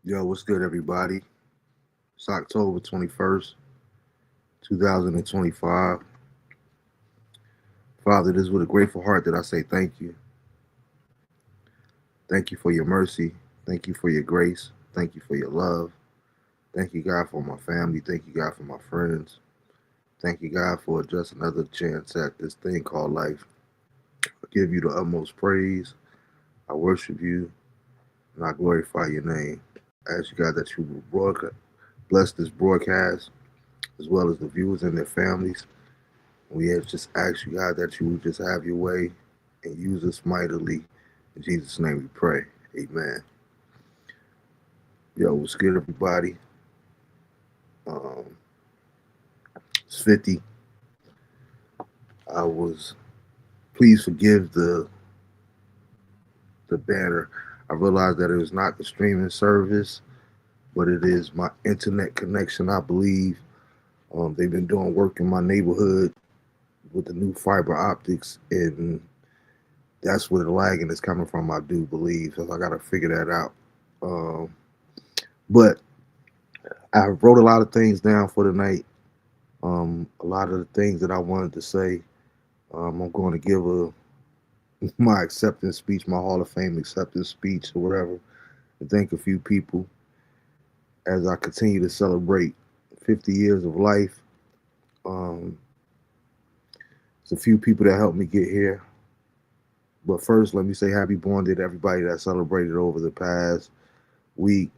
Yo, what's good, everybody? It's October 21st, 2025. Father, it is with a grateful heart that I say thank you. Thank you for your mercy. Thank you for your grace. Thank you for your love. Thank you, God, for my family. Thank you, God, for my friends. Thank you, God, for just another chance at this thing called life. I give you the utmost praise. I worship you and I glorify your name. I ask you, God, that you will bless this broadcast as well as the viewers and their families. We have just asked you, God, that you would just have your way and use us mightily. In Jesus' name we pray. Amen. Yo, what's good, everybody? Um, it's 50. I was, please forgive the banner. I realized that it was not the streaming service, but it is my internet connection, I believe. They've been doing work in my neighborhood with the new fiber optics, and that's where the lagging is coming from, I do believe. So I got to figure that out. Um, but I wrote a lot of things down for tonight. A lot of the things that I wanted to say. I'm going to give my acceptance speech, my Hall of Fame acceptance speech, or whatever, and thank a few people as I continue to celebrate 50 years of life. Um, it's a few people that helped me get here. But first, let me say happy born day to everybody that celebrated over the past week.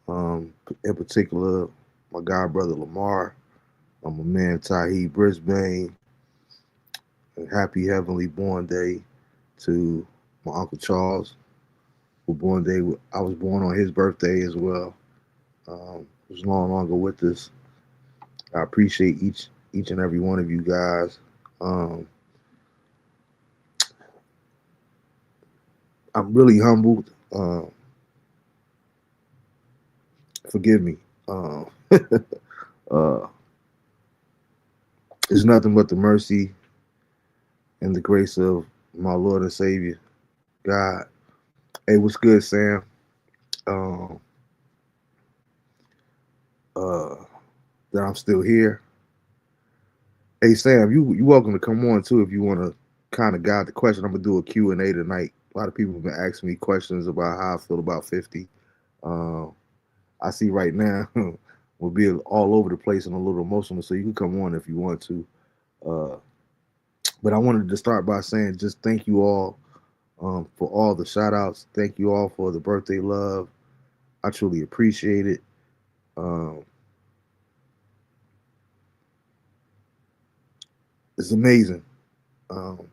In particular, my god brother Lamar, my man Tahi Brisbane, and happy heavenly born day to my uncle Charles, who born day. I was born on his birthday as well. Who's no longer with us. I appreciate each and every one of you guys. Um, I'm really humbled. Forgive me. Uh, uh, it's nothing but the mercy and the grace of my Lord and Savior, God. Hey, what's good, Sam? Um, uh, that I'm still here. Hey, Sam, you welcome to come on too if you want to kind of guide the question. I'm gonna do a Q&A tonight. A lot of people have been asking me questions about how I feel about 50. Uh, I see right now we'll be all over the place and a little emotional, so you can come on if you want to. Uh, but I wanted to start by saying just thank you all for all the shout outs. Thank you all for the birthday love. I truly appreciate it. Um, it's amazing. Um,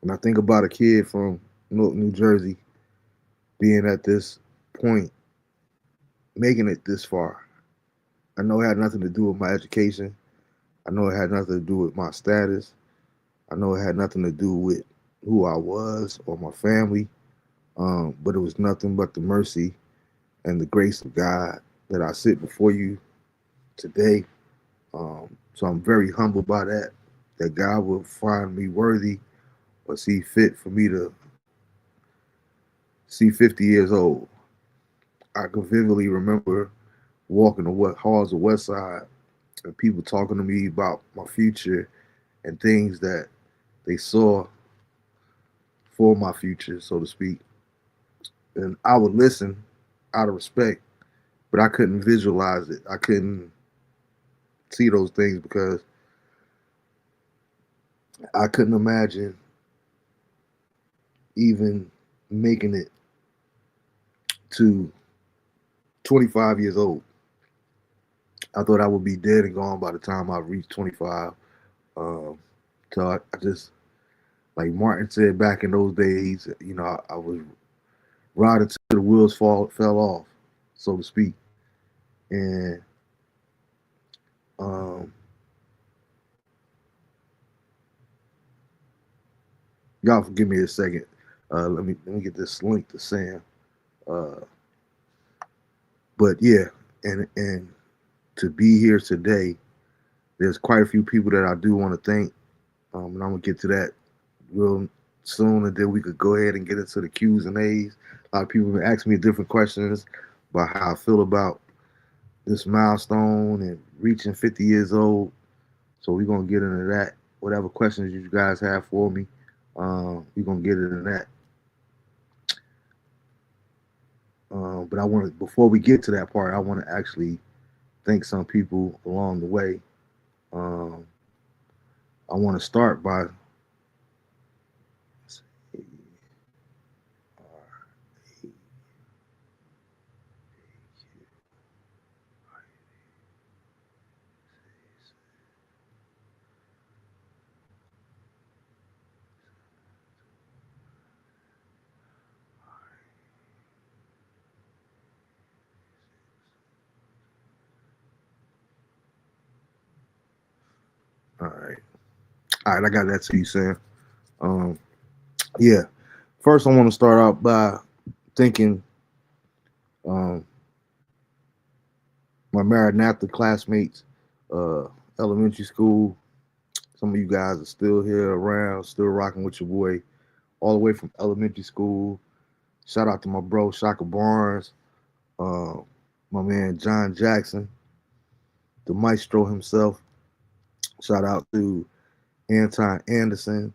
when I think about a kid from Newark, New Jersey, being at this point, making it this far, I know it had nothing to do with my education. I know it had nothing to do with my status. I know it had nothing to do with who I was or my family. But it was nothing but the mercy and the grace of God that I sit before you today. So I'm very humbled by that, that God will find me worthy or see fit for me to see 50 years old. I can vividly remember walking the halls of West Side and people talking to me about my future and things that they saw for my future, so to speak. And I would listen out of respect, but I couldn't visualize it. I couldn't see those things because I couldn't imagine even making it to 25 years old. I thought I would be dead and gone by the time I reached 25. Um, so I just, like Martin said back in those days, I was riding till the wheels fell off, so to speak. And um, y'all forgive me a second. Let me get this link to Sam. Uh, but yeah, and to be here today, there's quite a few people that I do want to thank. And I'm gonna get to that real soon, and then we could go ahead and get into the Q's and A's. A lot of people have been asking me different questions about how I feel about this milestone and reaching 50 years old. So we're gonna get into that. Whatever questions you guys have for me, we're gonna get into that. But I want to, before we get to that part, I want to actually thank some people along the way. Um, I want to start by all right, all right. I got that to you, Sam. Um, yeah. First, I want to start out by thanking um, my Maranatha classmates, uh, elementary school. Some of you guys are still here around, still rocking with your boy, all the way from elementary school. Shout out to my bro Shaka Barnes, uh, my man John Jackson, the maestro himself. Shout out to Anton Anderson,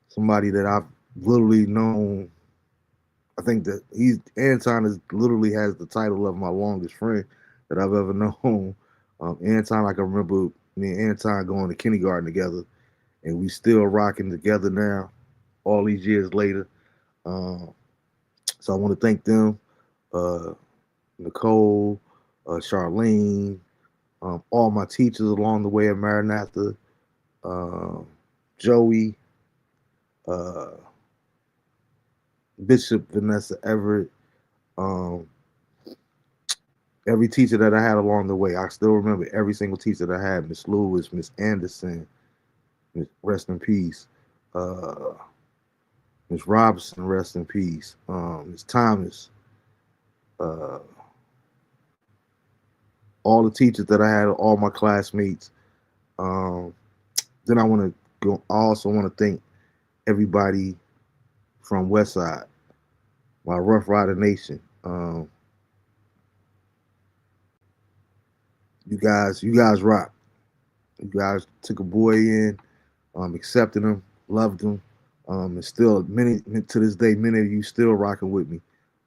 somebody that I've literally known. I think that he's Anton is literally has the title of my longest friend that I've ever known. Anton, I can remember me and Anton going to kindergarten together, and we still rocking together now, all these years later. Um, so I want to thank them, uh, Nicole, Charlene, all my teachers along the way at Maranatha, uh, Joey, uh, Bishop Vanessa Everett, um, every teacher that I had along the way. I still remember every single teacher that I had. Miss Lewis, Miss Anderson, rest in peace. Uh, Miss Robinson, rest in peace. Miss Thomas, uh, all the teachers that I had, all my classmates. Um, then I want to go. I also want to thank everybody from Westside, my Rough Rider Nation. You guys rock. You guys took a boy in, accepted him, loved him, and still many to this day, many of you still rocking with me,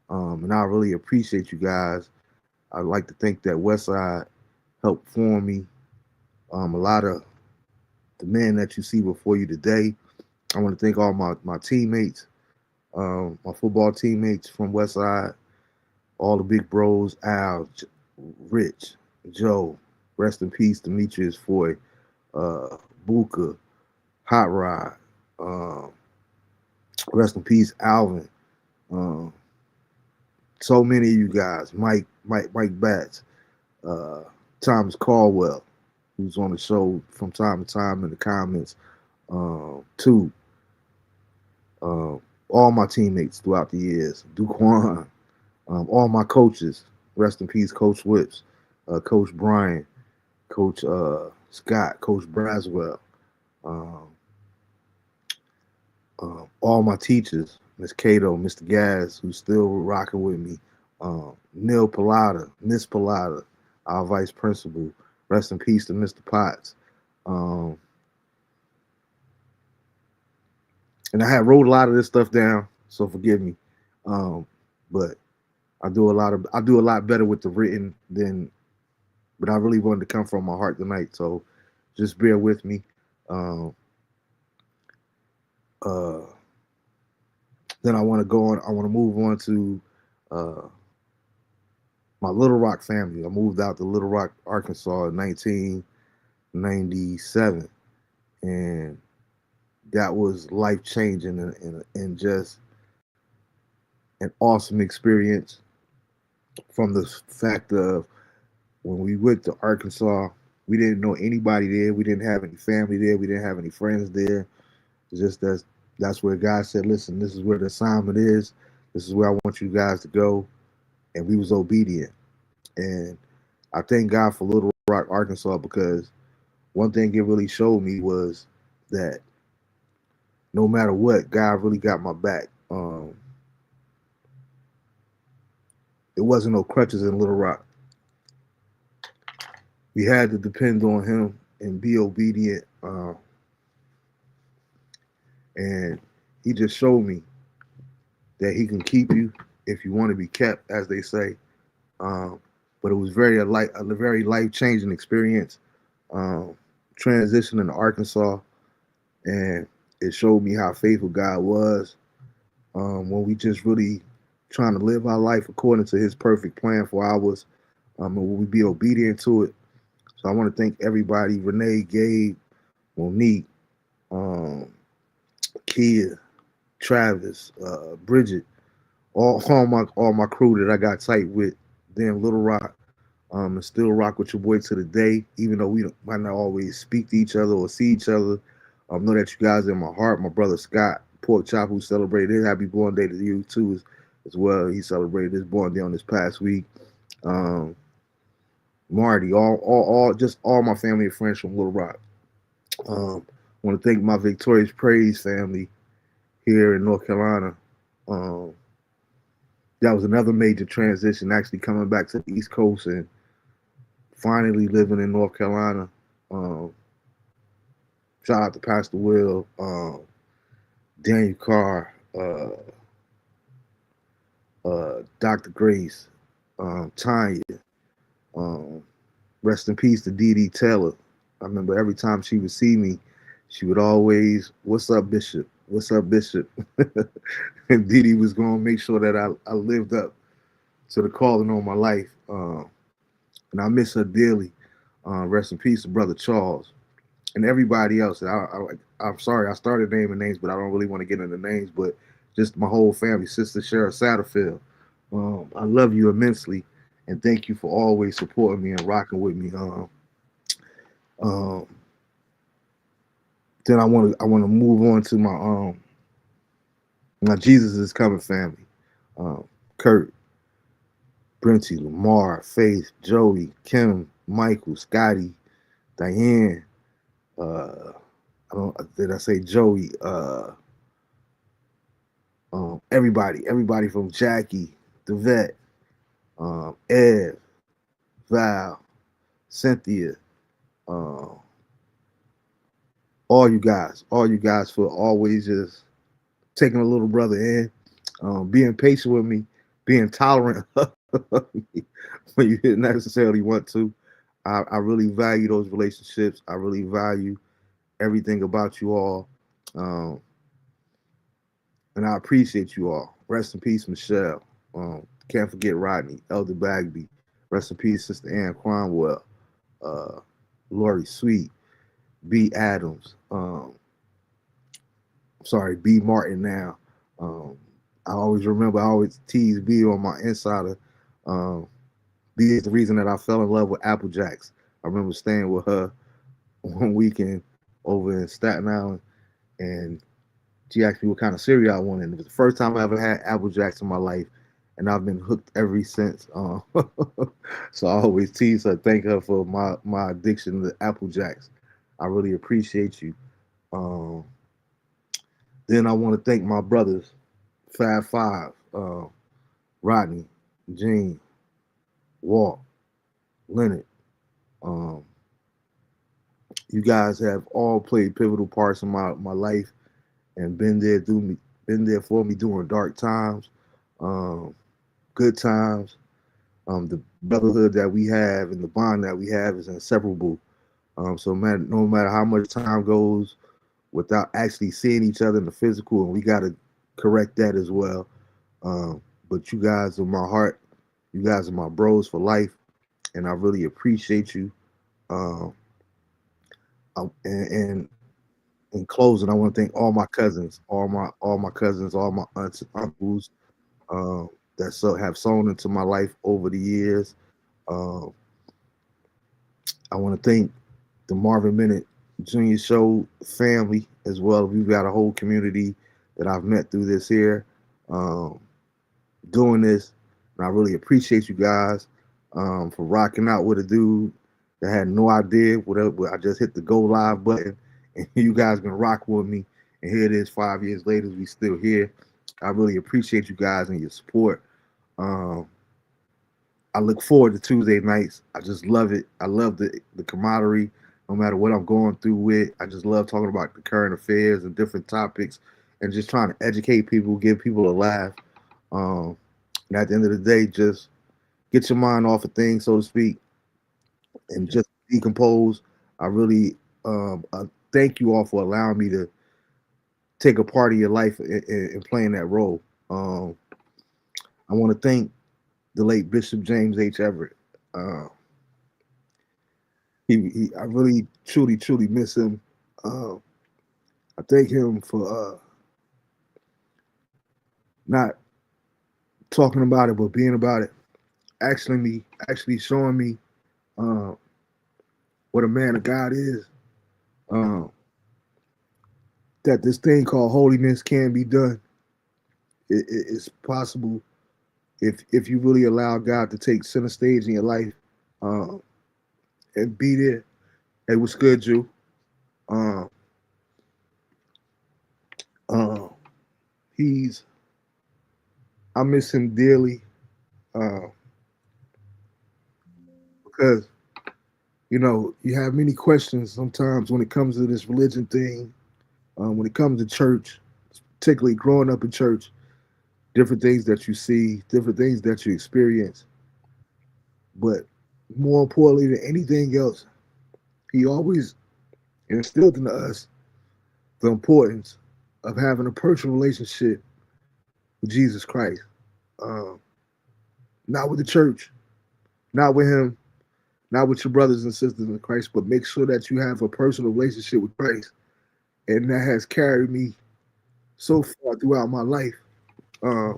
and I really appreciate you guys. I'd like to think that Westside helped form me. A lot of the men that you see before you today. I want to thank all my teammates, my football teammates from Westside, all the big bros, Al, Rich, Joe, rest in peace, Demetrius Foy, uh, Buka, Hot Rod, um, rest in peace, Alvin. Um, so many of you guys, Mike Batts, uh, Thomas Caldwell, who's on the show from time to time in the comments, too. All my teammates throughout the years, Duquan, all my coaches, rest in peace, Coach Whips, Coach Brian, Coach Scott, Coach Braswell, um, all my teachers, Miss Cato, Mr. Gaz, who's still rocking with me, Neil Pilata, Miss Pilata, our vice principal, rest in peace to Mr. Potts. Um, and I had wrote a lot of this stuff down, so forgive me. Um, but I do a lot better with the written than, but I really wanted to come from my heart tonight. So just bear with me. Um, uh, then I want to go on. I want to move on to uh, my Little Rock family. I moved out to Little Rock, Arkansas in 1997, and that was life changing and just an awesome experience. From the fact of when we went to Arkansas, we didn't know anybody there. We didn't have any family there. We didn't have any friends there. It's just that's where God said, "Listen, this is where the assignment is. This is where I want you guys to go." And we was obedient. And I thank God for Little Rock, Arkansas, because one thing it really showed me was that no matter what, God really got my back. wasn't no crutches in Little Rock. We had to depend on him and be obedient. And he just showed me that he can keep you if you want to be kept, as they say. Um, but it was a very life changing experience. Um, Transitioning to Arkansas, and it showed me how faithful God was when we just really trying to live our life according to His perfect plan for ours, and when we be obedient to it. So I want to thank everybody: Renee, Gabe, Monique, um, Kia, Travis, Bridget, all my crew that I got tight with, then Little Rock, and still rock with your boy to the day, even though might not always speak to each other or see each other. Know that you guys are in my heart. My brother Scott Pork Chop, who celebrated his happy born day to you too, as well. He celebrated his born day on this past week. Um, Marty, just all my family and friends from Little Rock. I want to thank my Victorious Praise family here in North Carolina. Um, that was another major transition, actually coming back to the East Coast and finally living in North Carolina. Um, Shout out to Pastor Will, Daniel Carr, Dr. Grace, Tanya. Um, Rest in peace to Dee Dee Taylor. I remember every time she would see me, she would always, "What's up, Bishop? What's up, Bishop?" And Dee Dee was going to make sure that I lived up to the calling on my life. And I miss her dearly. Rest in peace to Brother Charles and everybody else. I'm sorry, I started naming names, but I don't really want to get into names. But just my whole family, Sister Shara Satterfield. I love you immensely, and thank you for always supporting me and rocking with me. Um, then I want to move on to my Jesus is Coming family. Kurt, Brenty, Lamar, Faith, Joey, Kim, Michael, Scotty, Diane. I don't did I say Joey? Everybody from Jackie, the vet, Ed, Val, Cynthia, uh, all you guys for always just taking a little brother in, being patient with me, being tolerant of me when you didn't necessarily want to. I really value those relationships. I really value everything about you all. Um, and I appreciate you all. Rest in peace, Michelle. Can't forget Rodney, Elder Bagby. Rest in peace, Sister Ann Cromwell, uh, Lori Sweet, B. Adams. Sorry, B. Martin now. Um, I always tease B on my insider. Um, B is the reason that I fell in love with Apple Jacks. I remember staying with her one weekend over in Staten Island, and she asked me what kind of cereal I wanted. It was the first time I ever had Apple Jacks in my life, and I've been hooked ever since. So I always tease her, thank her for my addiction to Apple Jacks. I really appreciate you. Um, then I want to thank my brothers, Fab Five, Rodney, Gene, Walt, Leonard. Um, you guys have all played pivotal parts in my life and been there for me during dark times, um, good times. The brotherhood that we have and the bond that we have is inseparable. No matter how much time goes without actually seeing each other in the physical, and we got to correct that as well. But you guys are my heart. You guys are my bros for life, and I really appreciate you. Um, and in closing, I want to thank all my cousins, all my aunts and uncles that have sown into my life over the years. Um, I want to thank the Marvin Bennett Junior Show family as well. We've got a whole community that I've met through this here, um, doing this. And I really appreciate you guys for rocking out with a dude that had no idea what I just hit the go live button, and you guys been rocking with me. And here it is, 5 years later, we still here. I really appreciate you guys and your support. Um, I look forward to Tuesday nights. I just love it. I love the camaraderie, no matter what I'm going through with. I just love talking about the current affairs and different topics, and just trying to educate people, give people a laugh. Um, and at the end of the day, just get your mind off of things, so to speak, and just decompose. I really thank you all for allowing me to take a part of your life in playing that role. Um, I want to thank the late Bishop James H. Everett. Uh, I really, truly, truly miss him. Uh, I thank him for not talking about it, but being about it. Actually showing me uh, what a man of God is. Uh, that this thing called holiness can be done. It's possible if you really allow God to take center stage in your life uh, and be there. Hey, what's good, Jew? Uh, uh, he's I miss him dearly uh, because you have many questions sometimes when it comes to this religion thing. When it comes to church, particularly growing up in church, different things that you see, different things that you experience. But more importantly than anything else, he always instilled in us the importance of having a personal relationship with Jesus Christ. Um, Not with the church, not with him, not with your brothers and sisters in Christ, but make sure that you have a personal relationship with Christ. And that has carried me so far throughout my life. Uh,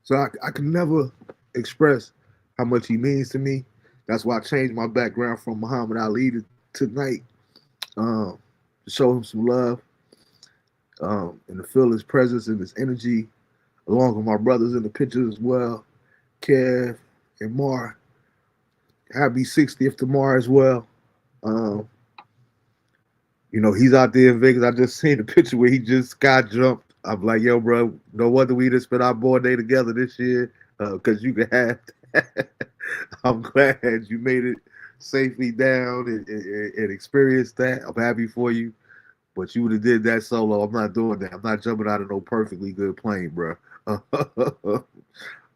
so I can never express how much he means to me. That's why I changed my background from Muhammad Ali to tonight to show him some love and to feel his presence and his energy, along with my brothers in the picture as well, Kev and Mar. Happy 60th to Mar as well. Um, he's out there in Vegas. I just seen the picture where he just sky jumped. I'm like, yo, bro, no wonder we just spent our board day together this year because you can have that. I'm glad you made it safely down and experienced that. I'm happy for you. But you would have did that solo. I'm not doing that. I'm not jumping out of no perfectly good plane, bro.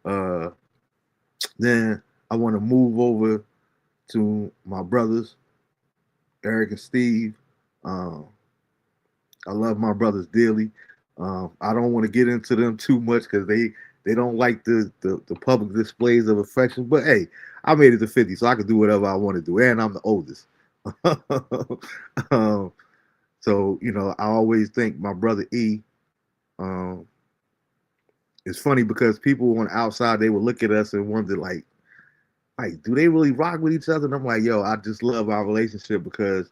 uh, then I want to move over to my brothers, Eric and Steve. Um, I love my brothers dearly. I don't want to get into them too much because they don't like the public displays of affection. But hey, I made it to 50, so I can do whatever I want to do, and I'm the oldest. um, so I always think my brother E. Um, it's funny because people on the outside they would look at us and wonder like, do they really rock with each other? And I'm like, yo, I just love our relationship because,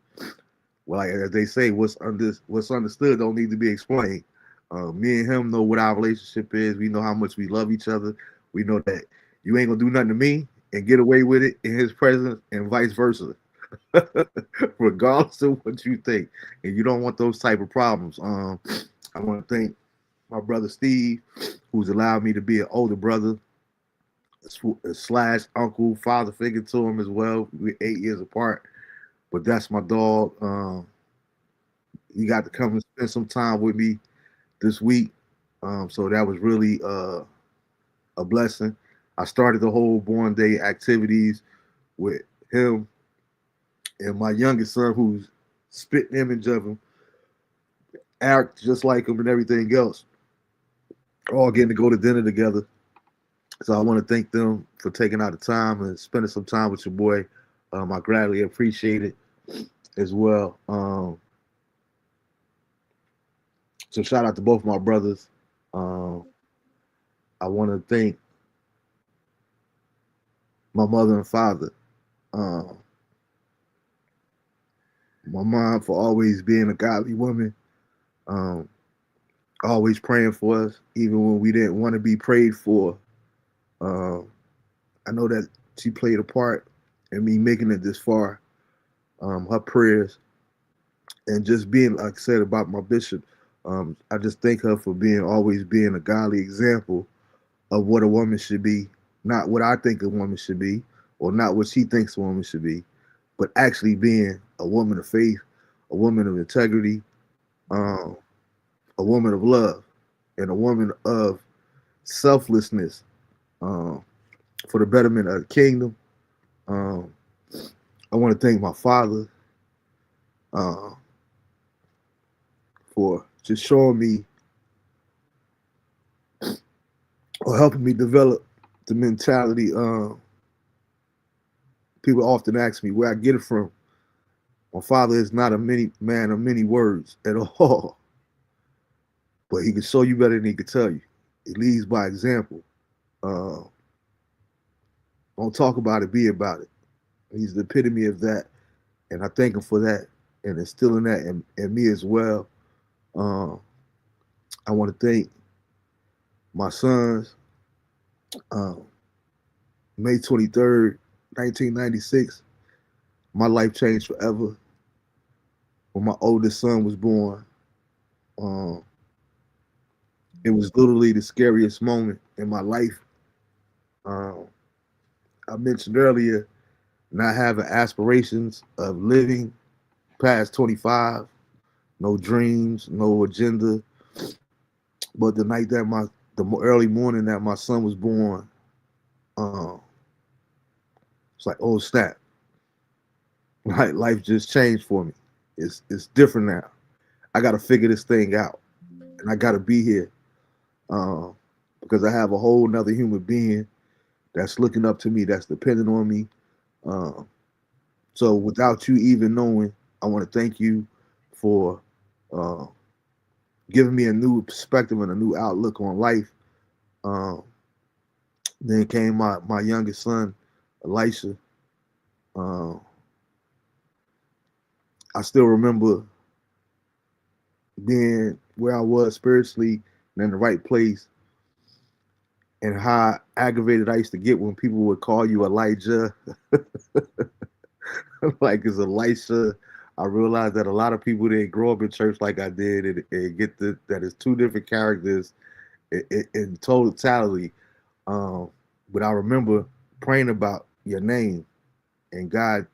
well, like as they say, what's understood don't need to be explained. Me and him know what our relationship is. We know how much we love each other. We know that you ain't gonna do nothing to me and get away with it in his presence, and vice versa, regardless of what you think. And you don't want those type of problems. I want to thank my brother Steve, who's allowed me to be an older brother slash uncle, father figure to him as well. We're 8 years apart, but that's my dog. He got to come and spend some time with me this week, so that was really a blessing. I started the whole Born Day activities with him and my youngest son, who's spitting image of him, act just like him, and everything else. All getting to go to dinner together. So I want to thank them for taking out the time and spending some time with your boy. I gladly appreciate it as well. So shout out to both my brothers. Um, I want to thank my mother and father. Um, my mom for always being a godly woman, um, always praying for us, even when we didn't want to be prayed for. Um, I know that she played a part in me making it this far. Her prayers and just being, like I said about my bishop, I just thank her for being always being a godly example of what a woman should be, not what I think a woman should be, or not what she thinks a woman should be, but actually being a woman of faith, a woman of integrity, um, a woman of love, and a woman of selflessness, um, for the betterment of the kingdom. Um, I want to thank my father uh, for just showing me or helping me develop the mentality. People often ask me where I get it from. My father is not a man of many words at all, but he can show you better than he can tell you. He leads by example. Uh, don't talk about it, be about it. He's the epitome of that, and I thank him for that and instilling that in me as well. Uh, I want to thank my sons. Uh, May 23rd, 1996, my life changed forever. When my oldest son was born, um, it was literally the scariest moment in my life. Um, I mentioned earlier not having aspirations of living past 25, no dreams, no agenda. But the night that the early morning that my son was born, um, it's like, oh snap, like life just changed for me. It's different now. I got to figure this thing out, and I got to be here um, because I have a whole nother human being that's looking up to me, that's dependent on me. Um, so without you even knowing, I want to thank you for uh, giving me a new perspective and a new outlook on life. Um, then came my youngest son, Elisha. Uh, I still remember being where I was spiritually and in the right place, and how aggravated I used to get when people would call you Elijah. Like it's Elisha. I realized that a lot of people didn't grow up in church like I did, and get that it's two different characters in totality. Um, but I remember praying about your name, and God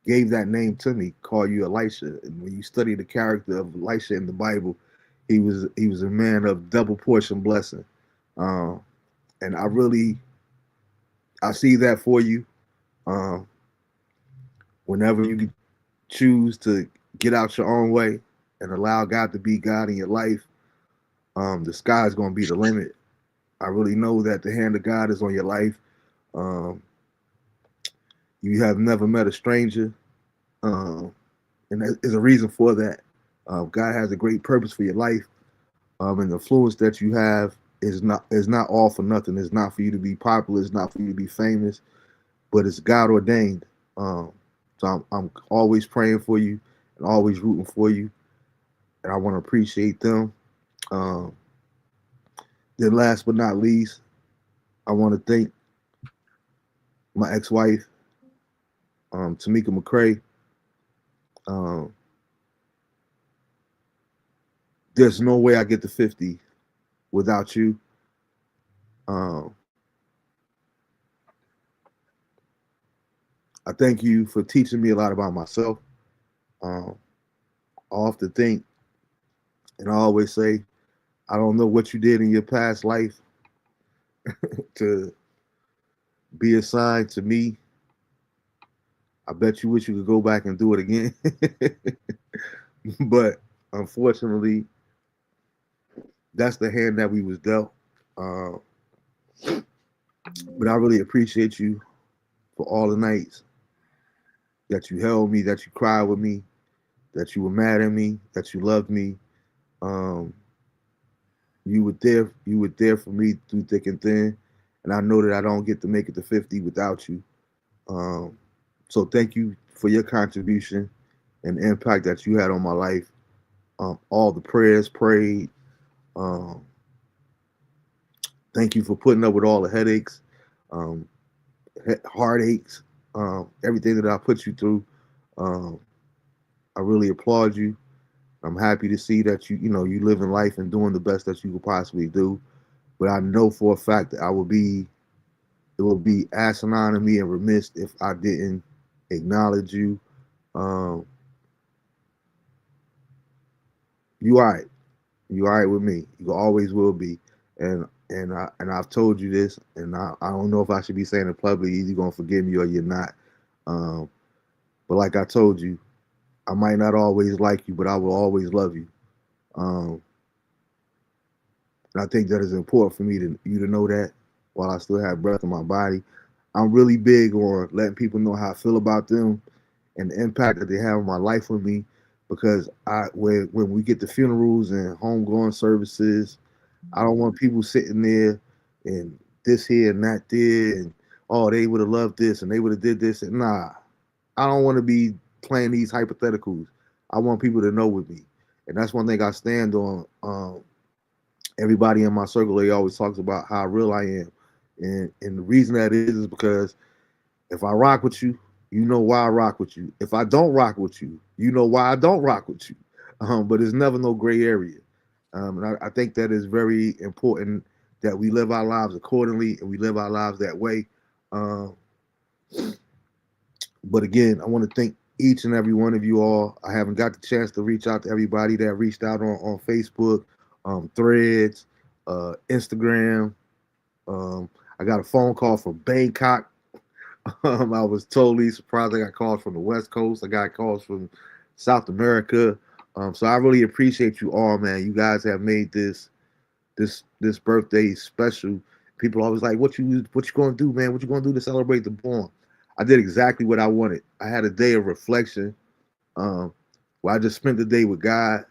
gave that name to me, call you Elisha. And when you study the character of Elisha in the Bible, he was a man of double portion blessing. Um, and I see that for you. Um, Whenever you choose to get out your own way and allow God to be God in your life, the sky is going to be the limit. I really know that the hand of God is on your life. Um, you have never met a stranger, um, and there's a reason for that. God has a great purpose for your life, and the influence that you have is not all for nothing. It's not for you to be popular. It's not for you to be famous, but it's God ordained. Um, so I'm always praying for you and always rooting for you, and I want to appreciate them. Um, then last but not least, I want to thank my ex-wife, Tamika McCray. Um, there's no way I get to 50 without you. Um, I thank you for teaching me a lot about myself. Um, I often think, and I always say, I don't know what you did in your past life to be assigned to me. I bet you wish you could go back and do it again. But unfortunately, that's the hand that we was dealt. Uh, but I really appreciate you for all the nights that you held me, that you cried with me, that you were mad at me, that you loved me. Um, you were there for me through thick and thin, and I know that I don't get to make it to 50 without you. Um, so thank you for your contribution and the impact that you had on my life. All the prayers prayed. Um, Thank you for putting up with all the headaches, um, heartaches, everything that I put you through. Um, I really applaud you. I'm happy to see that you living life and doing the best that you could possibly do. but I know for a fact that it would be asinine of me and remiss if I didn't acknowledge you. Um, you all right. You all right with me. You always will be. And I've told you this, and I don't know if I should be saying it publicly. Either you're gonna forgive me or you're not. Um, but like I told you, I might not always like you, but I will always love you. Um, and I think that is important for me to you to know that while I still have breath in my body. I'm really big on letting people know how I feel about them and the impact that they have on my life with me. Because when we get to funerals and homegoing services, I don't want people sitting there and this here and that there and oh they would have loved this and they would have did this and nah. I don't want to be playing these hypotheticals. I want people to know with me, and that's one thing I stand on. Everybody in my circle, they always talks about how real I am, and the reason that is because if I rock with you, you know why I rock with you. If I don't rock with you, you know why I don't rock with you. But there's never no gray area. And I think that is very important that we live our lives accordingly and we live our lives that way. Um, but again, I want to thank each and every one of you all. I haven't got the chance to reach out to everybody that reached out on Facebook, Threads, Instagram. Um, I got a phone call from Bangkok. I was totally surprised. I got calls from the West Coast. I got calls from South America. So I really appreciate you all, man. You guys have made this birthday special. People always like, what you gonna do, man? What you gonna do to celebrate the born? I did exactly what I wanted. I had a day of reflection, um, where I just spent the day with God.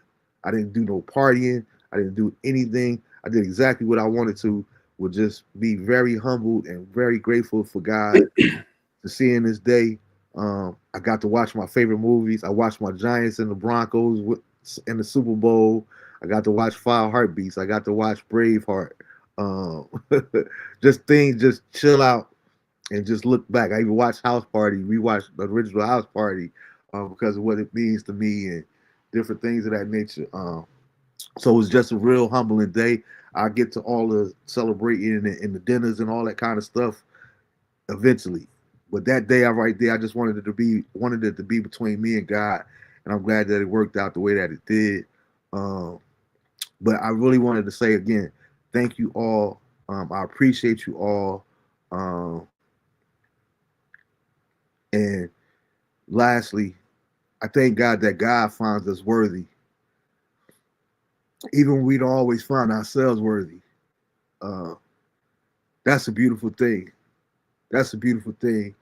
I didn't do no partying. I didn't do anything. I did exactly what I wanted to. Would just be very humbled and very grateful for God to see in this day. I got to watch my favorite movies. I watched my Giants and the Broncos in the Super Bowl. I got to watch Five Heartbeats. I got to watch Braveheart. Um, just things, just chill out and just look back. I even watched House Party, rewatched the original House Party because of what it means to me and different things of that nature. So it was just a real humbling day. I get to all the celebrating and the dinners and all that kind of stuff eventually. But that day, I right there, I just wanted it to be between me and God, and I'm glad that it worked out the way that it did. Um, but I really wanted to say again, thank you all. I appreciate you all. Um, and lastly, I thank God that God finds us worthy, even when we don't always find ourselves worthy. Uh, that's a beautiful thing. That's a beautiful thing.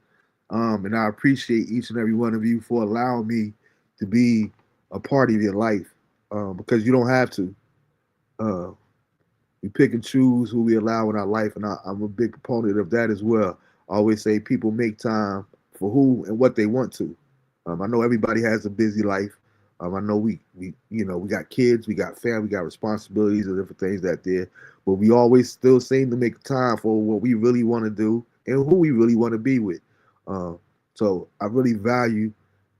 And I appreciate each and every one of you for allowing me to be a part of your life because you don't have to. Uh, we pick and choose who we allow in our life, and I'm a big proponent of that as well. I always say people make time for who and what they want to. I know everybody has a busy life. I know we got kids, we got family, we got responsibilities and different things that there, but we always still seem to make time for what we really want to do and who we really want to be with. Um, so I really value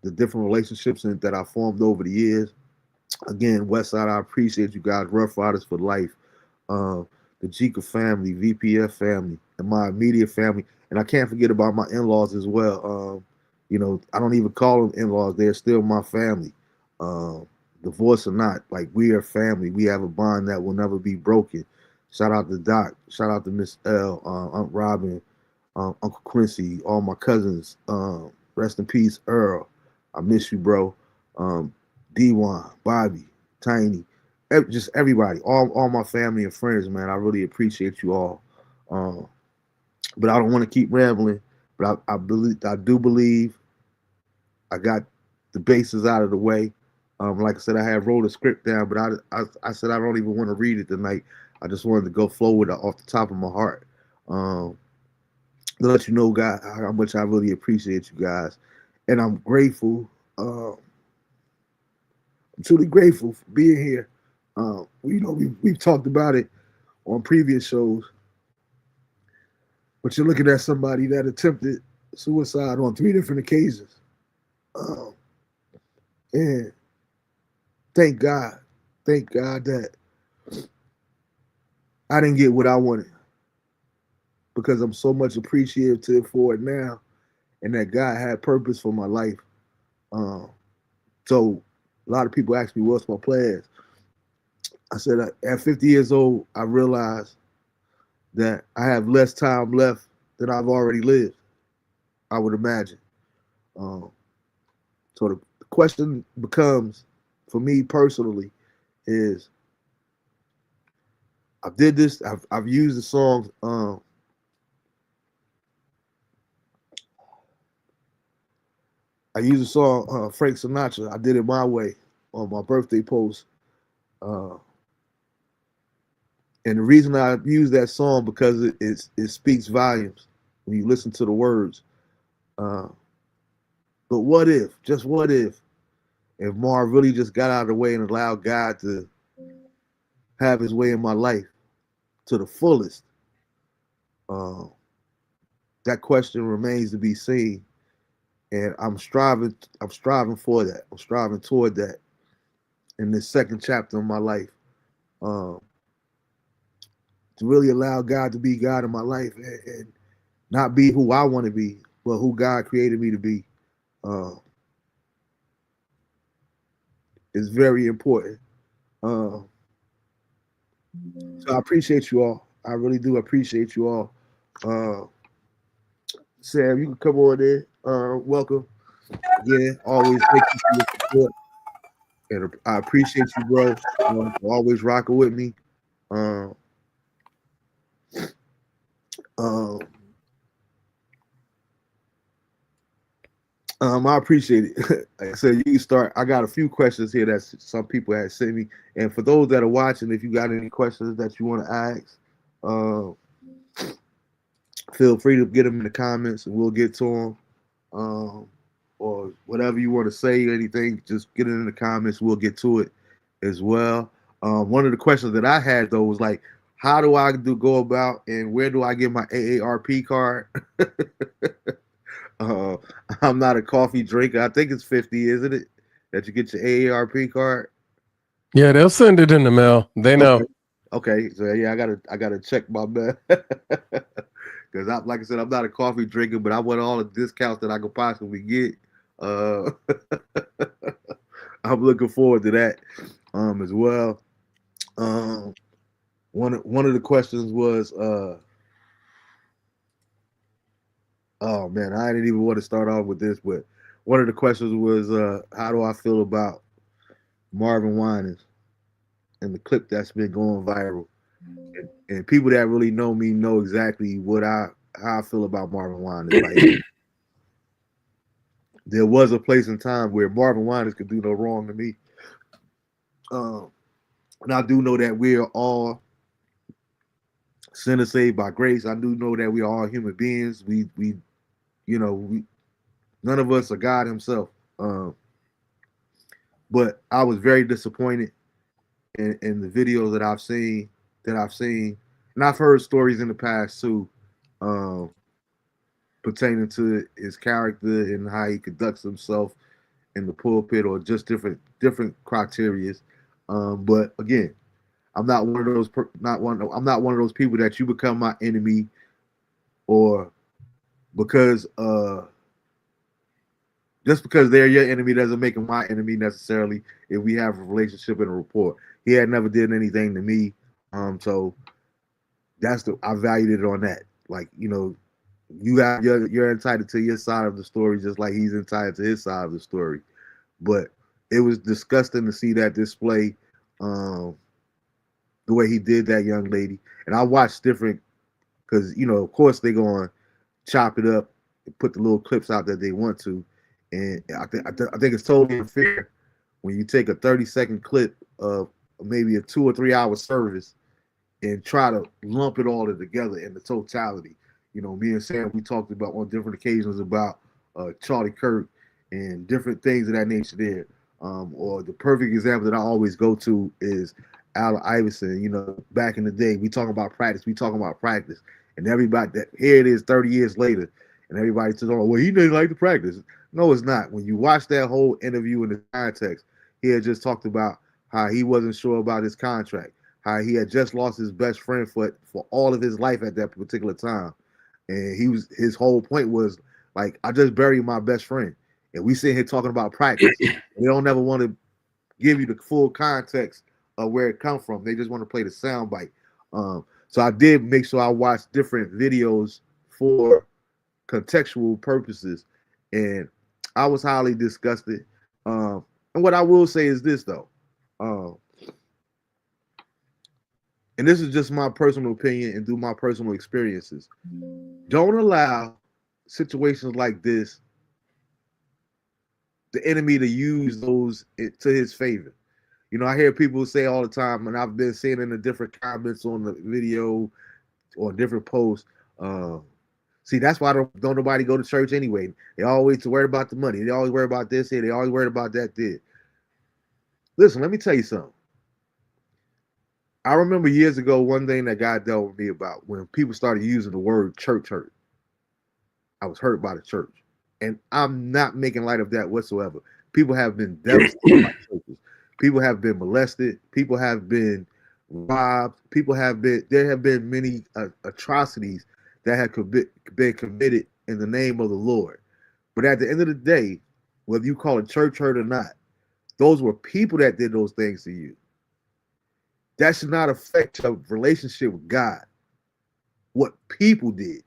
the different relationships that I formed over the years. Again, Westside, I appreciate you guys. Rough Riders for life. The Jika family, VPF family, and my immediate family. And I can't forget about my in-laws as well. I don't even call them in-laws. They're still my family. Um, Divorce or not, like we are family. We have a bond that will never be broken. Shout out to Doc. Shout out to Miss L, Aunt Robin, Uncle Quincy, all my cousins. Rest in peace, Earl. I miss you, bro. Um, D1, Bobby, Tiny, just everybody, all my family and friends, man. I really appreciate you all. Um, but I don't want to keep rambling. But I do believe I got the bases out of the way. Like I said, I had wrote a script down, but I said I don't even want to read it tonight. I just wanted to go flow with it off the top of my heart. Um, to let you know, God, how much I really appreciate you guys, and I'm grateful. I'm truly grateful for being here. We've talked about it on previous shows, but you're looking at somebody that attempted suicide on three different occasions, um, and thank God, thank God that I didn't get what I wanted because I'm so much appreciative for it now, and that God had purpose for my life. Um, so a lot of people ask me what's my plans. I said at 50 years old, I realized that I have less time left than I've already lived. I would imagine. Um, so the question becomes, for me personally, is I did this. I've used the song. I used the song Frank Sinatra. I did it my way on my birthday post. Uh, and the reason I use that song because it speaks volumes when you listen to the words. Uh, but what if, just what if Marv really just got out of the way and allowed God to have his way in my life to the fullest? Uh, that question remains to be seen. And I'm striving for that. I'm striving toward that in this second chapter of my life. Um, to really allow God to be God in my life and not be who I want to be, but who God created me to be. Uh, is very important. Uh, so I appreciate you all. I really do appreciate you all. Uh, Sam, you can come on in. Welcome again. Always thank you for your support, and I appreciate you, bro. For always rocking with me. Um, um, I appreciate it. Like I said, you can start. I got a few questions here that some people had sent me, and for those that are watching, if you got any questions that you want to ask, uh, feel free to get them in the comments, and we'll get to them. Or whatever you want to say, anything, just get it in the comments. We'll get to it as well. One of the questions that I had though was like, how do I go about and where do I get my AARP card? uh, I'm not a coffee drinker. I think it's 50, isn't it? That you get your AARP card. Yeah, they'll send it in the mail. They know. Okay. Okay, so yeah, I gotta check my mail because I, like I said, I'm not a coffee drinker, but I want all the discounts that I could possibly get. Uh, I'm looking forward to that as well. Um, one of the questions was, oh man, I didn't even want to start off with this, but one of the questions was, how do I feel about Marvin Winans and the clip that's been going viral? And people that really know me know exactly how I feel about Marvin Winans. Like there was a place in time where Marvin Winans could do no wrong to me. Um, and I do know that we are all sinners saved by grace. I do know that we are all human beings. We we none of us are God Himself. But I was very disappointed in the videos that I've seen, and I've heard stories in the past too, um, pertaining to his character and how he conducts himself in the pulpit, or just different criterias. But again, I'm not one of those. I'm not one of those people that you become my enemy, or because just because they're your enemy doesn't make them my enemy necessarily. If we have a relationship and a rapport, he had never did anything to me. So I valued it on that. Like you're entitled to your side of the story, just like he's entitled to his side of the story. But it was disgusting to see that display, um, the way he did that young lady. And I watched different because of course they're going to chop it up and put the little clips out that they want to, and I think it's totally unfair when you take a 30-second clip of maybe a 2 or 3 hour service and try to lump it all together in the totality. Me and Sam, we talked about on different occasions about Charlie Kirk and different things of that nature there. Or the perfect example that I always go to is Allen Iverson. Back in the day, we talking about practice. We talking about practice, and everybody that here it is 30 years later, and everybody says, "Oh, well, he didn't like to practice." No, it's not. When you watch that whole interview in the context, he had just talked about how he wasn't sure about his contract, how he had just lost his best friend for all of his life at that particular time, and his whole point was like, I just buried my best friend, and we sit here talking about practice. They don't ever want to give you the full context of where it comes from. They just want to play the sound bite. So I did make sure I watched different videos for contextual purposes, and I was highly disgusted. And what I will say is this though, and this is just my personal opinion and through my personal experiences. Don't allow situations like this, the enemy, to use those to his favor. You know, I hear people say all the time, and I've been seeing in the different comments on the video or different posts. See, that's why don't nobody go to church anyway. They always worried about the money. They always worry about this here. They always worried about that there. Listen, let me tell you something. I remember years ago, one thing that God dealt with me about when people started using the word church hurt. I was hurt by the church. And I'm not making light of that whatsoever. People have been devastated by churches. People have been molested. People have been robbed. There have been many atrocities that have been committed in the name of the Lord. But at the end of the day, whether you call it church hurt or not, those were people that did those things to you. That should not affect your relationship with God. What people did.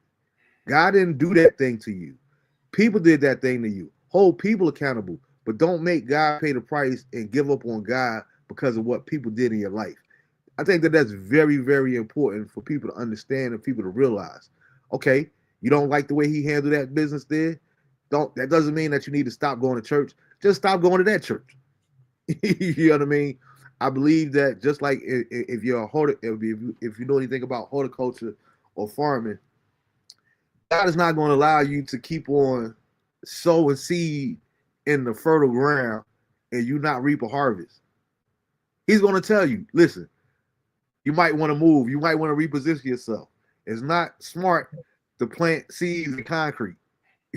God didn't do that thing to you. People did that thing to you. Hold people accountable, but don't make God pay the price and give up on God because of what people did in your life. I think that that's very, very important for people to understand and people to realize. Okay, you don't like the way he handled that business there. That doesn't mean that you need to stop going to church. Just stop going to that church. You know what I mean? I believe that just like if you're if you know anything about horticulture or farming, God is not going to allow you to keep on sowing seed in the fertile ground and you not reap a harvest. He's going to tell you, listen, you might want to move. You might want to reposition yourself. It's not smart to plant seeds in concrete.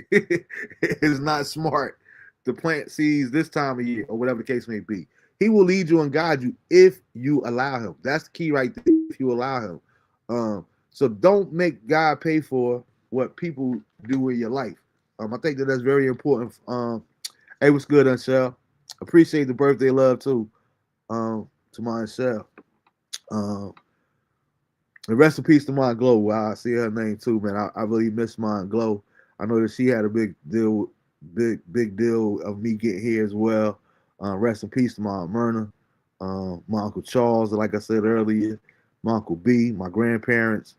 It's not smart to plant seeds this time of year or whatever the case may be. He will lead you and guide you if you allow him. That's the key right there, if you allow him. So don't make God pay for what people do in your life. I think that that's very important. Hey, what's good, Unshell? Appreciate the birthday love too, to my Unshell. And rest in peace to my Glow. I see her name too, man. I really miss my Glow. I know that she had a big deal of me getting here as well. Rest in peace to my Myrna, my Uncle Charles, like I said earlier, my Uncle B, my grandparents.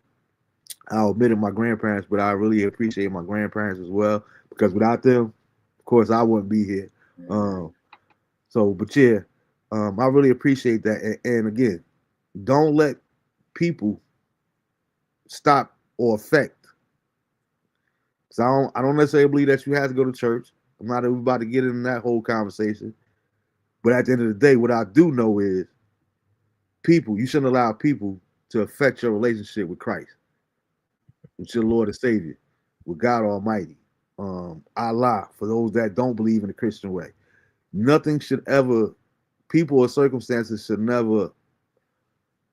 I omitted my grandparents, but I really appreciate my grandparents as well, because without them, of course, I wouldn't be here. But yeah, I really appreciate that. And again, don't let people stop or affect. Because I don't necessarily believe that you have to go to church. I'm not about to get into that whole conversation. But at the end of the day, what I do know is you shouldn't allow people to affect your relationship with Christ, with your Lord and Savior, with God Almighty. Allah, for those that don't believe in the Christian way. Nothing should ever, people or circumstances should never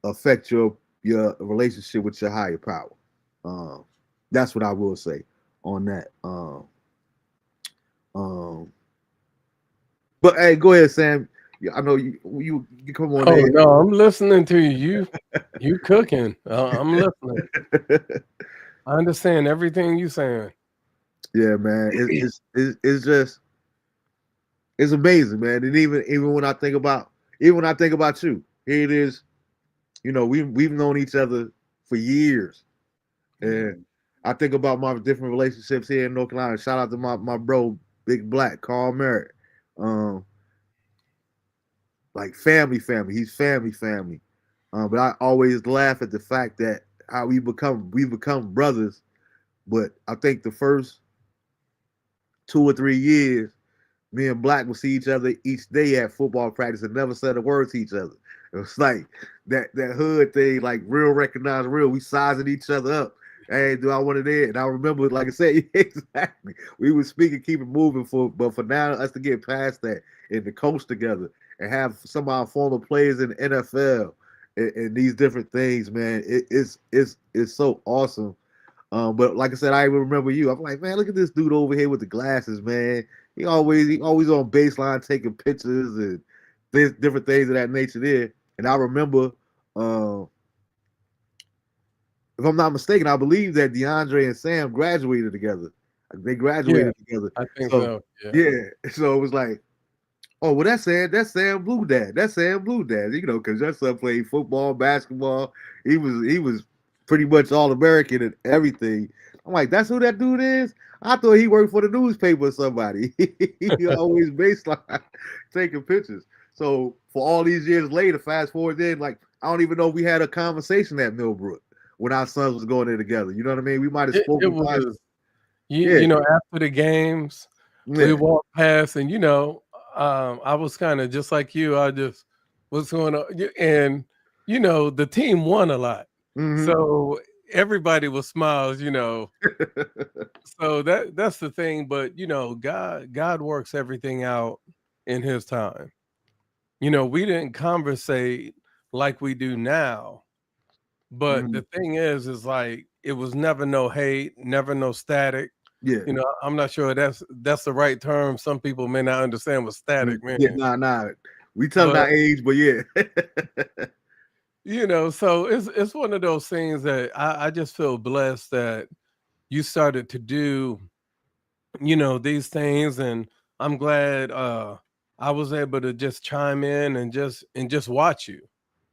affect your relationship with your higher power. That's what I will say on that. But hey, go ahead, Sam. I know you come on. Oh no, I'm listening to you. You cooking? I'm listening. I understand everything you saying. Yeah, man. It's just it's amazing, man. And even when I think about you, here it is. You know, we've known each other for years, and I think about my different relationships here in North Carolina. Shout out to my bro, Big Black, Carl Merritt. Like family. He's family. But I always laugh at the fact that how we become brothers. But I think the first 2 or 3 years, me and Black would see each other each day at football practice and never said a word to each other. It was like that hood thing, like real recognize real. We sizing each other up. Hey, do I want it in? And I remember, like I said, exactly. We would speak and keep it moving but for now, us to get past that and to coach together and have some of our former players in the NFL and these different things, man. It's so awesome. But like I said, I even remember you. I'm like, man, look at this dude over here with the glasses, man. He always on baseline taking pictures and different things of that nature there. And I remember, uh, if I'm not mistaken, I believe that DeAndre and Sam graduated together. They Yeah, graduated together. I think So so. Yeah. yeah, so it was like, oh well, that's Sam Blue Dad. That's Sam Blue Dad. Because your son played football, basketball. He was pretty much all American and everything. I'm like, that's who that dude is. I thought he worked for the newspaper or somebody. He always baseline taking pictures. So for all these years later, fast forward then, like I don't even know if we had a conversation at Millbrook when our sons was going there together. You know what I mean? We might have It spoken. was Yeah, after the games, we yeah. walked past and, I was kinda just like you, I just, "What's going on?" And, the team won a lot. Mm-hmm. So, everybody was smiles, So that's the thing, but, God works everything out in his time. We didn't conversate like we do now, but Mm-hmm. the thing is like, it was never no hate, never no static. Yeah. I'm not sure that's the right term. Some people may not understand what static Yeah, means, nah. We telling but our age, but yeah. so it's one of those things that I just feel blessed that you started to do, these things, and I'm glad I was able to just chime in and just watch you.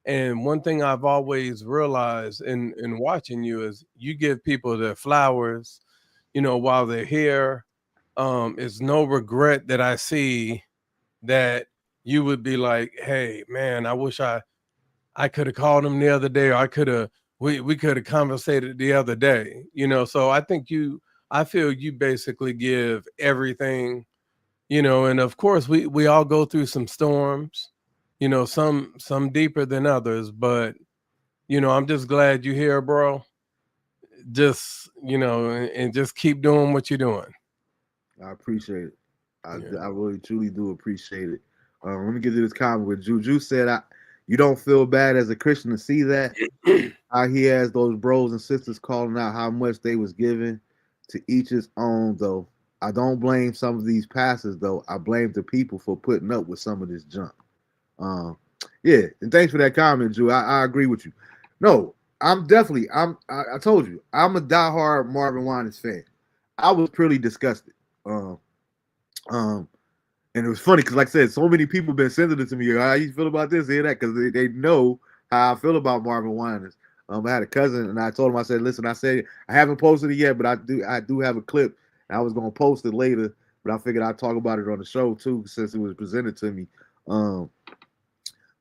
And one thing I've always realized in watching you is you give people their flowers, while they're here. It's no regret that I see that you would be like, "Hey, man, I wish I could have called him the other day, or I could have we could have conversated the other day." So I feel you basically give everything, and of course we all go through some storms, some deeper than others, but I'm just glad you're here, bro. Just, and just keep doing what you're doing. I appreciate it. Yeah. I really truly do appreciate it. Let me get to this comment with Juju said, "You don't feel bad as a Christian to see that how he has those bros and sisters calling out how much they was given to each his own though. I don't blame some of these pastors though. I blame the people for putting up with some of this junk." Um, yeah, and thanks for that comment, Drew. I agree with you. No, I told you I'm a diehard Marvin Winans fan. I was pretty disgusted. Um, um, and it was funny because, like I said, so many people been sending it to me. How you feel about this, that? Because they know how I feel about Marvin Winans. I had a cousin, and I told him, I said, "Listen, I said I haven't posted it yet, but I do have a clip. And I was gonna post it later, but I figured I'd talk about it on the show too, since it was presented to me." Um,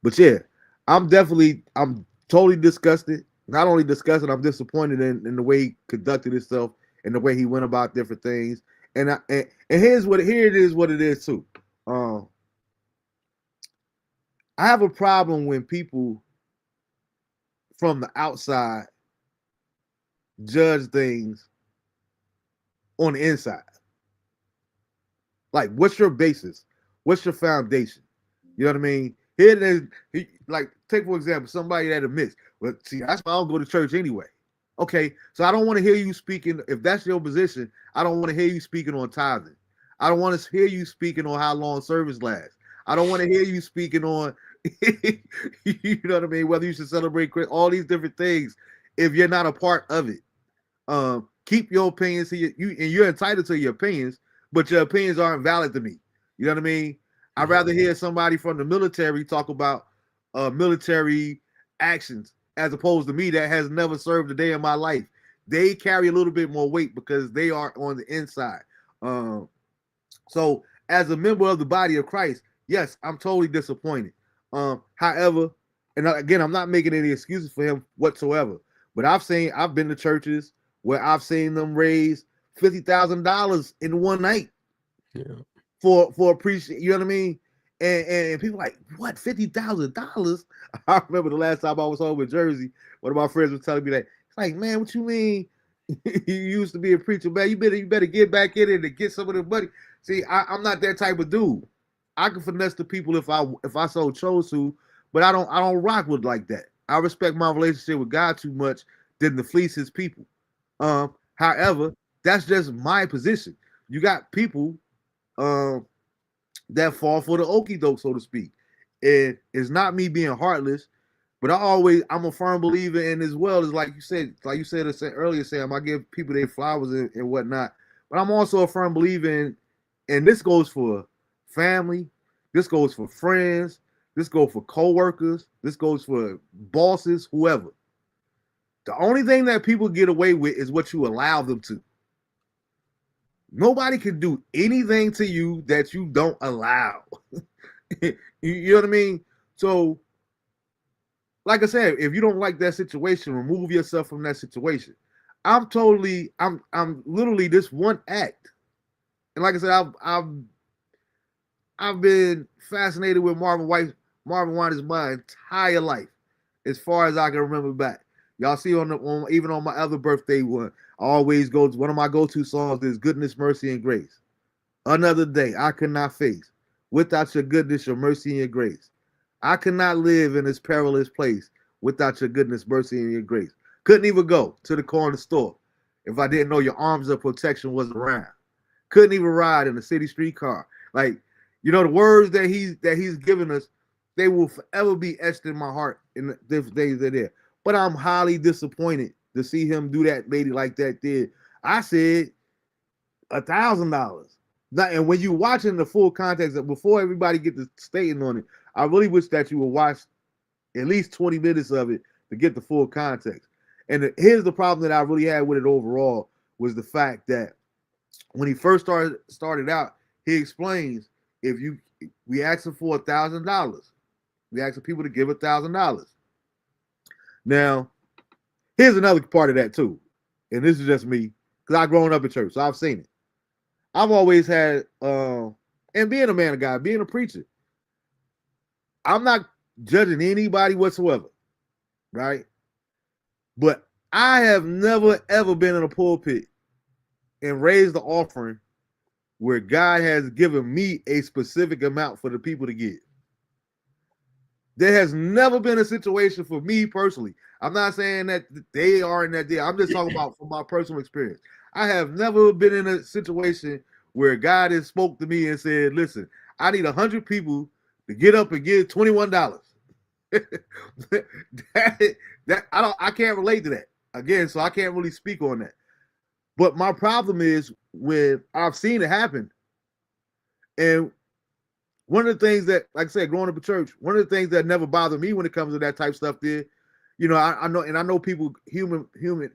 but yeah, I'm totally disgusted. Not only disgusted, I'm disappointed in the way he conducted himself and the way he went about different things. And here it is what it is too. Um, I have a problem when people from the outside judge things on the inside. Like, what's your basis? What's your foundation? You know what I mean? Here it is. Like, take for example, somebody that admits, well, see, that's why I don't go to church anyway. Okay, so I don't want to hear you speaking. If that's your position, I don't want to hear you speaking on tithing. I don't want to hear you speaking on how long service lasts. I don't want to hear you speaking on, you know what I mean, whether you should celebrate all these different things. If you're not a part of it, keep your opinions to and you're entitled to your opinions, but your opinions aren't valid to me. You know what I mean? I'd rather hear somebody from the military talk about military actions as opposed to me that has never served a day in my life. They carry a little bit more weight because they are on the inside. So as a member of the body of Christ, yes, I'm totally disappointed. However, and again, I'm not making any excuses for him whatsoever. But I've been to churches where I've seen them raise $50,000 in one night. Yeah. For appreciate, you know what I mean? And people like, what, $50,000? I remember the last time I was home in Jersey, one of my friends was telling me that. It's like, man, what you mean? You used to be a preacher, man. You better get back in it and get some of the money. See, I'm not that type of dude. I can finesse the people if I so chose to, but I don't rock with like that. I respect my relationship with God too much than to fleece his people. However, that's just my position. You got people um that fall for the okie doke, so to speak. And it's not me being heartless, but I'm a firm believer in as well as like you said earlier, Sam. I give people their flowers and whatnot, but I'm also a firm believer in, and this goes for family, this goes for friends, this goes for coworkers, this goes for bosses, whoever. The only thing that people get away with is what you allow them to. Nobody can do anything to you that you don't allow. You know what I mean? So, like I said, if you don't like that situation, remove yourself from that situation. I'm literally this one act. And like I said, I've been fascinated with Marvin Winans my entire life, as far as I can remember back. Y'all see even on my other birthday one, I always go to one of my go-to songs is Goodness, Mercy, and Grace. Another day I could not face without your goodness, your mercy, and your grace. I could not live in this perilous place without your goodness, mercy, and your grace. Couldn't even go to the corner store if I didn't know your arms of protection was around. Couldn't even ride in a city streetcar. Like, you know, the words that he's given us, they will forever be etched in my heart in the days they're there. But I'm highly disappointed to see him do that lady like that did. I said $1,000. And when you're watching the full context, before everybody get to stating on it, I really wish that you would watch at least 20 minutes of it to get the full context. And here's the problem that I really had with it overall was the fact that when he first started out, he explains we asked him for $1,000. We asked people to give $1,000. Now, here's another part of that too, and this is just me because I've grown up in church, so I've seen it. I've always had, and being a man of God, being a preacher, I'm not judging anybody whatsoever, right? But I have never ever been in a pulpit and raised the offering where God has given me a specific amount for the people to give. There has never been a situation for me personally. I'm not saying that they are in that deal. I'm just talking about from my personal experience. I have never been in a situation where God has spoke to me and said, listen, I need 100 people to get up and give $21. I can't relate to that. Again, so I can't really speak on that. But my problem is when I've seen it happen, and one of the things that, like I said, growing up in church, one of the things that never bothered me when it comes to that type of stuff there, you know, I know people, human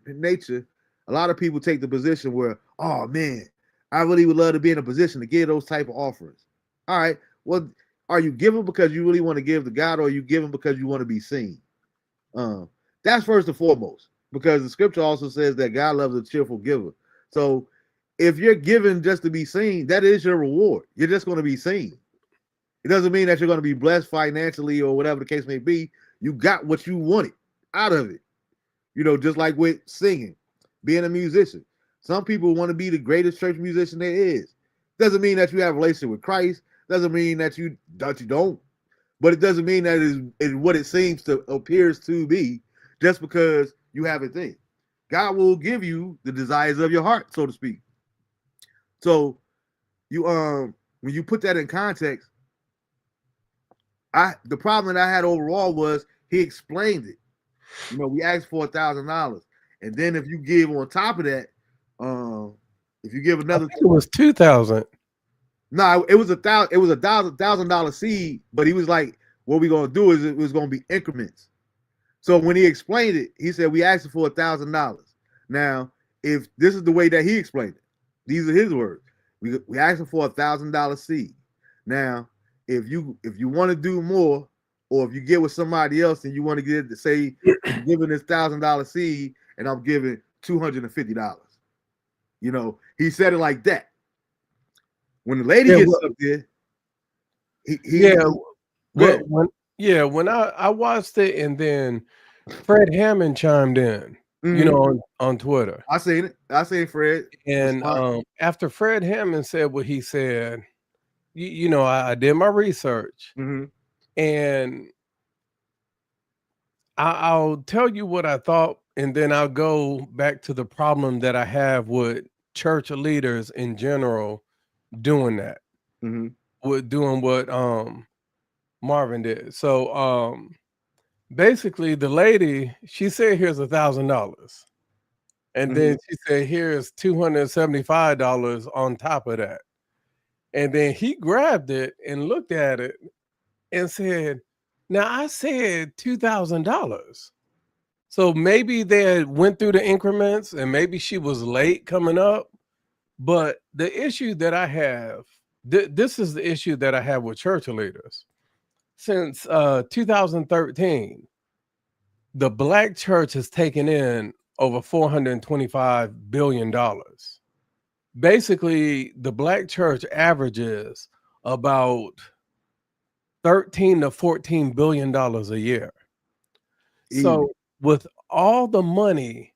nature, a lot of people take the position where, oh man, I really would love to be in a position to give those type of offerings. All right, well, are you giving because you really want to give to God, or are you giving because you want to be seen? That's first and foremost, because the scripture also says that God loves a cheerful giver. So if you're giving just to be seen, that is your reward. You're just going to be seen. It doesn't mean that you're going to be blessed financially or whatever the case may be. You got what you wanted out of it. You know, just like with singing, being a musician. Some people want to be the greatest church musician there is. Doesn't mean that you have a relationship with Christ. Doesn't mean that you don't. But it doesn't mean that it's what it seems to appears to be just because you have a thing. God will give you the desires of your heart, so to speak. So you when you put that in context, the problem that I had overall was he explained it. You know, we asked for $1,000, and then if you give on top of that, if you give another, it was 2,000. No, it was $1,000. It was $1,000 seed, but he was like, "What we're gonna do is it was gonna be increments." So when he explained it, he said we asked for $1,000. Now, if this is the way that he explained it, these are his words. We asked for $1,000 seed. Now, if you want to do more, or if you get with somebody else and you want to get say I'm giving this $1,000 seed and I'm giving $250. You know, he said it like that. When the lady gets up there, when I watched it, and then Fred Hammond chimed in, you know, on Twitter. I seen it. I seen Fred. And after Fred Hammond said what he said, you know, I did my research, and I'll tell you what I thought, and then I'll go back to the problem that I have with church leaders in general doing that, Mm-hmm. with doing what Marvin did. So basically the lady, she said here's $1,000. And Mm-hmm. then she said here's $275 on top of that. And then he grabbed it and looked at it and said, now I said $2,000. So maybe they had went through the increments and maybe she was late coming up. But the issue that I have, this is the issue that I have with church leaders. Since 2013, the black church has taken in over $425 billion. Basically, the black church averages about 13 to 14 billion dollars a year. Easy. So with all the money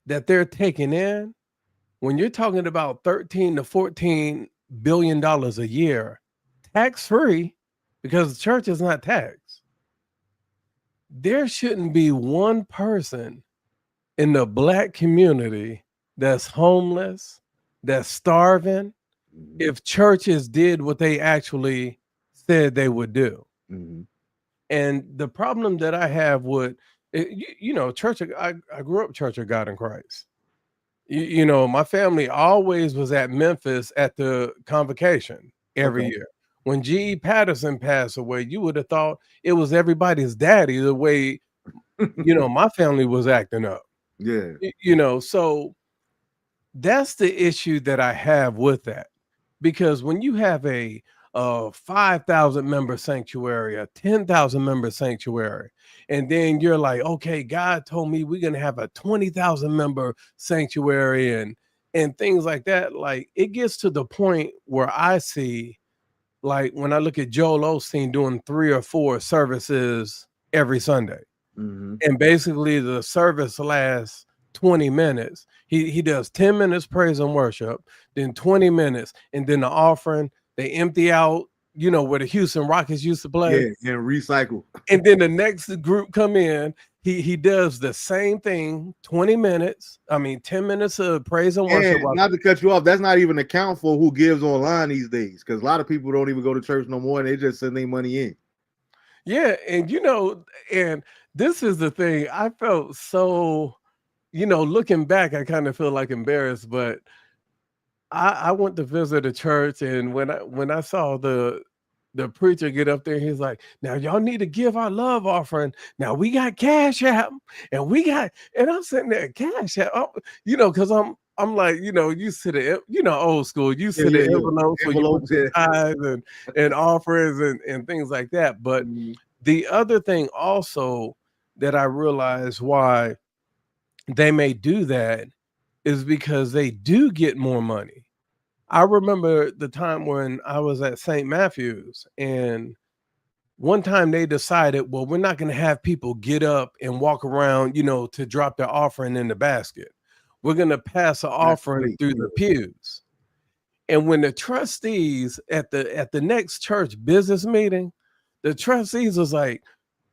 that they're taking in, when you're talking about 13 to 14 billion dollars a year, tax free, because the church is not taxed, there shouldn't be one person in the black community that's homeless, that's starving, Mm-hmm. if churches did what they actually said they would do. Mm-hmm. And the problem that I have with church, I grew up Church of God in Christ. My family always was at Memphis at the convocation every Okay. year. When G.E. Patterson passed away, you would have thought it was everybody's daddy, the way my family was acting up. Yeah. So that's the issue that I have with that. Because when you have a 5,000 member sanctuary, a 10,000 member sanctuary, and then you're like, okay, God told me we're gonna have a 20,000 member sanctuary and things like that. Like, it gets to the point where I see, like, when I look at Joel Osteen doing 3 or 4 services every Sunday, Mm-hmm. and basically the service lasts 20 minutes. He does 10 minutes praise and worship, then 20 minutes, and then the offering. They empty out, where the Houston Rockets used to play. Yeah, and recycle. And then the next group come in. He does the same thing, 20 minutes. 10 minutes of praise and worship. And not to cut you off, that's not even account for who gives online these days, because a lot of people don't even go to church no more, and they just send their money in. Yeah, and and this is the thing. I felt so, looking back, I kind of feel like embarrassed, but I went to visit a church, and when I saw the preacher get up there, he's like, now y'all need to give our love offering. Now we got Cash App, and I'm sitting there, Cash App, because I'm like, used to the, old school, used to the envelopes where you put the tithes and offerings and things like that. But the other thing also that I realized why they may do that is because they do get more money. I remember the time when I was at St. Matthew's, and one time they decided, well, we're not going to have people get up and walk around, to drop their offering in the basket. We're going to pass an offering through the pews. And when the trustees at the next church business meeting, the trustees was like,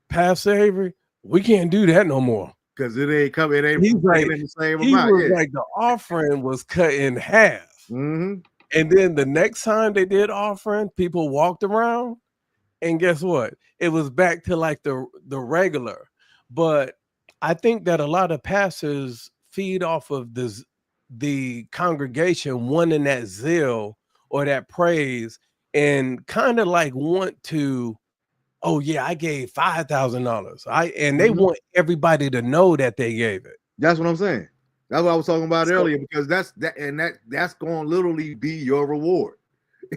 Pastor Avery, we can't do that no more. Because it ain't coming, it ain't He's like, in the same he amount. was like, the offering was cut in half. Mm-hmm. And then the next time they did offering, people walked around, and guess what? It was back to like the regular. But I think that a lot of pastors feed off of the congregation wanting that zeal or that praise, and kind of like want to, oh yeah, I gave $5,000. And they want everybody to know that they gave it. That's what I'm saying. That's what I was talking about earlier, because that's going to literally be your reward.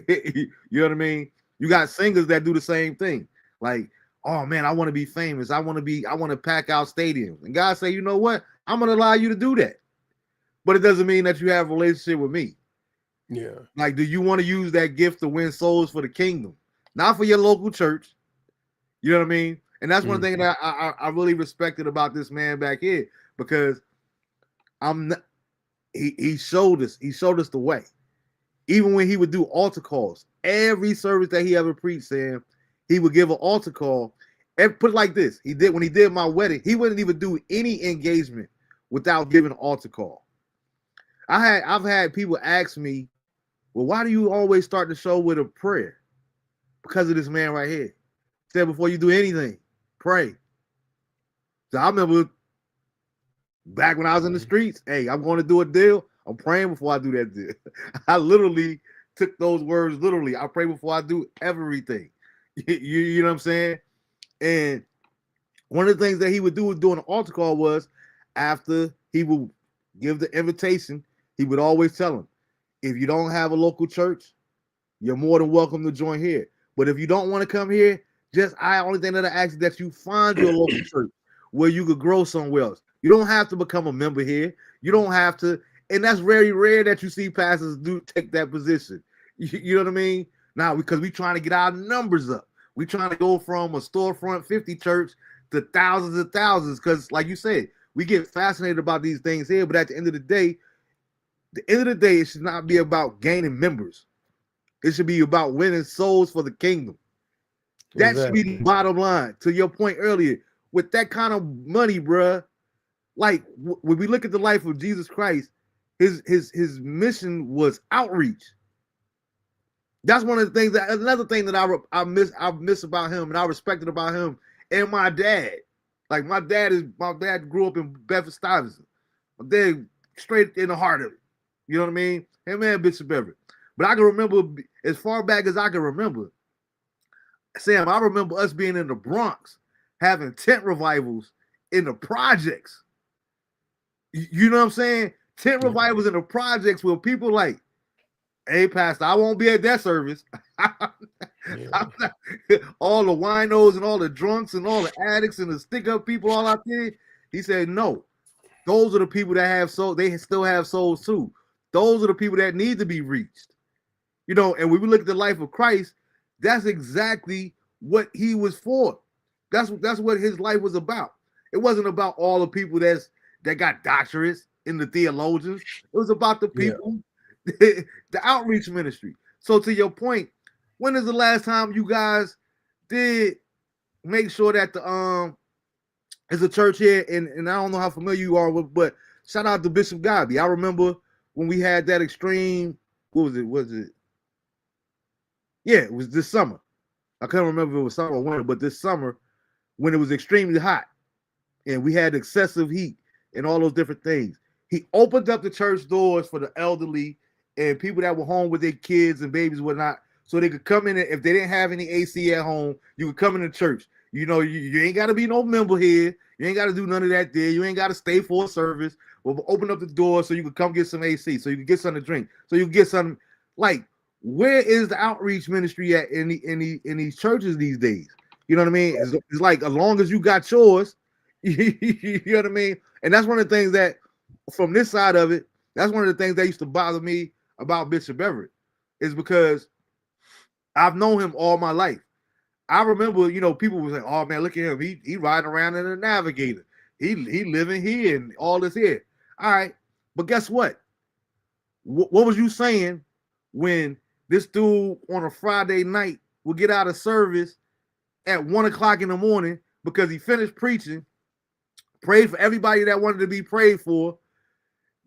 You know what I mean? You got singers that do the same thing. Like, oh man, I want to be famous. I want to pack out stadiums. And God say, you know what? I'm going to allow you to do that. But it doesn't mean that you have a relationship with me. Yeah. Like, do you want to use that gift to win souls for the kingdom? Not for your local church. You know what I mean? And that's one thing that I really respected about this man back here, because he showed us the way. Even when he would do altar calls, every service that he ever preached, Sam, he would give an altar call, And put it like this: when he did my wedding, he wouldn't even do any engagement without giving an altar call. I've had people ask me, well, why do you always start the show with a prayer? Because of this man right here. Said before you do anything, pray. So I remember back when I was in the streets, hey, I'm going to do a deal. I'm praying before I do that deal. I literally took those words literally. I pray before I do everything. You know what I'm saying? And one of the things that he would do during an altar call was after he would give the invitation, he would always tell him, if you don't have a local church, you're more than welcome to join here. But if you don't want to come here, only thing that I ask is that you find your local church where you could grow somewhere else. You don't have to become a member here. You don't have to, and that's very rare that you see pastors do take that position. You know what I mean? Now, because we're trying to get our numbers up. We're trying to go from a storefront 50 church to thousands and thousands. Because, like you said, we get fascinated about these things here, but at the end of the day, it should not be about gaining members. It should be about winning souls for the kingdom. That should be the bottom line. To your point earlier, with that kind of money, bruh, like when we look at the life of Jesus Christ, his mission was outreach. That's one of the things another thing that I miss about him and I respected about him and my dad. Like my dad grew up in Bedford-Stuyvesant. My dad straight in the heart of it. You know what I mean? Him and Bishop Everett. But I can remember as far back as I can remember, Sam, I remember us being in the Bronx having tent revivals in the projects. You know what I'm saying? Tent revivals in the projects where people like, hey, Pastor, I won't be at that service. All the winos and all the drunks and all the addicts and the stick-up people all out there. He said, no, those are the people that have souls. They still have souls too. Those are the people that need to be reached. You know, and when we look at the life of Christ, that's exactly what he was for. That's what his life was about. It wasn't about all the people that got doctorates in the theologians. It was about the people, the outreach ministry. So to your point, when is the last time you guys did make sure that there's a church here, and I don't know how familiar you are with, but shout out to Bishop Godby. I remember when we had that extreme, what was it? Yeah, it was this summer. I can't remember if it was summer or winter, but this summer when it was extremely hot and we had excessive heat and all those different things. He opened up the church doors for the elderly and people that were home with their kids and babies and whatnot, so they could come in. And if they didn't have any AC at home, you could come in the church. You know, you ain't got to be no member here. You ain't got to do none of that there. You ain't got to stay for a service. We'll open up the door so you could come get some AC, so you can get something to drink, so you can get something. Like, where is the outreach ministry at in these churches these days? You know what I mean? It's like, as long as you got yours, you know what I mean? And that's one of the things that, from this side of it, that's one of the things that used to bother me about Bishop Everett, is because I've known him all my life. I remember, you know, people were saying, oh man, look at him. He riding around in a Navigator. He living here and all this here. All right. But guess what? What was you saying when this dude on a Friday night will get out of service at 1 o'clock in the morning because he finished preaching, prayed for everybody that wanted to be prayed for,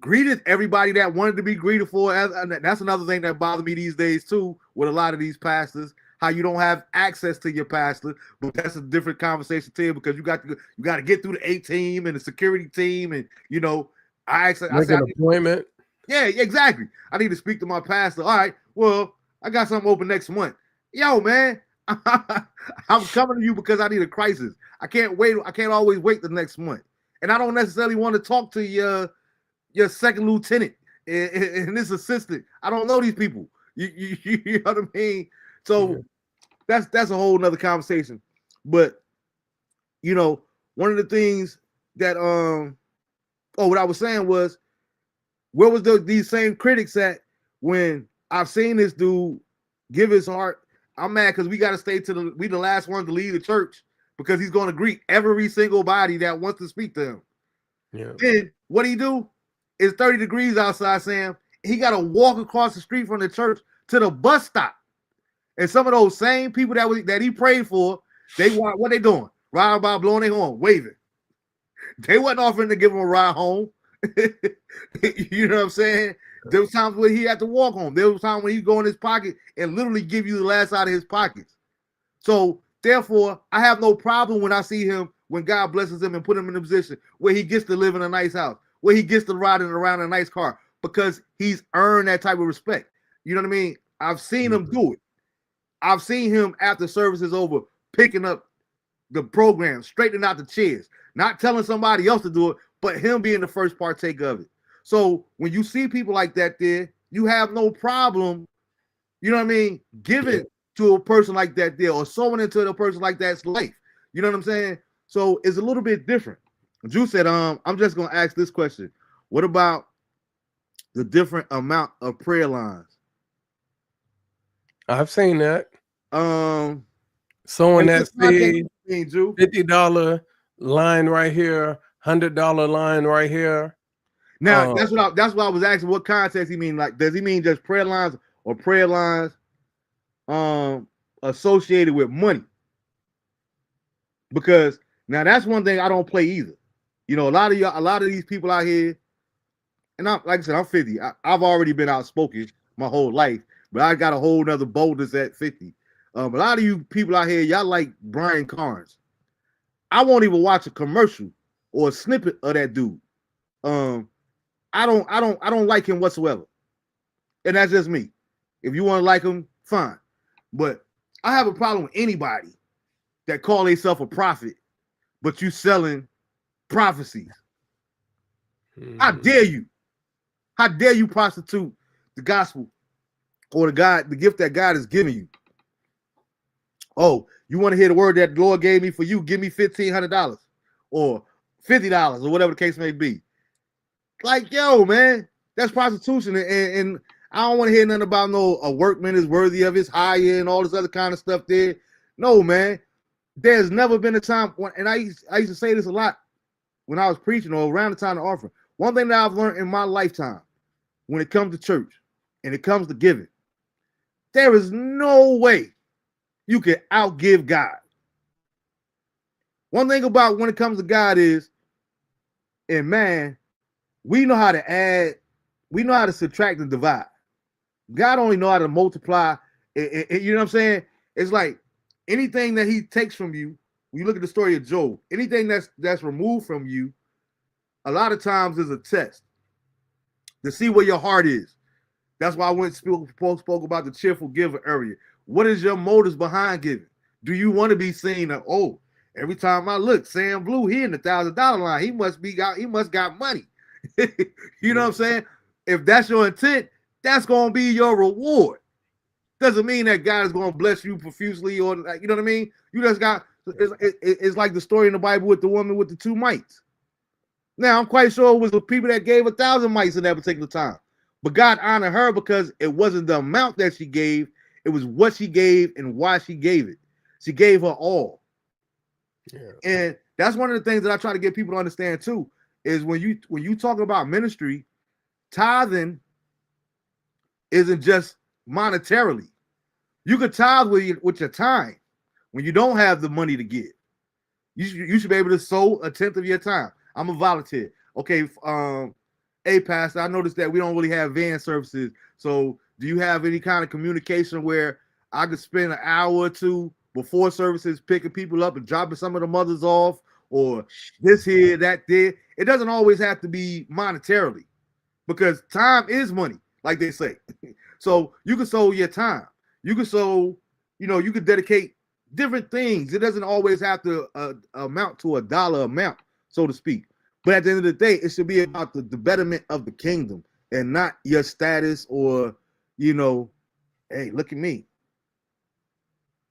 greeted everybody that wanted to be greeted for? And that's another thing that bothers me these days too with a lot of these pastors, how you don't have access to your pastor. But that's a different conversation too, because you got to get through the A team and the security team, and you know, I said an appointment. Yeah, exactly. I need to speak to my pastor. All right, well, I got something open next month. Yo, man, I'm coming to you because I need a crisis. I can't wait. I can't always wait the next month, and I don't necessarily want to talk to your second lieutenant and this assistant. I don't know these people. You know what I mean? So that's a whole nother conversation. But you know, one of the things that what I was saying was, where was these same critics at when I've seen this dude give his heart? I'm mad because we got to stay we the last ones to leave the church because he's going to greet every single body that wants to speak to him. Yeah. Then what he do? It's 30 degrees outside, Sam. He got to walk across the street from the church to the bus stop. And some of those same people that he prayed for, what they doing? riding by, blowing their horn, waving. They wasn't offering to give him a ride home. You know what I'm saying? There was times where he had to walk home. There was times when he'd go in his pocket and literally give you the last out of his pockets. So therefore, I have no problem when I see him, when God blesses him and put him in a position where he gets to live in a nice house, where he gets to ride around in a nice car, because he's earned that type of respect. You know what I mean? I've seen him do it. I've seen him after service is over picking up the program, straightening out the chairs, not telling somebody else to do it, but him being the first partaker of it. So when you see people like that there, you have no problem, you know what I mean, giving to a person like that there, or sowing into a person like that's life. You know what I'm saying? So it's a little bit different. Drew said, I'm just gonna ask this question. What about the different amount of prayer lines? I've seen that. Sowing that seed, $50 line right here, $100 line right here. Now that's what I was asking. What context he mean? Like, does he mean just prayer lines or prayer lines associated with money? Because now that's one thing I don't play either. You know, a lot of these people out here, and I'm, like I said, I'm 50. I've already been outspoken my whole life, but I got a whole nother boldness at 50. A lot of you people out here, y'all like Brian Carnes. I won't even watch a commercial or a snippet of that dude. I don't like him whatsoever. And that's just me. If you want to like him, fine. But I have a problem with anybody that call themselves a prophet, but you selling prophecies. How dare you? How dare you prostitute the gospel or the gift that God is giving you? Oh, you want to hear the word that the Lord gave me for you? Give me $1,500 or $50 or whatever the case may be. Like, yo, man, that's prostitution. And I don't want to hear nothing about a workman is worthy of his hire and all this other kind of stuff there. No, man. There's never been a time when, and I used to say this a lot when I was preaching or around the time of offering. One thing that I've learned in my lifetime when it comes to church and it comes to giving, there is no way you can outgive God. One thing about when it comes to God is, and man, we know how to add, we know how to subtract and divide. God only know how to multiply. You know what I'm saying? It's like anything that he takes from you, when you look at the story of Job, anything that's removed from you, a lot of times is a test to see where your heart is. That's why I went spoke about the cheerful giver area. What is your motives behind giving? Do you want to be seen that, oh, every time I look, Sam Blue, he in the $1,000 line. He must got money. You know what I'm saying? If that's your intent, that's gonna be your reward. Doesn't mean that God is gonna bless you profusely, or you know what I mean. You just got it's like the story in the Bible with the woman with the 2 mites. Now I'm quite sure it was the people that gave 1,000 mites in that particular time, but God honored her because it wasn't the amount that she gave; it was what she gave and why she gave it. She gave her all, and that's one of the things that I try to get people to understand too. Is when you talk about ministry, tithing isn't just monetarily. You could tithe with your time when you don't have the money to give. You should be able to sow 1/10 of your time. I'm a volunteer. Okay, hey pastor, I noticed that we don't really have van services. So do you have any kind of communication where I could spend an hour or two before services picking people up and dropping some of the mothers off, or this here, that there? It doesn't always have to be monetarily, because time is money, like they say. So you can sow your time. You can sow, you can dedicate different things. It doesn't always have to amount to a dollar amount, so to speak. But at the end of the day, it should be about the betterment of the kingdom and not your status or, hey, look at me.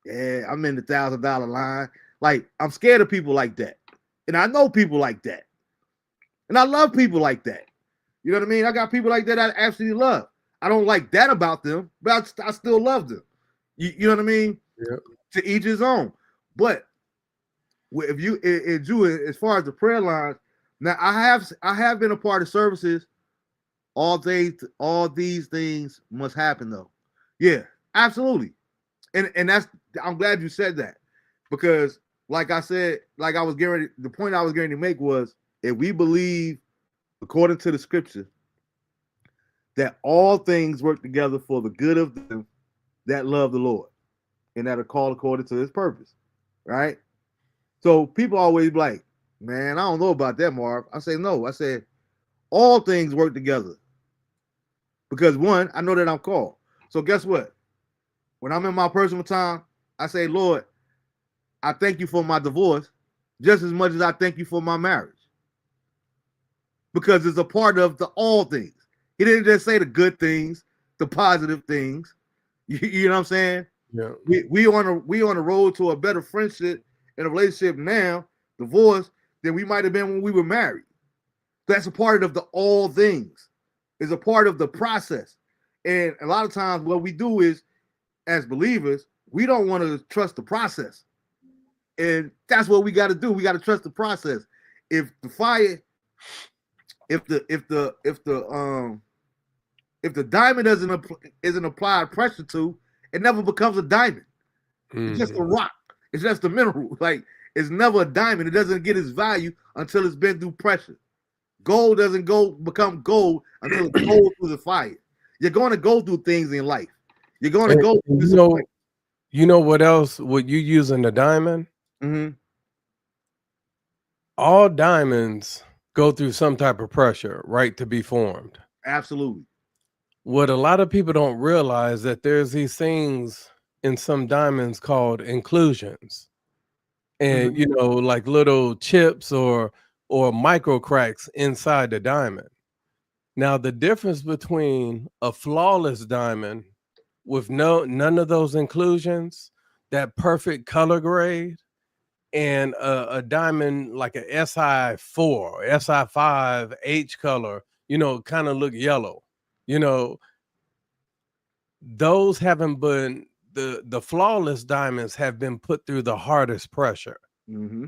Yeah, I'm in the $1,000 line. Like, I'm scared of people like that. And I know people like that. And I love people like that. You know what I mean? I got people like that I absolutely love. I don't like that about them, but I still love them. You know what I mean? Yeah. To each his own. But if you, Drew, as far as the prayer lines, now I have been a part of services. All these things must happen though. Yeah, absolutely. And I'm glad you said that, because like I said, like I was getting the point I was going to make was if we believe according to the scripture that all things work together for the good of them that love the Lord and that are called according to his purpose, right? So people always be like, man, I don't know about that, Marv. I say, no. I said, all things work together. Because one, I know that I'm called. So guess what? When I'm in my personal time, I say, Lord, I thank you for my divorce just as much as I thank you for my marriage. Because it's a part of the all things. He didn't just say the good things, the positive things. You know what I'm saying? Yeah. We on the road to a better friendship and a relationship now, divorce, than we might have been when we were married. That's a part of the all things. It's a part of the process. And a lot of times what we do is, as believers, we don't want to trust the process. And that's what we got to do. We got to trust the process. If the fire, if the diamond isn't applied pressure to, it never becomes a diamond. It's just a rock. It's just a mineral. Like, it's never a diamond. It doesn't get its value until it's been through pressure. Gold doesn't become gold until it goes through the fire. You're going to go through things in life. You're going to go through disappointment. You know what else would you use in the diamond? Mm-hmm. All diamonds go through some type of pressure, right, to be formed. Absolutely. What a lot of people don't realize that there's these things in some diamonds called inclusions. And you know, like little chips or micro cracks inside the diamond. Now, the difference between a flawless diamond with none of those inclusions, that perfect color grade, and a diamond like a SI4, SI5 H color, you know, kind of look yellow. You know, those haven't been the flawless diamonds have been put through the hardest pressure. Mm-hmm.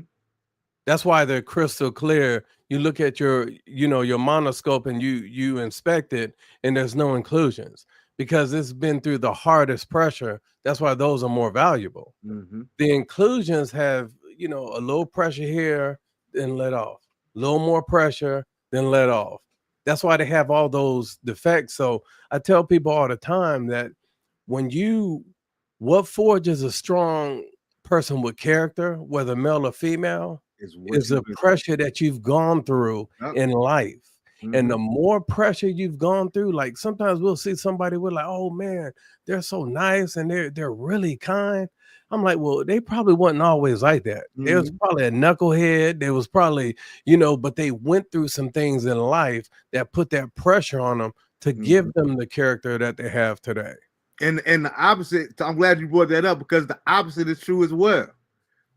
That's why they're crystal clear. You look at your monoscope and you inspect it, and there's no inclusions because it's been through the hardest pressure. That's why those are more valuable. Mm-hmm. The inclusions have, a little pressure here, then let off. A little more pressure, then let off. That's why they have all those defects. So I tell people all the time that what forges a strong person with character, whether male or female, is the pressure that you've gone through in life. And the more pressure you've gone through, like sometimes we'll see somebody, we're like, oh man, they're so nice and they're really kind. I'm like, well, they probably wasn't always like that. There was probably a knucklehead. There was probably, but they went through some things in life that put that pressure on them to give them the character that they have today. And the opposite, I'm glad you brought that up because the opposite is true as well.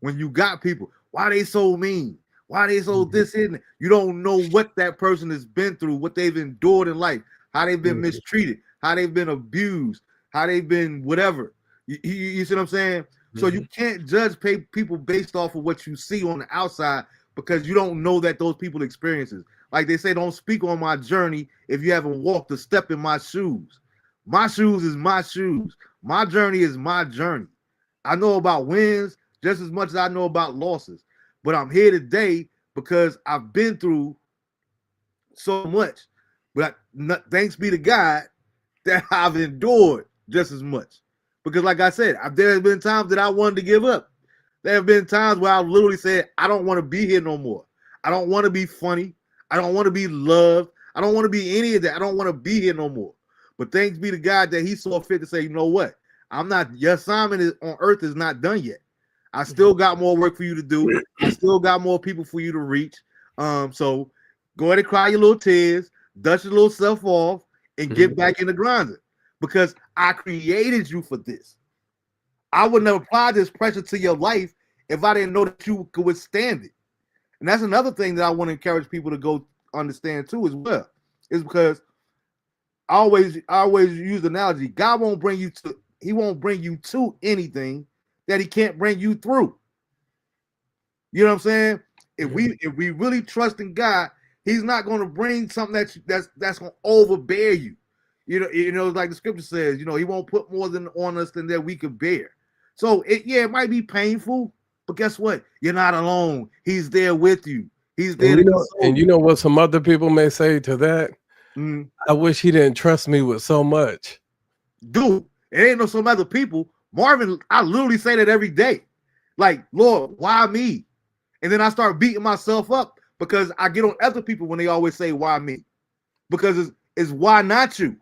When you got people, why they so mean? Why they so this and you don't know what that person has been through, what they've endured in life, how they've been mistreated, how they've been abused, how they've been whatever. You see what I'm saying? So you can't judge people based off of what you see on the outside because you don't know that those people experiences. Like they say, don't speak on my journey if you haven't walked a step in my shoes. My shoes is my shoes. My journey is my journey. I know about wins just as much as I know about losses. But I'm here today because I've been through so much. But thanks be to God that I've endured just as much. Because like I said, there have been times that I wanted to give up. There have been times where I literally said, I don't want to be here no more. I don't want to be funny. I don't want to be loved. I don't want to be any of that. I don't want to be here no more. But thanks be to God that he saw fit to say, you know what? Your assignment on earth is not done yet. I still got more work for you to do. I still got more people for you to reach. So go ahead and cry your little tears, dust your little self off, and get back in the grinding. Because I created you for this. I wouldn't have applied this pressure to your life if I didn't know that you could withstand it. And that's another thing that I want to encourage people to go understand too as well. Is because I always use the analogy. God won't bring you to anything that he can't bring you through. You know what I'm saying? If we really trust in God, he's not going to bring something that's going to overbear you. You know, like the scripture says, he won't put more on us than that we could bear. So it might be painful, But guess what? You're not alone. He's there with you. He's there And to you know, console and you know what some other people may say to that? Mhm. I wish he didn't trust me with so much. Dude, it ain't no some other people. Marvin, I literally say that every day. Like, Lord, why me? And then I start beating myself up because I get on other people when they always say, why me? Because it's why not you?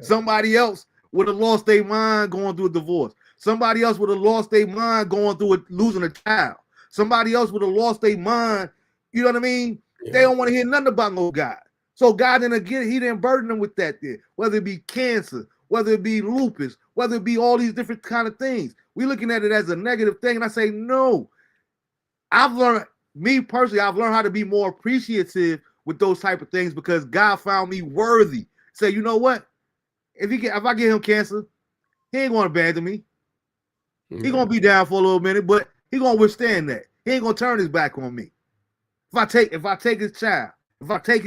Somebody else would have lost their mind going through a divorce. Somebody else would have lost their mind going through losing a child. Somebody else would have lost their mind. You know what I mean? Yeah. They don't want to hear nothing about no God. So God didn't get it. He didn't burden them with that there. Whether it be cancer, whether it be lupus, whether it be all these different kind of things. We're looking at it as a negative thing. And I say, no. I've learned, me personally, I've learned how to be more appreciative with those type of things because God found me worthy. Say, you know what? If I get him cancer, he ain't gonna abandon me. He gonna be down for a little minute, but he gonna withstand that. He ain't gonna turn his back on me. If I take his child, if I take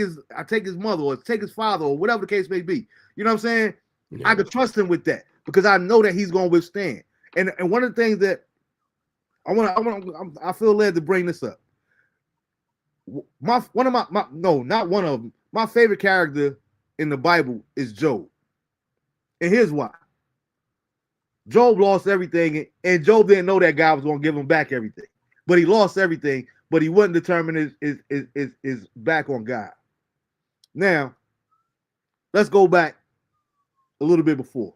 his mother or take his father or whatever the case may be, you know what I'm saying? Yeah. I could trust him with that because I know that he's gonna withstand. And one of the things that I feel led to bring this up. My favorite character in the Bible is Job. And here's why. Job lost everything, and Job didn't know that God was going to give him back everything. But he lost everything, but he wasn't determined his back on God. Now, let's go back a little bit before.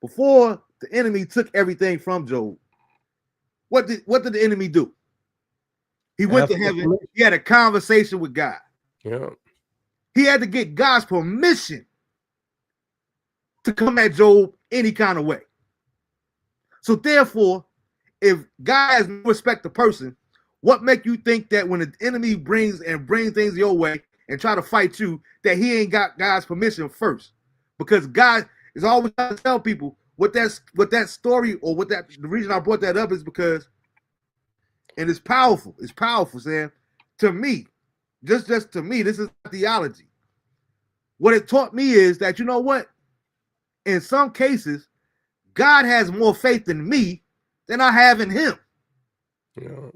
Before the enemy took everything from Job, what did the enemy do? He went to heaven. He had a conversation with God. Yeah. He had to get God's permission to come at Job any kind of way. So therefore, if God has no respect to person, what make you think that when the enemy brings things your way and try to fight you, that he ain't got God's permission first? Because God is always trying to tell people what that story or the reason I brought that up is because, and it's powerful, Sam. To me, just to me, this is theology. What it taught me is that, you know what? In some cases, God has more faith in me than I have in him. Yeah.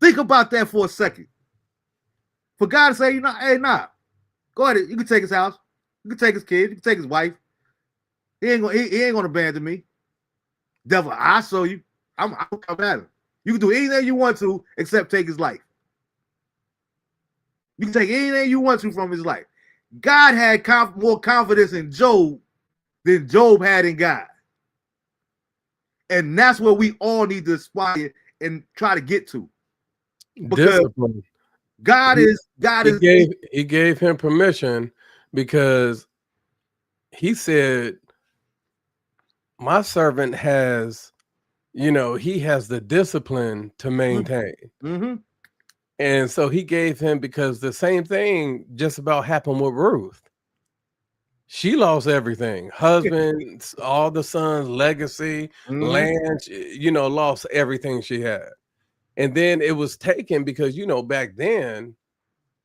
Think about that for a second. For God to say, you know, hey, nah, go ahead. You can take his house. You can take his kids. You can take his wife. He ain't gonna abandon me. Devil, I show you. I'm coming at him. You can do anything you want to except take his life. You can take anything you want to from his life. God had more confidence in Job than Job had in God. And that's what we all need to aspire and try to get to. Because discipline. He gave him permission because he said, my servant has, he has the discipline to maintain. Mm-hmm. And so he gave him, because the same thing just about happened with Ruth. She lost everything. Husband, all the sons, legacy, land, lost everything she had. And then it was taken because, back then,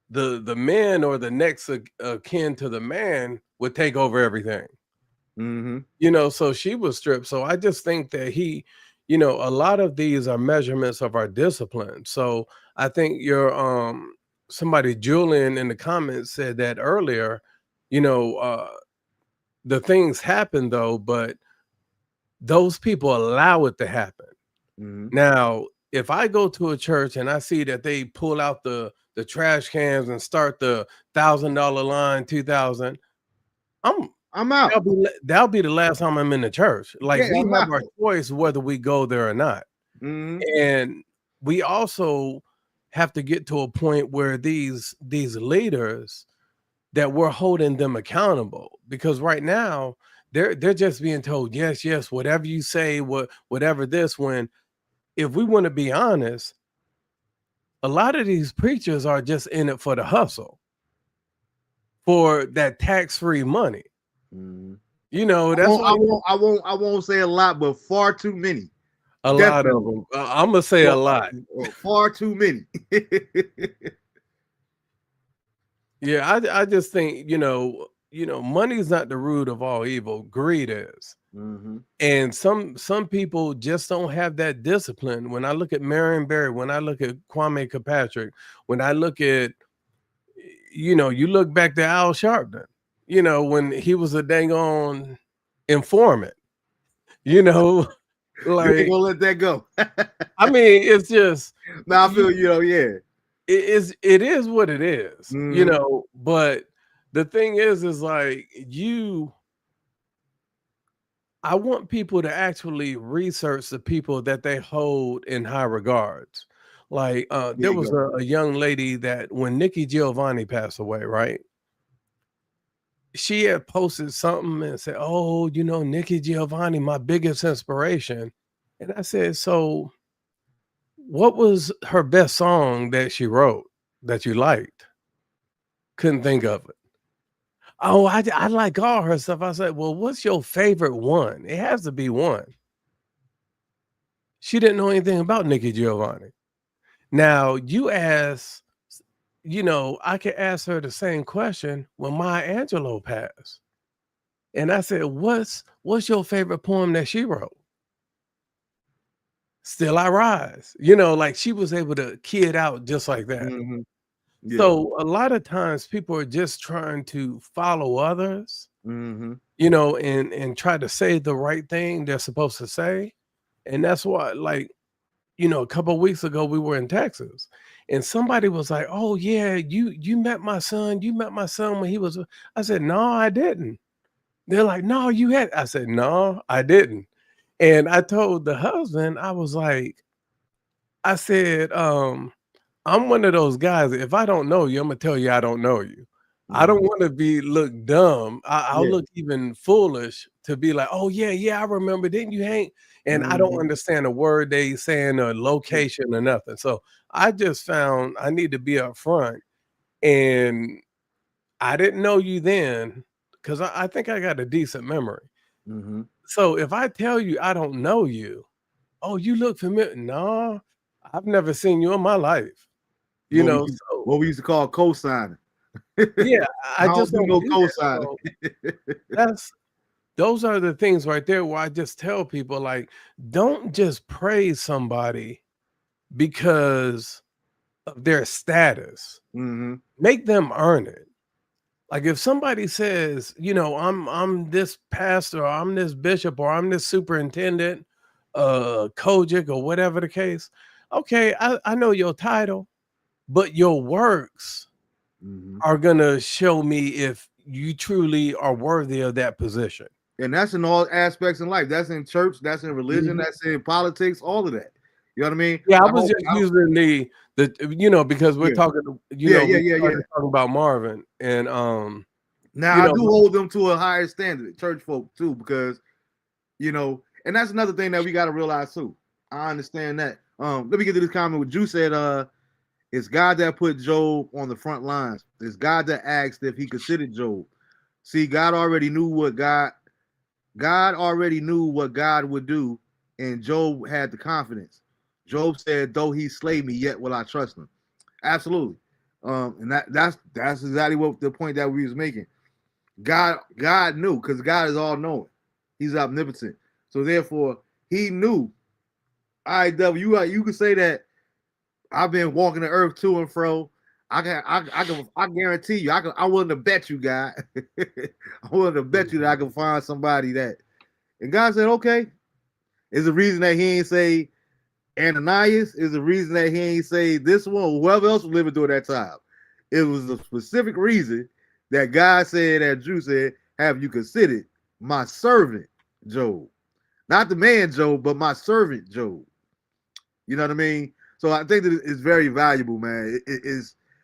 the men or the next akin to the man would take over everything. Mm-hmm. So she was stripped. So I just think that he, a lot of these are measurements of our discipline. So I think your somebody, Julian, in the comments said that earlier, the things happen though, but those people allow it to happen. Mm-hmm. Now, if I go to a church and I see that they pull out the trash cans and start the $1,000 line, 2,000, I'm out. That'll be the last time I'm in the church. Like, we I'm have out. our choice whether we go there or not. Mm-hmm. And we also have to get to a point where these leaders, that we're holding them accountable, because right now they're just being told, yes, whatever you say, whatever this, when if we want to be honest, a lot of these preachers are just in it for the hustle, for that tax-free money. Mm-hmm. That's I won't say a lot, but far too many. A lot of them. I'm gonna say a lot. Far too many. Yeah, I just think, money is not the root of all evil. Greed is. Mm-hmm. And some people just don't have that discipline. When I look at Marion Barry, when I look at Kwame Kilpatrick, when I look at, you look back to Al Sharpton, when he was a dang on informant, You ain't like, gonna let that go. I mean, it's just, Now I feel yeah. it is what it is, Mhm. but the thing is like I want people to actually research the people that they hold in high regards. Like, There there you was go. a young lady that when Nikki Giovanni passed away, right? She had posted something and said, "Oh, Nikki Giovanni, my biggest inspiration." And I said, "So, what was her best song that she wrote that you liked?" Couldn't think of it. Oh, I like all her stuff. I said, "Well, what's your favorite one?" It has to be one. She didn't know anything about Nikki Giovanni. Now, I could ask her the same question when Maya Angelou passed. And I said, "What's your favorite poem that she wrote?" Still I Rise. Like she was able to key it out just like that. Mhm. Yeah. So a lot of times people are just trying to follow others, Mhm. and try to say the right thing they're supposed to say. And that's why, like, a couple of weeks ago we were in Texas and somebody was like, "Oh yeah, you met my son. You met my son when he was." I said, "No, I didn't." They're like, "No, you had." I said, "No, I didn't." And I told the husband, I said, "I'm one of those guys. If I don't know you, I'm gonna tell you I don't know you. I don't Mhm. want to look dumb. I'll Yeah. look even foolish to be like, 'Oh yeah, yeah, I remember. Didn't you hang?'" And I don't Mhm. understand a word they saying or Yeah. location or nothing. So I just found I need to be upfront. And I didn't know you then because I think I got a decent memory. Mhm. So if I tell you I don't know you, "Oh, you look familiar." No, I've never seen you in my life. What we used, So what we used to call co-signing. yeah, I I don't just do don't no do that. co-signing. So that's those are the things right there where I just tell people, like, don't just praise somebody because of their status. Mhm. Make them earn it. Like if somebody says, I'm this pastor, or I'm this bishop, or I'm this superintendent, Kojic, or whatever the case. Okay, I know your title, but your works Mhm. are gonna show me if you truly are worthy of that position. And that's in all aspects in life. That's in church. That's in religion. Mhm. That's in politics. All of that. You know what I mean? Yeah, I I was hope. just using because we're Yeah. talking, Yeah. Yeah. we Yeah. Yeah. started talking about Marvin and Now you I know, do hold them to a higher standard, church folk too, because and that's another thing that we got to realize too. I understand that. Let me get to this comment. What you said. It's God that put Job on the front lines. It's God that asked if he considered Job. See, God already knew what God would do, and Job had the confidence. Job said, "Though he slay me, yet will I trust him." Absolutely. And that's exactly what the point that we was making. God knew because God is all knowing. He's omnipotent. So therefore, he knew. All right, W, you could say that I've been walking the earth to and fro. I guarantee you, I'm willing to bet you, God. I'm willing to bet you that I can find somebody that. And God said, okay. Is the reason that he ain't say Ananias, is the reason that he ain't say this one, or whoever else was living during that time. It was a specific reason that God said, that Drew said, have you considered my servant Job? Not the man Job, but my servant Job. You know what I mean? So I think that it's very valuable, man. yeah,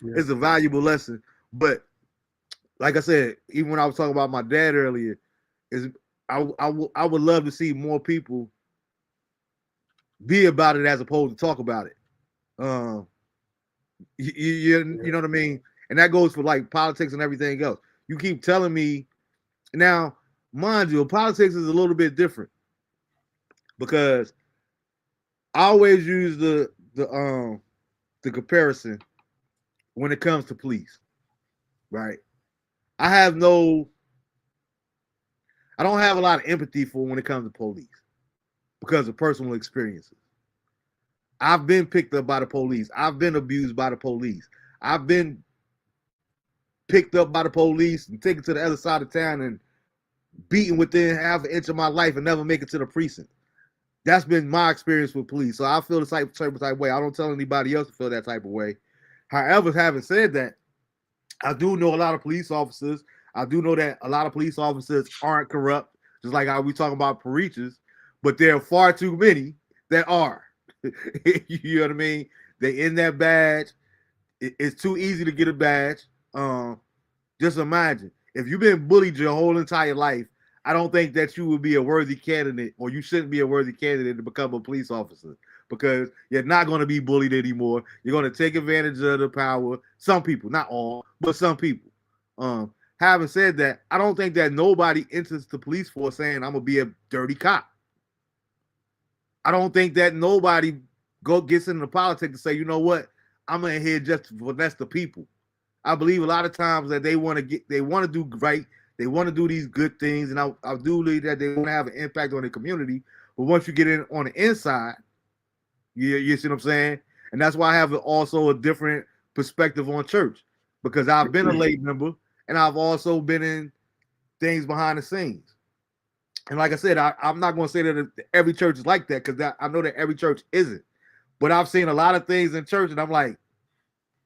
It's a valuable lesson. But like I said, even when I was talking about my dad earlier, is I would love to see more people be about it as opposed to talk about it. Um, you know what I mean? And that goes for like politics and everything else. You keep telling me now, mind you, politics is a little bit different because I always use the comparison when it comes to police, right? I have no I don't have a lot of empathy for when it comes to police because of personal experiences. I've been picked up by the police. I've been abused by the police. I've been picked up by the police and taken to the other side of town and beaten within half an inch of my life and never make it to the precinct. That's been my experience with police. So I feel the type of way. I don't tell anybody else to feel that type of way. However, having said that, I do know a lot of police officers. I do know that a lot of police officers aren't corrupt, just like how we talk about preachers, but there are far too many that are. You know what I mean? They in that badge. It's too easy to get a badge. Just imagine if you've been bullied your whole entire life. I don't think that you would be a worthy candidate, or you shouldn't be a worthy candidate to become a police officer, because you're not going to be bullied anymore. You're going to take advantage of the power. Some people, not all, but some people. Having said that, I don't think that nobody enters the police force saying I'm gonna be a dirty cop. I don't think that nobody gets into politics to say, you know what, I'm in here just to finesse the people. I believe a lot of times that they want to do right, they want to do these good things, and I do believe that they want to have an impact on the community. But once you get in on the inside, you see what I'm saying? And that's why I have also a different perspective on church, because I've been a lay member and I've also been in things behind the scenes. And like I said, I'm not going to say that every church is like that, because I know that every church isn't. But I've seen a lot of things in church, and I'm like,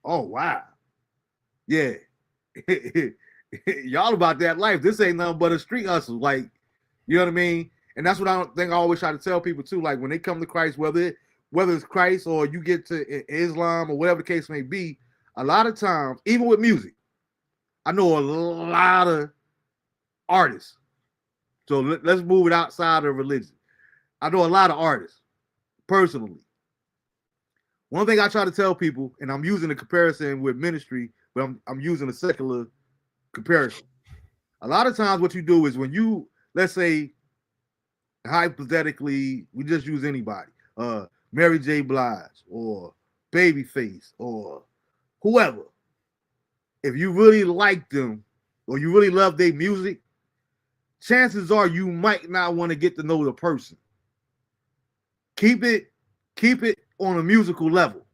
oh, wow. Yeah. Y'all about that life. This ain't nothing but a street hustle. Like, you know what I mean? And that's what I always try to tell people, too. Like, when they come to Christ, whether it's Christ or you get to Islam or whatever the case may be, a lot of times, even with music, I know a lot of artists. So let's move it outside of religion. I know a lot of artists, personally. One thing I try to tell people, and I'm using a comparison with ministry, but I'm using a secular comparison. A lot of times what you do is when you, let's say, hypothetically, we just use anybody, Mary J. Blige or Babyface or whoever. If you really like them or you really love their music, chances are you might not want to get to know the person. Keep it on a musical level.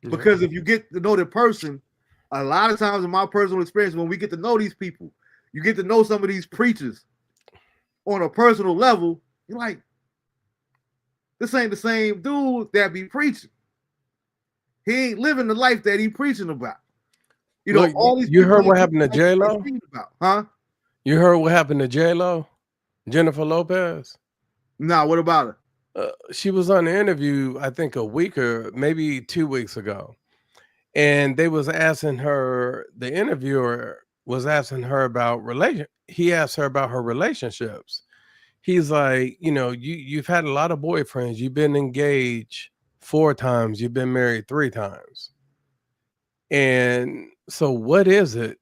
Because if you get to know the person, a lot of times in my personal experience, when we get to know these people, you get to know some of these preachers on a personal level, you're like, this ain't the same dude that be preaching. He ain't living the life that he preaching about. You know, Look, all these you people heard what happened to J-Lo? Huh? You heard what happened to J-Lo? Jennifer Lopez? Nah, what about her? She was on the interview, I think a week or maybe 2 weeks ago. And they was asking her, the interviewer was asking her about he asked her about her relationships. He's like, you know, you've had a lot of boyfriends. You've been engaged 4 times. You've been married 3 times. And so what is it?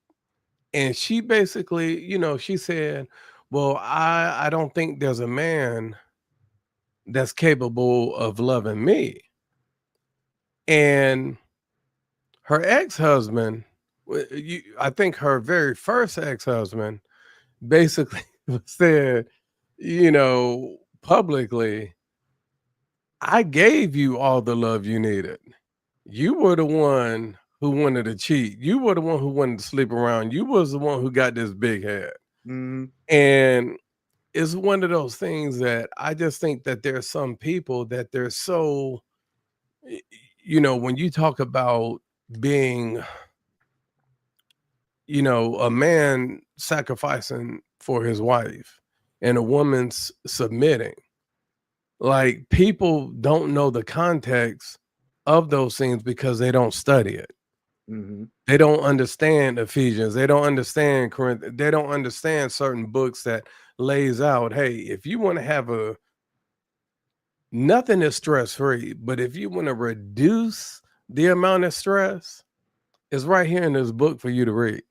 And she basically, you know, she said, well, I don't think there's a man that's capable of loving me. And her ex-husband, I think her very first ex-husband basically said, you know, publicly, I gave you all the love you needed. You were the one who wanted to cheat. You were the one who wanted to sleep around. You was the one who got this big head. Mm-hmm. And it's one of those things that I just think that there's some people that they're so, you know, when you talk about being, you know, a man sacrificing for his wife and a woman's submitting, like people don't know the context of those things because they don't study it. Mm-hmm. They don't understand Ephesians. They don't understand Corinthians. They don't understand certain books that lays out, hey, if you want to have nothing is stress-free, but if you want to reduce the amount of stress, it's right here in this book for you to read.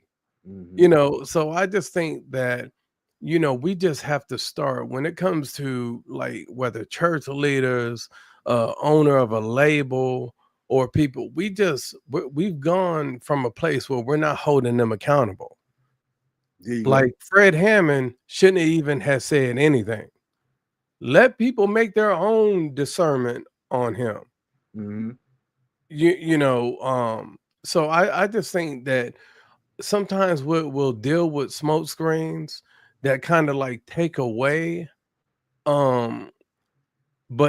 Mm-hmm. You know, so I just think that, you know, we just have to start when it comes to like whether church leaders, owner of a label, or people, we've gone from a place where we're not holding them accountable. There you Like Fred Hammond shouldn't even have said anything. Let people make their own discernment on him. go. Mm-hmm. So I just think that sometimes we'll deal with smoke screens that kind of like take away. But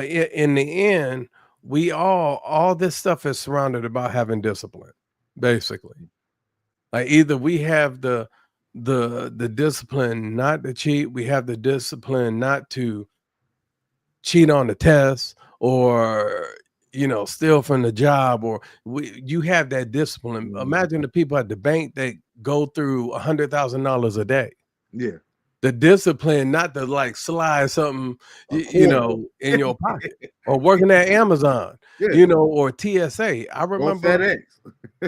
in the end, we all this stuff is surrounded about having discipline, basically. Like either we have the discipline not to cheat, we have the discipline not to cheat on the test, or steal from the job, or you have that discipline. Imagine the people at the bank that go through $100,000 a day. Yeah. The discipline not to like slide something, in your pocket, or working at Amazon, Yeah. or TSA. I Or remember, FedEx.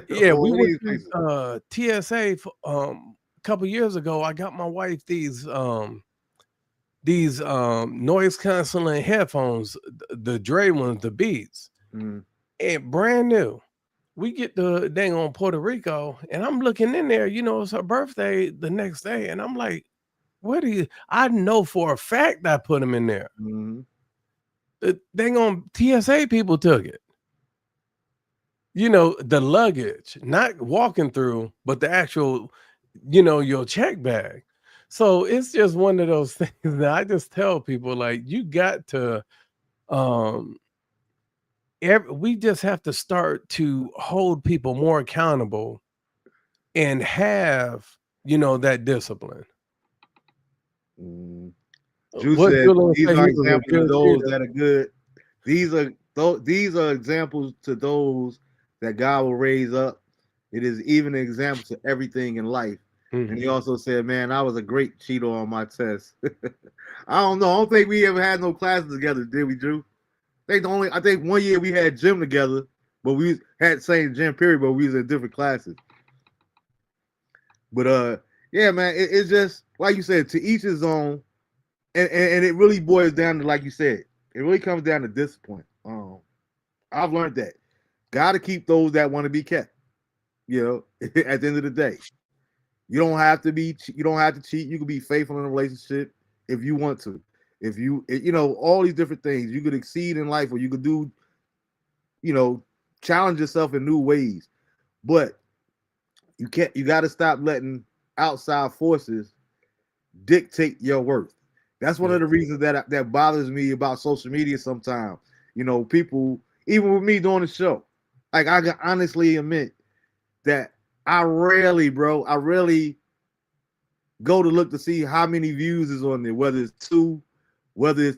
yeah, we Or went these places. through TSA a couple years ago. I got my wife these noise canceling headphones, the Dre ones, the Beats, Mm. and brand new. We get the dang on Puerto Rico, and I'm looking in there. It's her birthday the next day, and I'm like, "What do you?" I know for a fact I put them in there. Mm. The dang on TSA people took it. The luggage, not walking through, but the actual, your check bag. So it's just one of those things that I just tell people, like, you got to, um, we just have to start to hold people more accountable and have, that discipline. Mm. Uh, Drew What said Julian these said, he are was a examples of good those cheater. that are good. These are examples to those that God will raise up. It is even an example to everything in life. And he Mhm. also said, "Man, I was a great cheater on my test." I don't know. I don't think we ever had no classes together, did we, Drew? I think one year we had gym together, but we had the same gym period, but we was in different classes. But yeah, man, it's just like you said, to each his own, and it really boils down to, like you said, it really comes down to discipline. I've learned that. Got to keep those that want to be kept. At the end of the day, you don't have to cheat. You can be faithful in a relationship if you want to. If all these different things, you could exceed in life, or you could do, challenge yourself in new ways. But you got to stop letting outside forces dictate your worth. That's one of the reasons that bothers me about social media sometimes. People, even with me doing the show, like, I can honestly admit that I rarely go to look to see how many views is on there, whether it's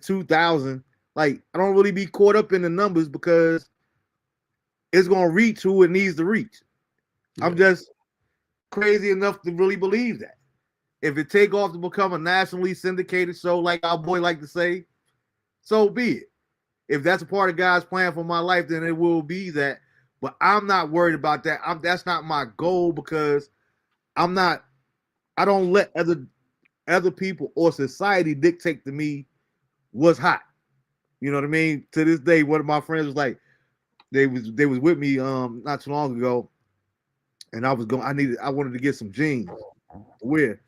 2,000. Like, I don't really be caught up in the numbers because it's gonna reach who it needs to reach. Yeah. I'm just crazy enough to really believe that. If it take off to become a nationally syndicated show, like our boy like to say, so be it. If that's a part of God's plan for my life, then it will be that. But I'm not worried about that. That's not my goal, because I don't let other people or society dictate to me what's hot. You know what I mean? To this day, one of my friends was like, they was with me not too long ago, and I wanted to get some jeans to wear. And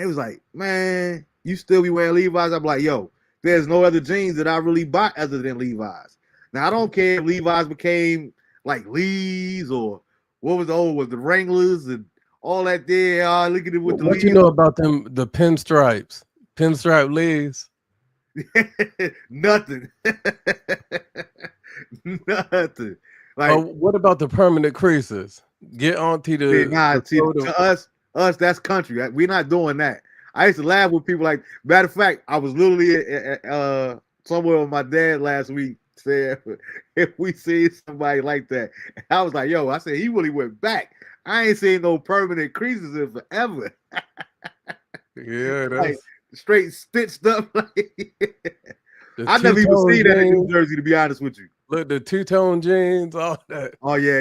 they was like, "Man, you still be wearing Levi's?" I'm like, "Yo, there's no other jeans that I really buy other than Levi's." Now, I don't care if Levi's became like Lee's, or what was the Wranglers and all that there. Look at it with the What you Lee's. know about the pinstripe Lees? Nothing. Nothing. Like, What about the permanent creases? Get onto the to us, that's country. We're not doing that. I used to laugh with people. Like, matter of fact, I was literally somewhere with my dad last week. Said, if we see somebody like that, I was like, "Yo," I said, he really went back. I ain't seen no permanent creases in forever. Yeah, Like, that's straight stitched up. the I never even two-tone seen that in New jeans. Jersey, to be honest with you. Look, the two-tone jeans, all that. Oh yeah.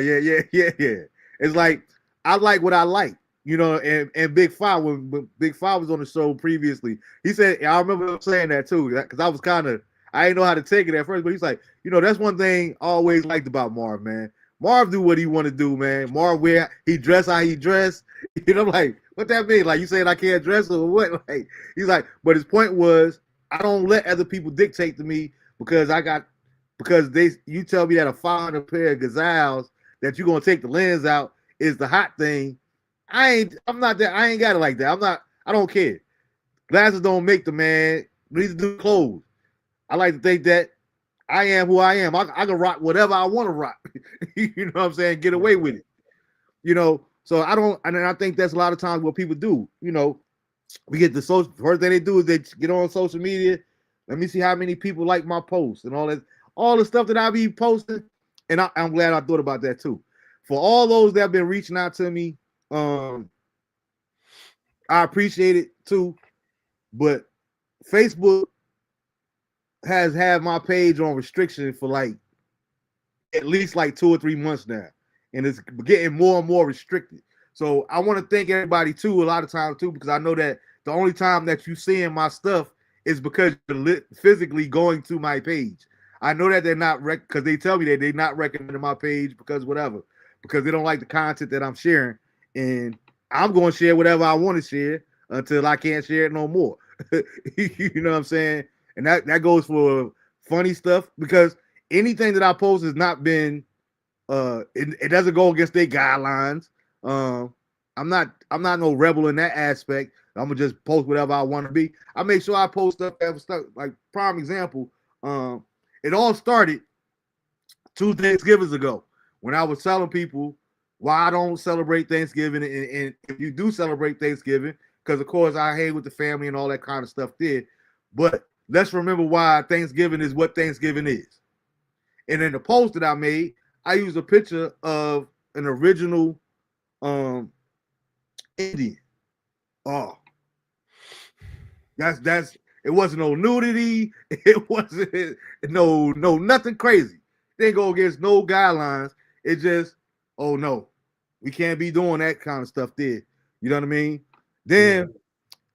It's like, I like what I like, and Big Five, when Big Five was on the show previously, he said, I remember him saying that too, because I didn't know how to take it at first, but he's like, that's one thing I always liked about Marv, man. Marv do what he want to do, man. Marv wear he dress how he dress. You know, like what that mean? Like you saying I can't dress or what? Like he's like, but his point was I don't let other people dictate to me because you tell me that a 500 pair of gazelles that you're gonna take the lens out is the hot thing. I'm not that. I ain't got it like that. I don't care. Glasses don't make the man. Neither do clothes. I like to think that I am who I am. I can rock whatever I want to rock. You know what I'm saying? Get away with it. You know, so I think that's a lot of times what people do. You know, we get the social, first thing they do is they get on social media. Let me see how many people like my posts and all the stuff that I be posting. And I'm glad I thought about that too. For all those that have been reaching out to me, I appreciate it too. But Facebook has had my page on restriction for like at least like 2 or 3 months now, and it's getting more and more restricted. So I want to thank everybody too, a lot of times too, because I know that the only time that you seeing my stuff is because you're physically going to my page. I know that they're not because they tell me that they're not recommending my page because whatever, because they don't like the content that I'm sharing, and I'm going to share whatever I want to share until I can't share it no more. You know what I'm saying? And that goes for funny stuff because anything that I post has not been it doesn't go against their guidelines. I'm not no rebel in that aspect. I'm gonna just post whatever I want to be. I make sure I post stuff like prime example. It all started 2 Thanksgivings ago when I was telling people why I don't celebrate Thanksgiving, and if you do celebrate Thanksgiving, because of course I hang with the family and all that kind of stuff there, but let's remember why Thanksgiving is what Thanksgiving is. And in the post that I made, I used a picture of an original Indian. Oh, that's it wasn't no nudity. It wasn't no nothing crazy. They didn't go against no guidelines. It just, oh no, we can't be doing that kind of stuff there. You know what I mean? Then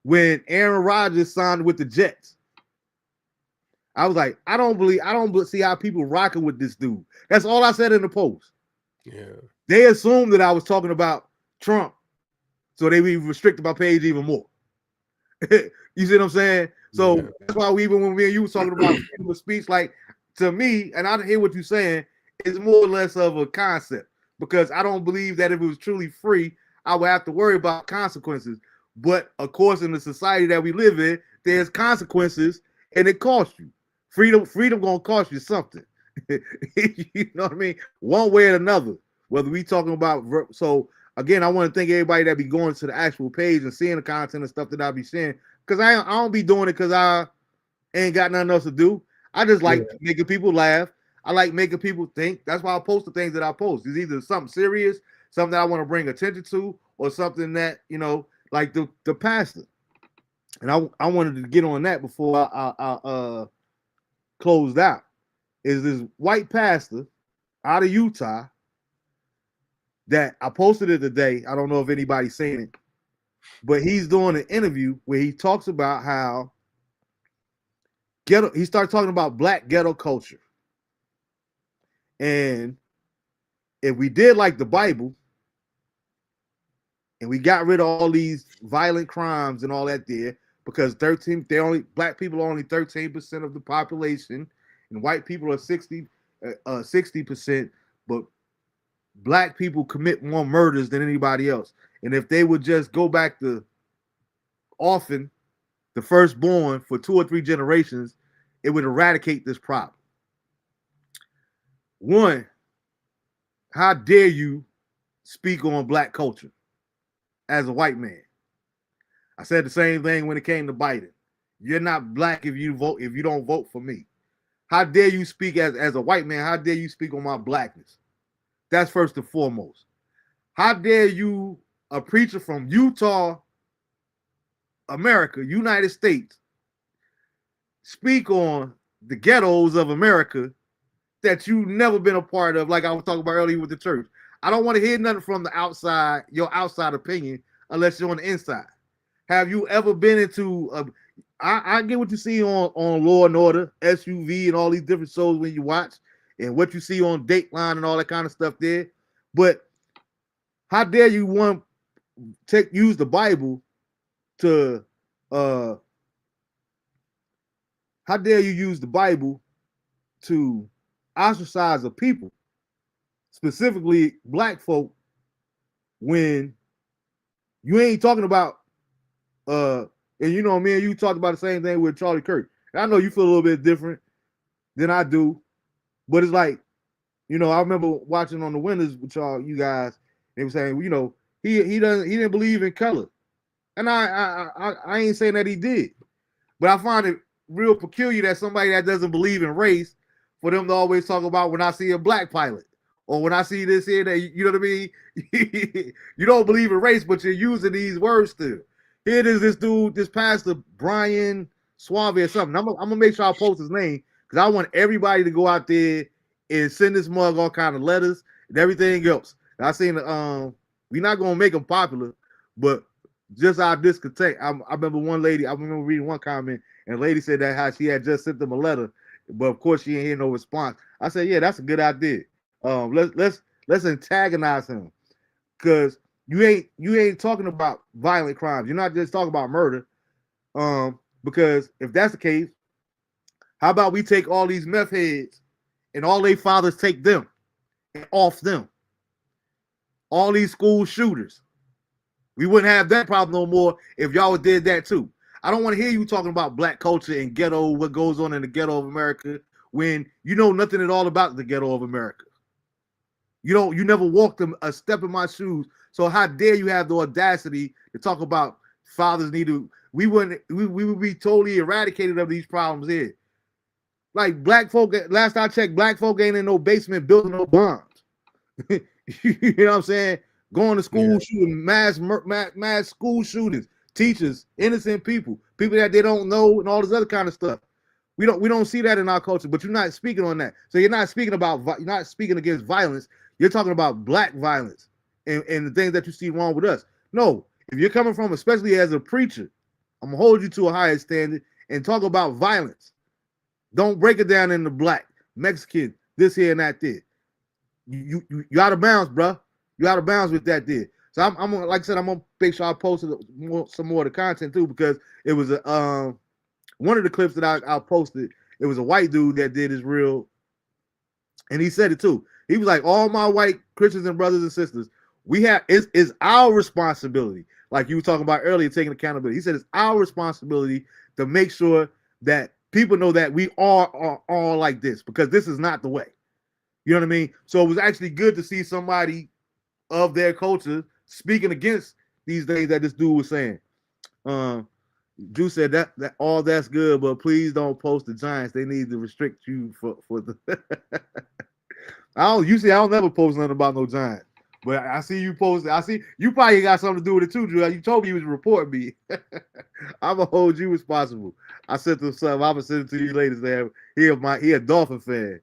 when Aaron Rodgers signed with the Jets, I was like, I don't see how people rocking with this dude. That's all I said in the post. Yeah. They assumed that I was talking about Trump, so they restricted my page even more. You see what I'm saying? So that's why even when me and you were talking about freedom of speech, like to me, and I hear what you're saying, it's more or less of a concept because I don't believe that if it was truly free, I would have to worry about consequences. But of course, in the society that we live in, there's consequences, and it costs you. Freedom gonna cost you something. You know what I mean? One way or another. Whether we talking about so again, I want to thank everybody that be going to the actual page and seeing the content and stuff that I be sharing. Because I don't be doing it because I ain't got nothing else to do. I just like making people laugh. I like making people think. That's why I post the things that I post. It's either something serious, something that I want to bring attention to, or something that, you know, like the pastor. And I wanted to get on that before I closed out. Is this white pastor out of Utah that I posted it today. I don't know if anybody's seen it, but he's doing an interview where he talks about how he started talking about black ghetto culture. And if we did like the Bible and we got rid of all these violent crimes and all that there, because black people are only 13% of the population and white people are 60%, but black people commit more murders than anybody else. And if they would just go back to often the firstborn for 2 or 3 generations, it would eradicate this problem. One, how dare you speak on black culture as a white man? I said the same thing when it came to Biden. You're not black if you don't vote for me. How dare you speak as a white man? How dare you speak on my blackness? That's first and foremost. How dare you, a preacher from Utah, America, United States, speak on the ghettos of America that you've never been a part of, like I was talking about earlier with the church. I don't want to hear nothing from the outside, your outside opinion, unless you're on the inside. Have you ever been into I get what you see on Law and Order, SUV, and all these different shows when you watch. and what you see on Dateline and all that kind of stuff there. But how dare you use the Bible to how dare you use the Bible to ostracize a people, specifically black folk, when you ain't talking about and you know, me and you talked about the same thing with Charlie Kirk. And I know you feel a little bit different than I do, but it's like, you know, I remember watching on the Winners with you guys. They were saying, you know, he didn't believe in color, and I ain't saying that he did, but I find it real peculiar that somebody that doesn't believe in race, for them to always talk about when I see a black pilot or when I see this here, that, you know what I mean? You don't believe in race, but you're using these words still. Here it is, this dude, this pastor Brian Suave or something. I'm gonna make sure I post his name because I want everybody to go out there and send this mug all kind of letters and everything else. I seen we're not gonna make them popular, but just our discotheque. I remember one lady, I remember reading one comment, and the lady said that how she had just sent them a letter, but of course she ain't hear no response. I said, yeah, that's a good idea. Let's antagonize him, because you ain't talking about violent crimes. You're not just talking about murder. Because if that's the case, how about we take all these meth heads and all their fathers take them and off them? All these school shooters. We wouldn't have that problem no more if y'all did that too. I don't want to hear you talking about black culture and ghetto, what goes on in the ghetto of America, when you know nothing at all about the ghetto of America. You never walked a step in my shoes. So how dare you have the audacity to talk about fathers need to, we would be totally eradicated of these problems here. Like black folk, last I checked, black folk ain't in no basement building no bombs. You know what I'm saying? Going to school, shooting mass school shootings, teachers, innocent people that they don't know, and all this other kind of stuff. We don't see that in our culture, but you're not speaking on that. So you're not speaking against violence. You're talking about black violence and the things that you see wrong with us. No, if you're coming from, especially as a preacher, I'm gonna hold you to a higher standard and talk about violence. Don't break it down into black, Mexican, this here and that there. You out of bounds, bro. You out of bounds with that there. So I'm gonna, like I said, I'm gonna make sure I posted some more of the content too, because it was one of the clips that I posted. It was a white dude that did his reel, and he said it too. He was like, all my white Christians and brothers and sisters, it's our responsibility. Like you were talking about earlier, taking accountability. He said it's our responsibility to make sure that people know that we are all like this, because this is not the way. You know what I mean? So it was actually good to see somebody of their culture speaking against these things that this dude was saying. Drew said that all that's good, but please don't post the Giants. They need to restrict you for the. I don't never post nothing about no Giants, but I see you posting. I see you probably got something to do with it too, Drew. You told me you was reporting me. I'm gonna hold you responsible. I sent him something. I'm gonna send it to you later. Sam. He a Dolphin fan.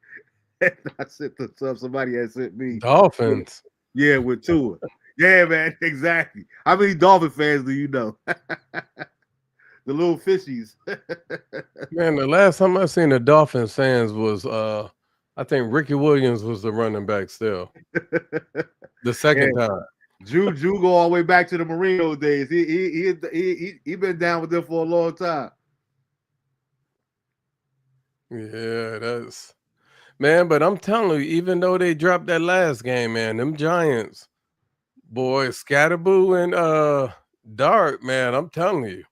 I sent him something. Somebody had sent me Dolphins. Yeah, with Tua. Yeah, man, exactly. How many Dolphin fans do you know? The little fishies. Man, the last time I seen the Dolphins fans was I think Ricky Williams was the running back still. The second time. Drew go all the way back to the Marino days. He been down with them for a long time. Yeah, that's man, but I'm telling you, even though they dropped that last game, man, them Giants, boy, Scatterboo and Dart, man, I'm telling you.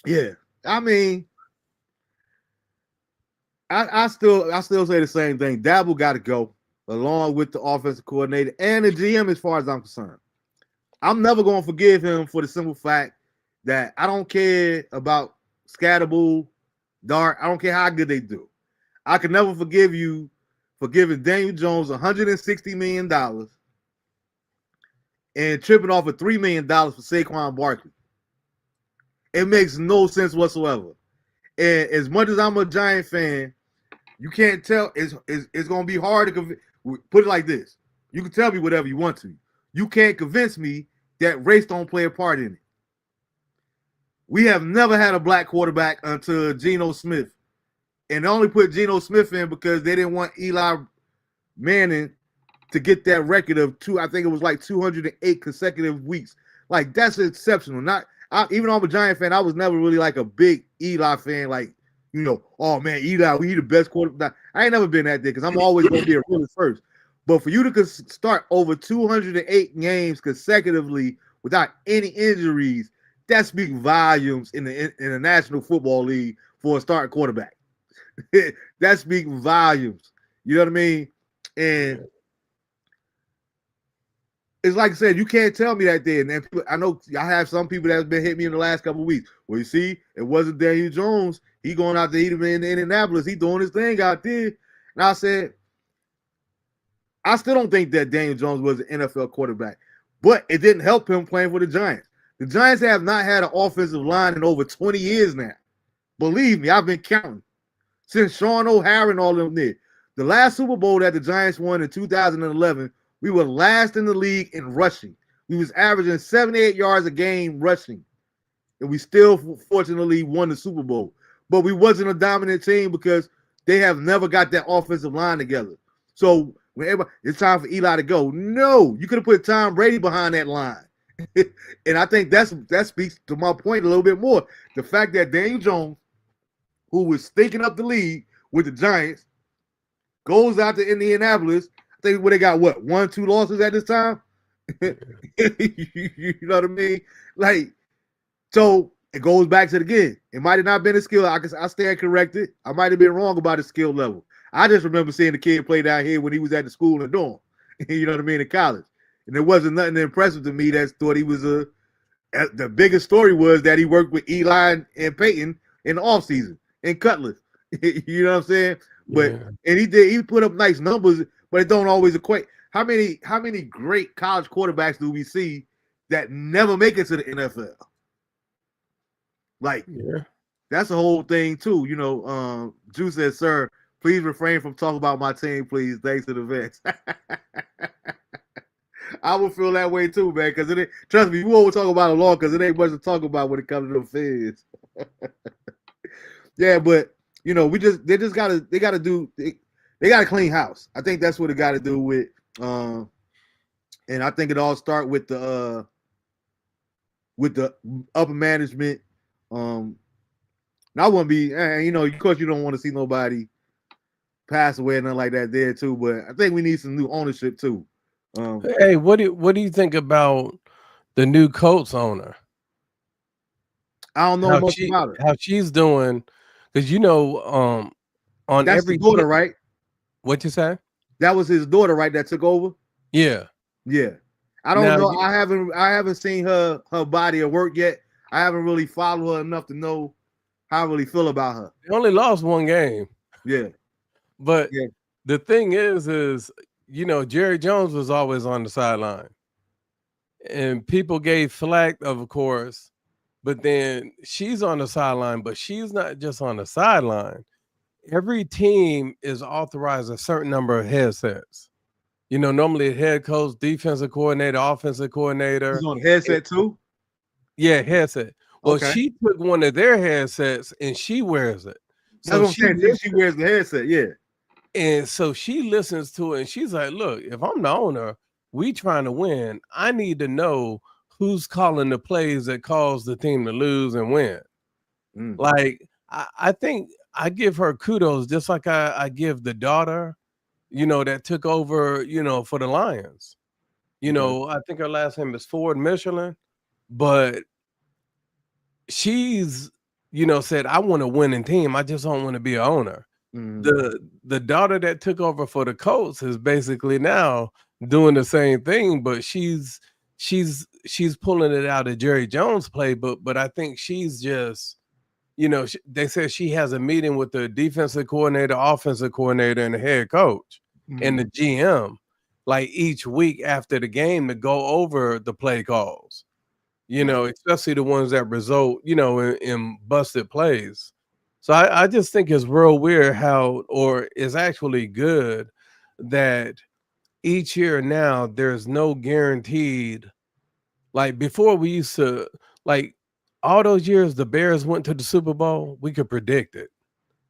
Yeah, I mean, I still say the same thing. Dabble got to go, along with the offensive coordinator and the GM, as far as I'm concerned. I'm never going to forgive him for the simple fact that I don't care about Scatterboo, Dart. I don't care how good they do. I can never forgive you for giving Daniel Jones $160 million and tripping off of $3 million for Saquon Barkley. It makes no sense whatsoever. And as much as I'm a Giant fan, you can't tell. It's going to be hard to put it like this. You can tell me whatever you want to. You can't convince me that race don't play a part in it. We have never had a black quarterback until Geno Smith and they only put Geno Smith in because they didn't want Eli Manning to get that record of I think it was like 208 consecutive weeks. Like, that's exceptional. Even though I'm a Giant fan, I was never really like a big Eli fan. Like, oh man, Eli, he the best quarterback. I ain't never been that there because I'm always going to be a realist first. But for you to start over 208 games consecutively without any injuries, that speaks volumes in the National Football League for a starting quarterback. That speaks volumes. You know what I mean? And it's like I said, you can't tell me that then. And I know I have some people that's been hitting me in the last couple of weeks. Well, you see, it wasn't Daniel Jones. He going out there, he'd have been in Indianapolis. He doing his thing out there. And I said, I still don't think that Daniel Jones was an NFL quarterback, but it didn't help him playing for the Giants. The Giants have not had an offensive line in over 20 years now. Believe me, I've been counting since Sean O'Hara and all of them did. The last Super Bowl that the Giants won in 2011, we were last in the league in rushing. We was averaging 78 yards a game rushing, and we still fortunately won the Super Bowl. But we wasn't a dominant team because they have never got that offensive line together. So when it's time for Eli to go, no, you could have put Tom Brady behind that line. And I think that speaks to my point a little bit more. The fact that Daniel Jones, who was stinking up the league with the Giants, goes out to Indianapolis. I think they got 1-2 losses at this time. You know what I mean? Like, so it goes back to again. It might have not been a skill. I stand corrected. I might have been wrong about his skill level. I just remember seeing the kid play down here when he was at the school in the dorm. You know what I mean? In college. And there wasn't nothing impressive to me that thought he was the biggest story was that he worked with Eli and Peyton in the offseason and Cutlass. You know what I'm saying? But and he put up nice numbers, but it don't always equate. How many great college quarterbacks do we see that never make it to the NFL? Like, that's the whole thing too. You know, Juice says, "Sir, please refrain from talking about my team, please. Thanks to the vets." I would feel that way too, man. Because trust me, you won't talk about it long because it ain't much to talk about when it comes to the feds. Yeah, but you know, they gotta clean house. I think that's what it got to do with, and I think it all start with the upper management. And I wouldn't be, you know, of course, you don't want to see nobody pass away or nothing like that there too. But I think we need some new ownership too. Hey, what do you think about the new Colts owner? I don't know much about her. How she's doing, because you know, on that's every the daughter, right? What you say? That was his daughter, right? That took over. Yeah. I don't know. I haven't seen her body of work yet. I haven't really followed her enough to know how I really feel about her. They only lost one game. Yeah. But the thing is, you know, Jerry Jones was always on the sideline. And people gave flack, of course, but then she's on the sideline, but she's not just on the sideline. Every team is authorized a certain number of headsets. You know, normally a head coach, defensive coordinator, offensive coordinator. She's on a headset too? Yeah, headset. Well, she took one of their headsets and she wears it. So she wears the headset, yeah. And so she listens to it and she's like, look, if I'm the owner, we trying to win. I need to know who's calling the plays that cause the team to lose and win. Like, I think I give her kudos just like I give the daughter, you know, that took over, you know, for the Lions. You know, I think her last name is Ford Michelin, but she's, you know, said, I want a winning team. I just don't want to be an owner. The daughter that took over for the Colts is basically now doing the same thing, but she's pulling it out of Jerry Jones' play. But I think she's just, you know, they said she has a meeting with the defensive coordinator, offensive coordinator, and the head coach and the GM, like each week after the game to go over the play calls, you know, especially the ones that result, you know, in busted plays. So I just think it's real weird or it's actually good that each year now there's no guaranteed, like before we used to, like all those years the Bears went to the Super Bowl, we could predict it.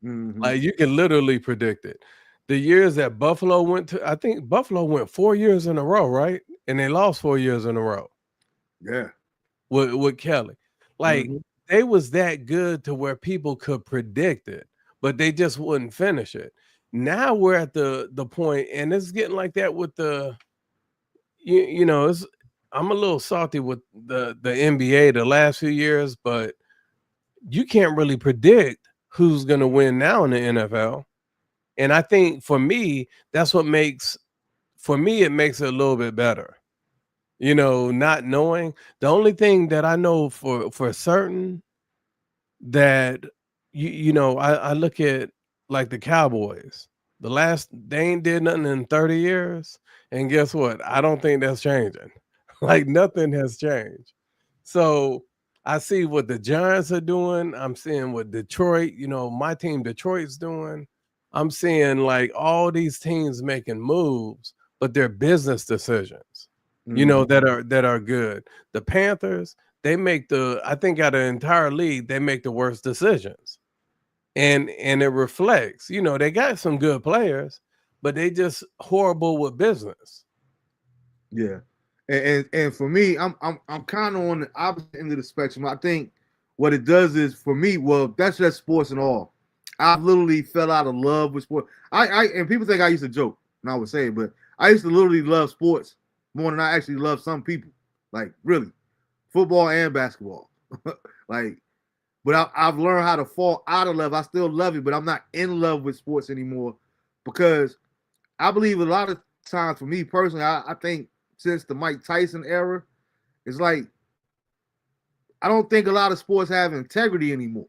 Like you can literally predict it. The years that Buffalo went to, I think Buffalo went 4 years in a row, right? And they lost 4 years in a row. Yeah. With Kelly. Like they was that good to where people could predict it, but they just wouldn't finish it. Now we're at the point, and it's getting like that with the you know, I'm a little salty with the NBA the last few years, but you can't really predict who's going to win now in the NFL. And I think for me, that's what makes it makes it a little bit better. You know, not knowing. The only thing that I know for certain that you know, I look at like the Cowboys. They ain't did nothing in 30 years. And guess what? I don't think that's changing. Like nothing has changed. So I see what the Giants are doing. I'm seeing what Detroit, you know, my team Detroit's doing. I'm seeing like all these teams making moves, but they're business decisions, you know, that are good. The Panthers, they make I think out of the entire league, they make the worst decisions. And it reflects, you know, they got some good players, but they just horrible with business. Yeah. And for me, I'm kind of on the opposite end of the spectrum. I think what it does is for me, well, that's just sports and all. I literally fell out of love with sports. I and people think I used to joke, and I would say it, but I used to literally love sports more than I actually love some people. Like really, football and basketball. Like, but I've learned how to fall out of love. I still love it, but I'm not in love with sports anymore because I believe a lot of times for me personally, I think since the Mike Tyson era, it's like I don't think a lot of sports have integrity anymore.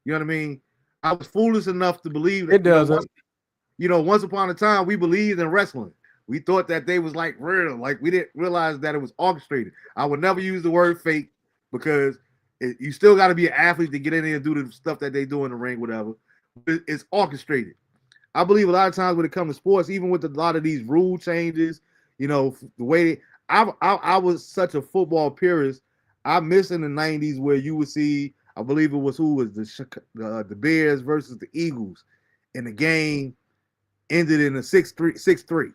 You know what I mean? I was foolish enough to believe that It doesn't. once upon a time we believed in wrestling. We thought that they was like real, like we didn't realize that it was orchestrated. I would never use the word fake because you still got to be an athlete to get in there and do the stuff that they do in the ring, whatever. It's orchestrated. I believe a lot of times when it comes to sports, even with a lot of these rule changes, you know, the way I was such a football purist. I miss in the 90s where you would see, I believe it was the Bears versus the Eagles, and the game ended in a 6-3.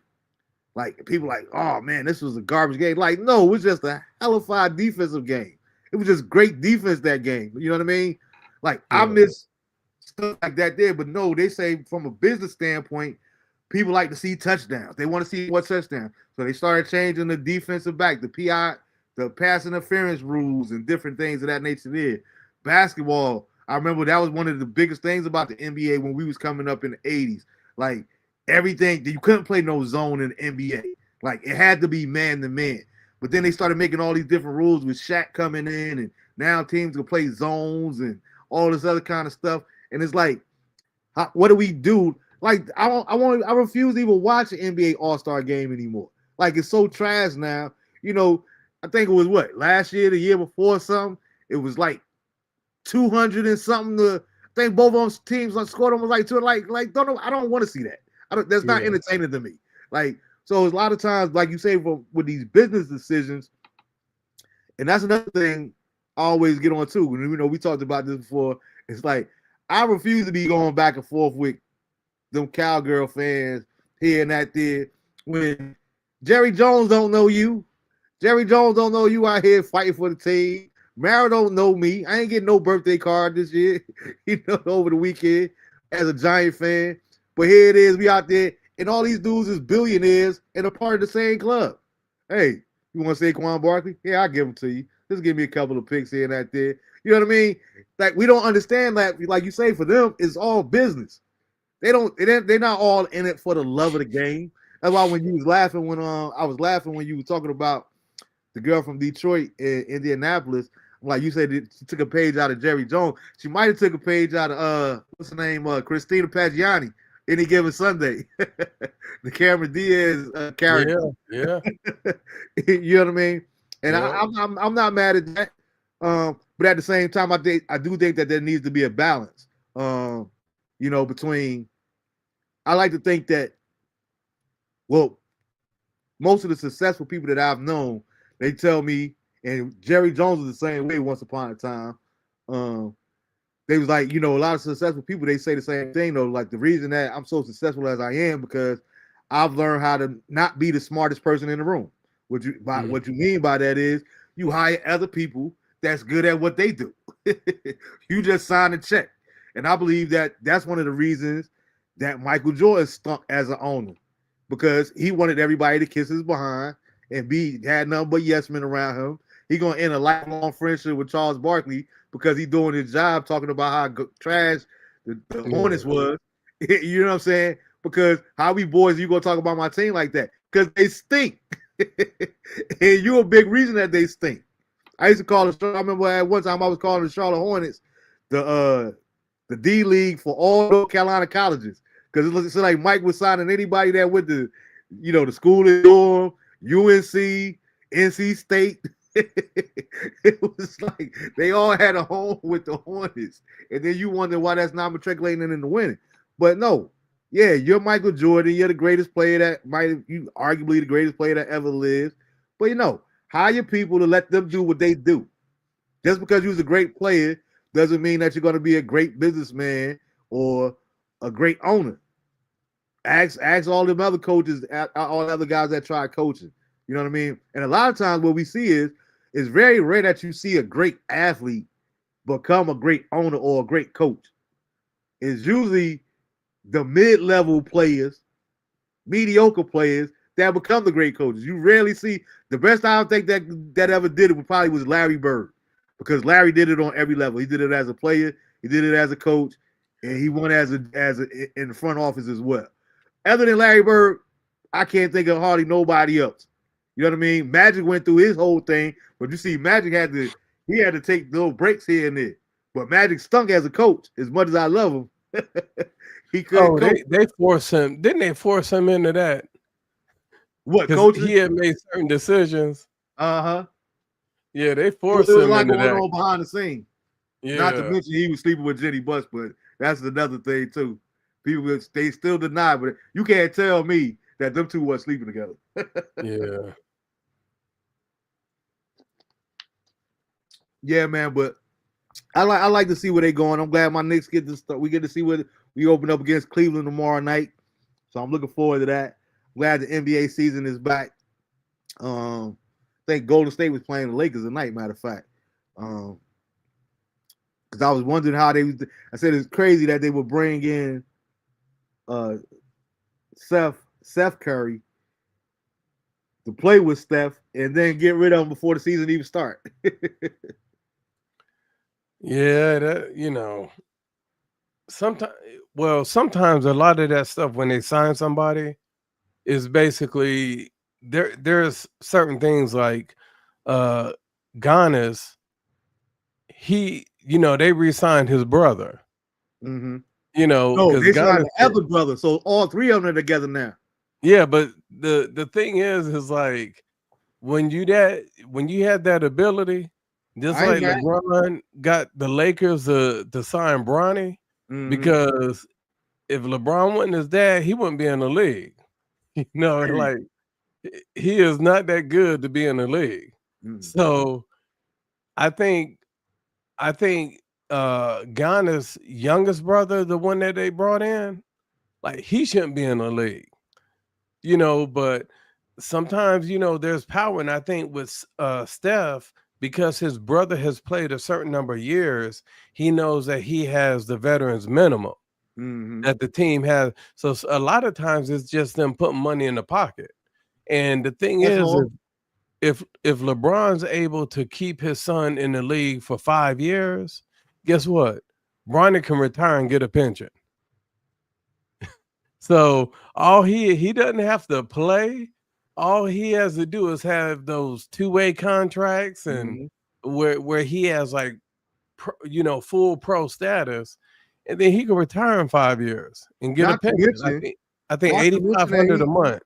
Like people like, oh man, this was a garbage game. Like, no, it was just a hellified defensive game. It was just great defense that game. You know what I mean? Like I miss stuff like that there, but no, they say from a business standpoint, people like to see touchdowns. They want to see what touchdown. So they started changing the defensive back, the PI, the pass interference rules, and different things of that nature there. Basketball, I remember that was one of the biggest things about the NBA when we was coming up in the 80s. Like everything, you couldn't play no zone in the NBA. Like it had to be man to man. But then they started making all these different rules with Shaq coming in, and now teams can play zones and all this other kind of stuff. And it's like, what do we do? Like I refuse to even watch an NBA All-Star game anymore. Like it's so trash now. You know, I think it was what last year, the year before something. It was like 200 and something. I think both of them teams scored almost like 2. Like don't know. I don't want to see that. That's not entertaining to me. Like so, a lot of times, like you say, with these business decisions, and that's another thing I always get on too. You know, we talked about this before. It's like I refuse to be going back and forth with them cowgirl fans here and that there. When Jerry Jones don't know you, Jerry Jones don't know you out here fighting for the team. Mara don't know me. I ain't getting no birthday card this year, you know, over the weekend as a Giant fan. But here it is, we out there, and all these dudes is billionaires and a part of the same club. Hey, you want to say Saquon Barkley? Yeah, I'll give them to you. Just give me a couple of picks here and that there. You know what I mean? Like we don't understand that. Like you say, for them, it's all business. They're not all in it for the love of the game. That's why when you was laughing when I was laughing when you were talking about the girl from Detroit in Indianapolis. Like you said, she took a page out of Jerry Jones. She might have took a page out of what's her name, Christina Paggiani, Any Given Sunday, the Cameron Diaz character. Yeah. You know what I mean? And I'm not mad at that. But at the same time, I do think that there needs to be a balance. You know, between I like to think that, well, most of the successful people that I've known, they tell me, and Jerry Jones was the same way once upon a time. they was like, a lot of successful people, they say the same thing though. Like the reason that I'm so successful as I am because I've learned how to not be the smartest person in the room. What you mean by that is you hire other people that's good at what they do. You just sign a check. And I believe that that's one of the reasons that Michael Jordan stunk as an owner, because he wanted everybody to kiss his behind and had nothing but yes men around him. He gonna end a lifelong friendship with Charles Barkley because he's doing his job, talking about how trash the Hornets was. You know what I'm saying? Because how we boys, you gonna talk about my team like that? Because they stink. And you a big reason that they stink. I used to call it. I remember at one time I was calling the Charlotte Hornets the D League for all North Carolina colleges, because it looks like Mike was signing anybody that went to, the school in Durham, UNC, NC State. It was like they all had a home with the Hornets, and then you wonder why that's not matriculating into winning. But no, yeah, you're Michael Jordan. You're the greatest player that you arguably the greatest player that ever lived. But hire people to let them do what they do. Just because you're a great player doesn't mean that you're going to be a great businessman or a great owner. Ask all them other coaches, all the other guys that try coaching. You know what I mean? And a lot of times what we see is it's very rare that you see a great athlete become a great owner or a great coach. It's usually the mid-level players, mediocre players that become the great coaches. You rarely see the best. I don't think that ever did it probably was Larry Bird, because Larry did it on every level. He did it as a player, he did it as a coach, and he won as a in the front office as well. Other than Larry Bird, I can't think of hardly nobody else. You know what I mean? Magic went through his whole thing, but you see, Magic had to take little breaks here and there. But Magic stunk as a coach. As much as I love him, he couldn't coach. They forced him. Didn't they force him into that? What, coaching? He had made certain decisions. Uh-huh. Yeah, they forced him into that. There was a lot going on behind the scenes. Yeah. Not to mention he was sleeping with Jenny Buss, but that's another thing too. People, they still deny, but you can't tell me that them two weren't sleeping together. Yeah. Yeah, man, but I like to see where they're going. I'm glad my Knicks get to start. We get to see what we open up against Cleveland tomorrow night. So I'm looking forward to that. Glad the NBA season is back. I think Golden State was playing the Lakers tonight, matter of fact. Because I was wondering how I said it's crazy that they would bring in Seth Curry to play with Steph and then get rid of him before the season even start. Yeah, sometimes a lot of that stuff when they sign somebody is basically there's certain things like Giannis, they re-signed his brother. Mm-hmm. No, they signed the other brother, so all three of them are together now. Yeah, but the thing is like when you had that ability, just like LeBron got the Lakers to sign Bronny, because if LeBron wasn't his dad, he wouldn't be in the league. Like he is not that good to be in the league. So I think Giannis' youngest brother, the one that they brought in, like he shouldn't be in the league. But sometimes, there's power. And I think with Steph, because his brother has played a certain number of years, he knows that he has the veterans minimum that the team has. So a lot of times it's just them putting money in the pocket. And the thing if LeBron's able to keep his son in the league for 5 years, guess what? Bronny can retire and get a pension. So all he doesn't have to play. All he has to do is have those two-way contracts and where he has like full pro status, and then he can retire in 5 years and get a pension. I think $8,500 a month.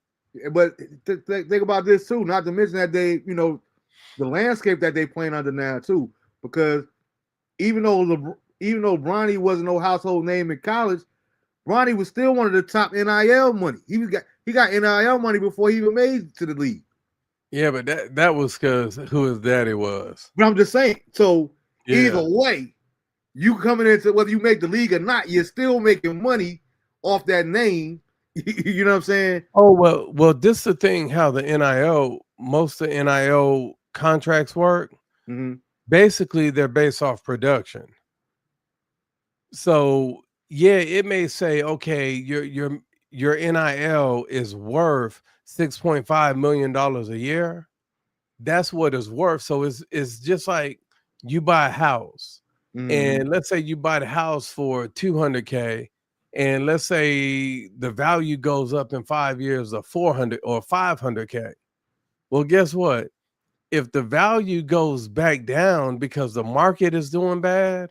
But think about this too. Not to mention that they, the landscape that they playing under now too. Because even though Bronny wasn't no household name in college, Bronny was still one of the top NIL money. He got NIL money before he even made it to the league. Yeah, but that was because who his daddy was. But I'm just saying. So either way, you coming into whether you make the league or not, you're still making money off that name. You know what I'm saying? Oh well, this is the thing. How the most of the NIL contracts work. Mm-hmm. Basically, they're based off production. So yeah, it may say, okay, your NIL is worth $6.5 million a year. That's what it's worth. So it's just like you buy a house, and let's say you buy the house for $200K, and let's say the value goes up in 5 years of 400 or $500K. Well, guess what? If the value goes back down because the market is doing bad,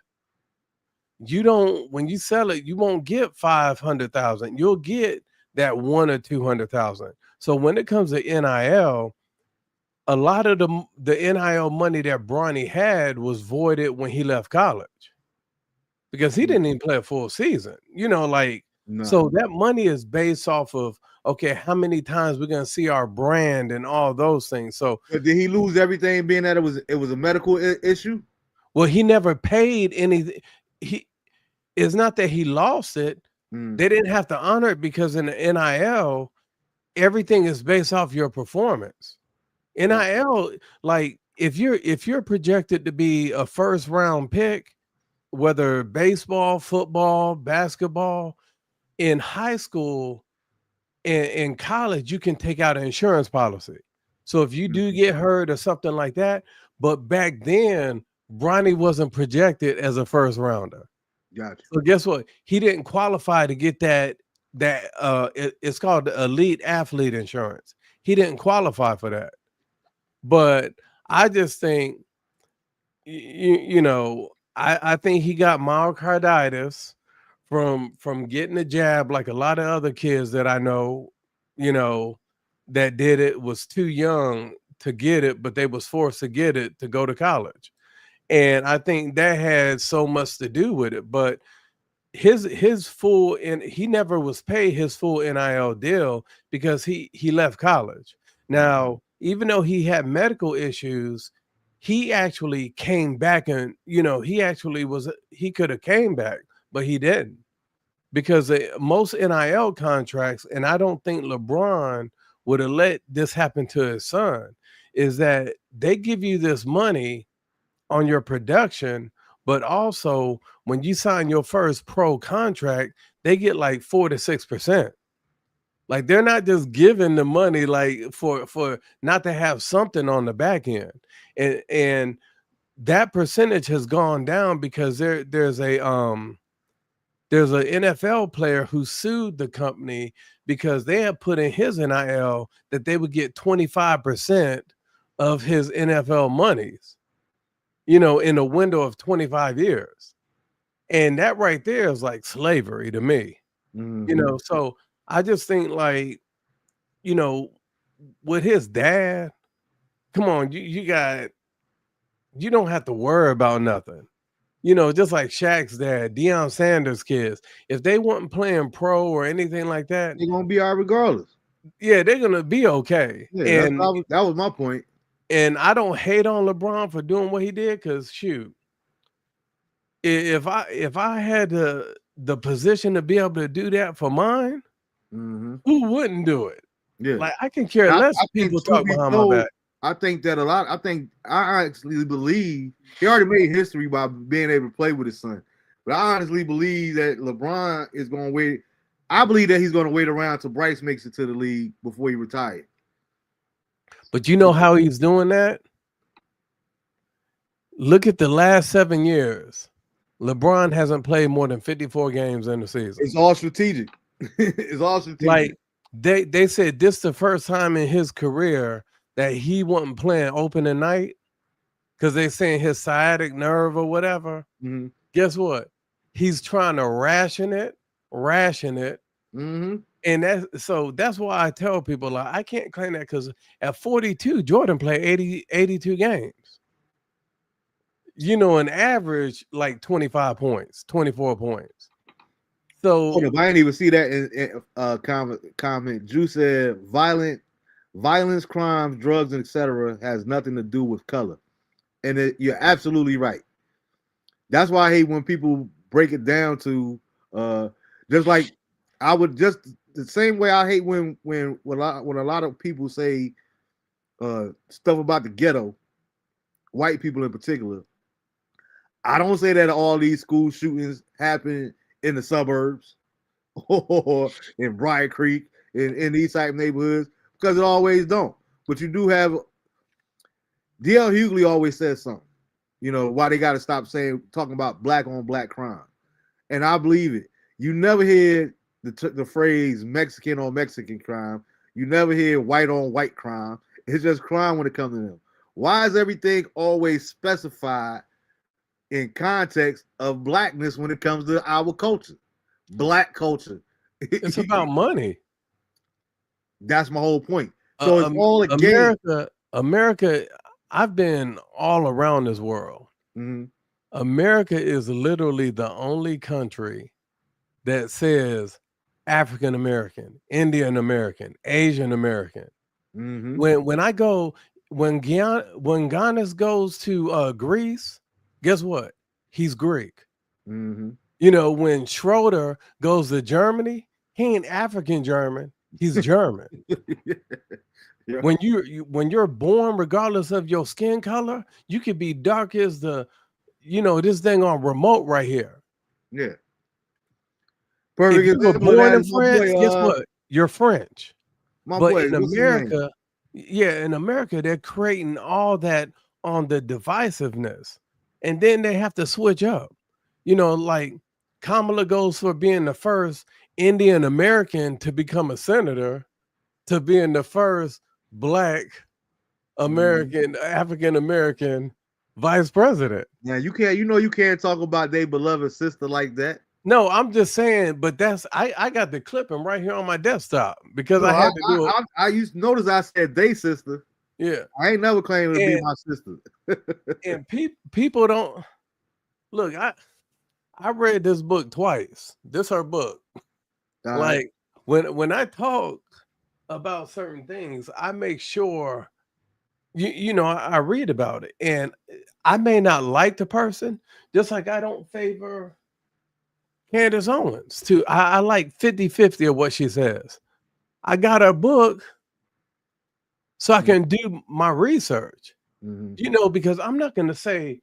you don't, when you sell it, you won't get 500,000. You'll get that 1 or 200,000. So when it comes to NIL, a lot of the NIL money that Bronny had was voided when he left college because he didn't even play a full season. No. So that money is based off of, okay, how many times we're gonna see our brand and all those things. So But did he lose everything being that it was a medical issue? well, he never paid anything. It's not that he lost it. They didn't have to honor it because in the NIL, everything is based off your performance. NIL, like if you're projected to be a first round pick, whether baseball, football, basketball, in high school, in college, you can take out an insurance policy. So if you do get hurt or something like that, but back then, Bronny wasn't projected as a first rounder. Gotcha. So guess what? He didn't qualify to get it's called the elite athlete insurance. He didn't qualify for that. But I just think, I think he got myocarditis from getting the jab, like a lot of other kids that I know, that did it, was too young to get it, but they was forced to get it to go to college. And I think that had so much to do with it. But his full, and he never was paid his full NIL deal because he left college. Now, even though he had medical issues, he actually came back, and he could have came back, but he didn't, because most NIL contracts, and I don't think LeBron would have let this happen to his son, is that they give you this money on your production, but also when you sign your first pro contract, they get like 4 to 6%. Like they're not just giving the money like for not to have something on the back end. And that percentage has gone down because there's an NFL player who sued the company because they had put in his NIL that they would get 25% of his NFL monies, in a window of 25 years. And that right there is like slavery to me. So I just think, like, with his dad, come on, you don't have to worry about nothing. Just like Shaq's dad, Deion Sanders' kids, if they weren't playing pro or anything like that, They're gonna be all right regardless. Yeah, they're gonna be okay. Yeah, And that was my point. And I don't hate on LeBron for doing what he did, because shoot, if I had the position to be able to do that for mine, who wouldn't do it? Yeah, like I can care less if people talk behind my back. I think that I actually believe he already made history by being able to play with his son. But I honestly believe that LeBron is going to wait. I believe that he's going to wait around till Bryce makes it to the league before he retires. But you know how he's doing that? Look at the last 7 years. LeBron hasn't played more than 54 games in the season. It's all strategic. It's all strategic. Like they said this the first time in his career that he wasn't playing opening night because they're saying his sciatic nerve or whatever. Guess what? He's trying to ration it. And that's why I tell people, like, I can't claim that, because at 42, Jordan played 82 games. An average like 25 points, 24 points. So I didn't even see that in comment. Drew said violence, crimes, drugs, and etc. has nothing to do with color. And you're absolutely right. That's why I hate when people break it down to just like I would just the same way I hate when a lot of people say stuff about the ghetto, white people in particular. I don't say that all these school shootings happen in the suburbs or in Briar Creek in these type of neighborhoods because it always don't. But you do have D.L. Hughley always says something. You know why they got to stop talking about black on black crime, and I believe it. You never hear the phrase Mexican on Mexican crime. You never hear white on white crime. It's just crime when it comes to them. Why is everything always specified in context of blackness when it comes to our culture, black culture? It's about money. That's my whole point. So it's all a game. America, I've been all around this world. Mm-hmm. America is literally the only country that says African American, Indian American, Asian American. Mm-hmm. When Giannis goes to Greece, guess what? He's Greek. Mm-hmm. You know, when Schroeder goes to Germany, he ain't African German. He's German. Yeah. When you're born, regardless of your skin color, you could be dark as this thing on remote right here. Yeah. Perfect. If you were born in France, guess what? You're French. But in America, in America, they're creating all that on the divisiveness. And then they have to switch up. You know, like Kamala goes for being the first Indian American to become a senator to being the first Black American, African American vice president. Yeah, you can't talk about their beloved sister like that. No, I'm just saying, but I got the clipping right here on my desktop because I had to do it. I used to notice I said they sister. Yeah. I ain't never claimed to be my sister. And people don't look, I read this book twice. This her book. Like when I talk about certain things, I make sure I read about it. And I may not like the person, just like I don't favor Candace Owens too. I like 50-50 of what she says. I got her book so I can do my research. Mm-hmm. Because I'm not going to say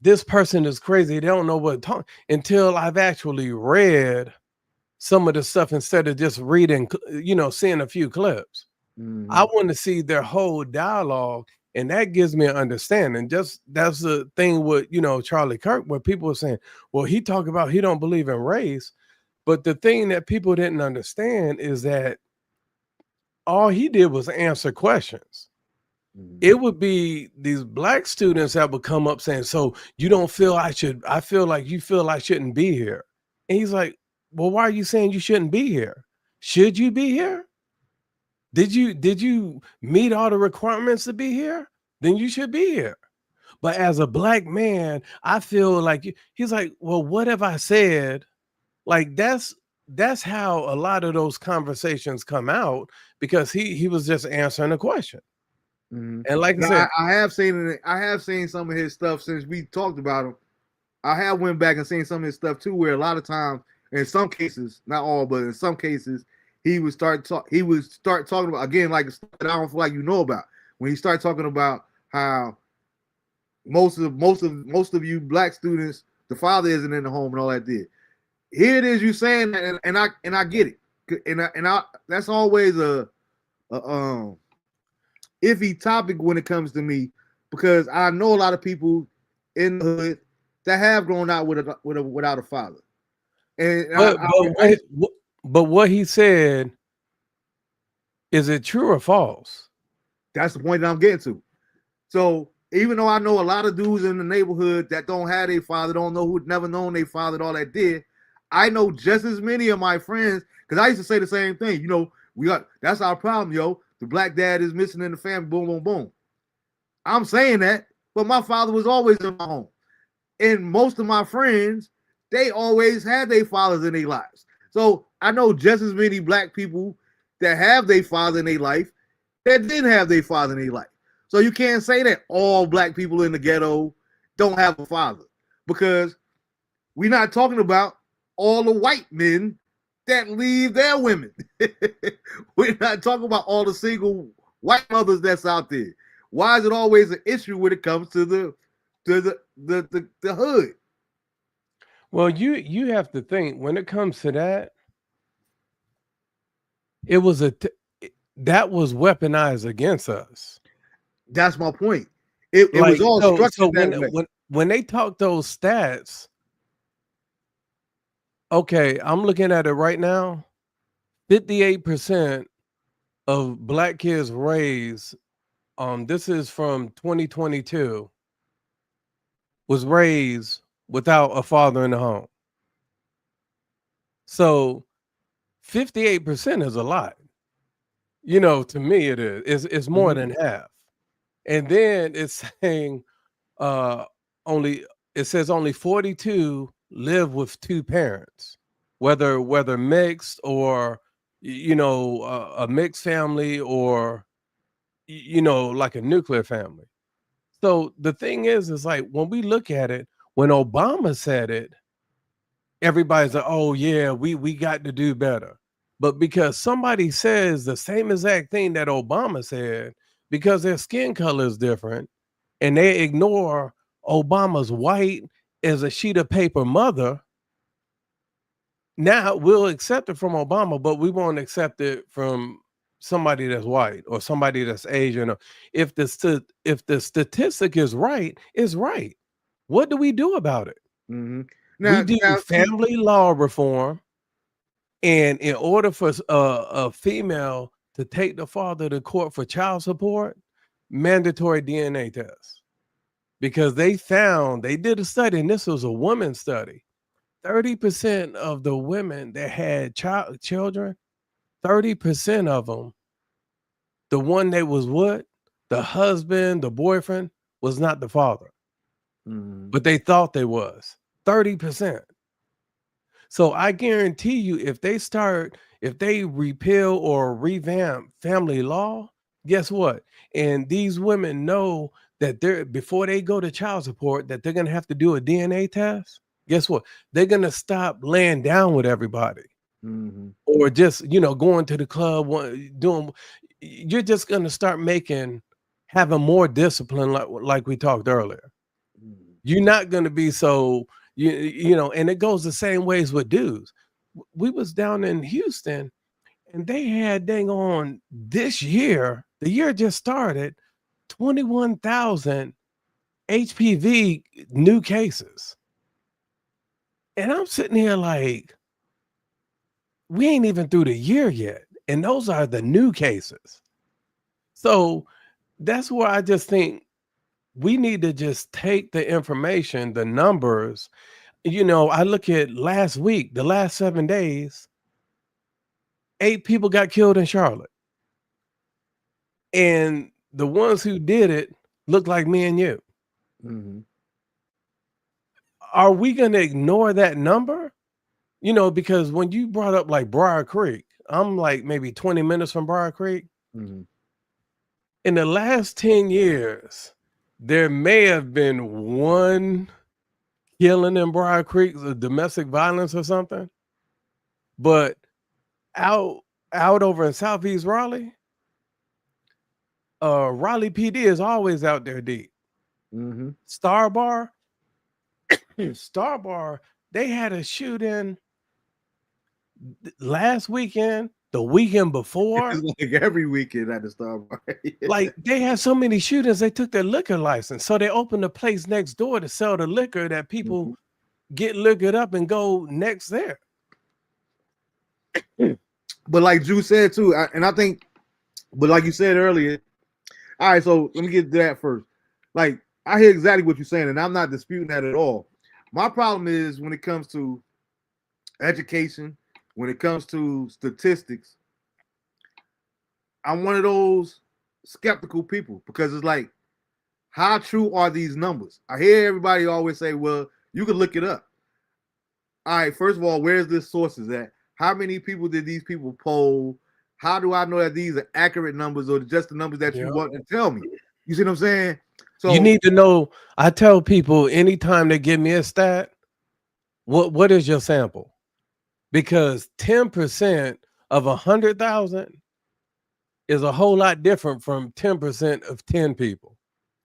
this person is crazy. They don't know what to talk until I've actually read some of the stuff instead of just reading, seeing a few clips. Mm-hmm. I want to see their whole dialogue, and that gives me an understanding. Just that's the thing with Charlie Kirk, where people were saying, well, he talked about he don't believe in race, but the thing that people didn't understand is that all he did was answer questions. Mm-hmm. It would be these Black students that would come up saying, so you don't feel I feel like you feel I shouldn't be here. And he's like, well, why are you saying you shouldn't be here? Should you be here? Did you meet all the requirements to be here? Then you should be here. But as a Black man, I feel like he's like, well, what have I said? Like that's how a lot of those conversations come out, because he was just answering a question. Mm-hmm. And like I said, I have seen some of his stuff since we talked about him. I have went back and seen some of his stuff too, where a lot of times, in some cases, not all, but in some cases, he would start talking about, again, like stuff that I don't feel like you know about. When he started talking about how most of you Black students, the father isn't in the home and all that did. Here it is, you saying that, and I get it, and I that's always a iffy topic when it comes to me, because I know a lot of people in the hood that have grown out without a father. And but what he said, is it true or false? That's the point that I'm getting to. So even though I know a lot of dudes in the neighborhood that don't have their father, don't know, who'd never known their father and all that did, I know just as many of my friends, because I used to say the same thing. That's our problem, yo. The Black dad is missing in the family, boom, boom, boom. I'm saying that, but my father was always in my home. And most of my friends, they always had their fathers in their lives. So I know just as many Black people that have their father in their life that didn't have their father in their life. So you can't say that all Black people in the ghetto don't have a father. because we're not talking about all the white men that leave their women. We're not talking about all the single white mothers that's out there. Why is it always an issue when it comes to the hood? Well, you have to think when it comes to that, it was that was weaponized against us. That's my point. It was Like all so structured that way. when they talk those stats, okay, I'm looking at it right now. 58% of black kids raised, this is from 2022, was raised without a father in the home. So 58% is a lot. You know, to me it is. It's more than half. And then it's saying uh only it says only 42 live with two parents, whether mixed or a mixed family or like a nuclear family. So the thing is like when we look at it, when Obama said it, everybody's like, oh yeah, we got to do better. But because somebody says the same exact thing that Obama said, because their skin color is different, and they ignore Obama's white as a sheet of paper mother, now we'll accept it from Obama, but we won't accept it from somebody that's white or somebody that's Asian. Or if the statistic is right, it's right. What do we do about it? Mhm. We Now, do see, family law reform, and in order for a female to take the father to court for child support, mandatory DNA test. Because they did a study, and this was a woman study. 30% of the women that had children, 30% of them, the one that was what? The husband, the boyfriend, was not the father. But they thought they was. 30%. So I guarantee you, if they repeal or revamp family law, guess what? And these women know that before they go to child support, that they're gonna have to do a DNA test. Guess what? They're gonna stop laying down with everybody or just going to the club, doing. You're just gonna start having more discipline, like we talked earlier. You're not gonna be so and it goes the same ways with dudes. We was down in Houston, and they had dang on this year, the year just started, 21,000 HPV new cases. And I'm sitting here like, we ain't even through the year yet. And those are the new cases. So that's where I just think we need to just take the information, the numbers. I look at last week, the last 7 days, 8 people got killed in Charlotte. And the ones who did it look like me and you. Are we going to ignore that number? Because when you brought up like Briar Creek, I'm like maybe 20 minutes from Briar Creek. In the last 10 years, there may have been one killing in Briar Creek, domestic violence or something. But out over in Southeast Raleigh, Raleigh PD is always out there deep. Star Bar, they had a shooting last weekend, the weekend before. It's like every weekend at the Star Bar. Like they had so many shootings, they took their liquor license. So they opened a place next door to sell the liquor that people get liquored up and go next there. But like Drew said too, and I think, but like you said earlier, all right, so let me get to that first. Like, I hear exactly what you're saying, and I'm not disputing that at all. My problem is when it comes to education, when it comes to statistics, I'm one of those skeptical people because it's like, how true are these numbers? I hear everybody always say, well, you can look it up. All right, first of all, where's this sources at? How many people did these people poll? How do I know that these are accurate numbers or just the numbers that you want to tell me? You see what I'm saying? So you need to know. I tell people anytime they give me a stat, what is your sample? Because 10% of 100,000 is a whole lot different from 10% of 10 people.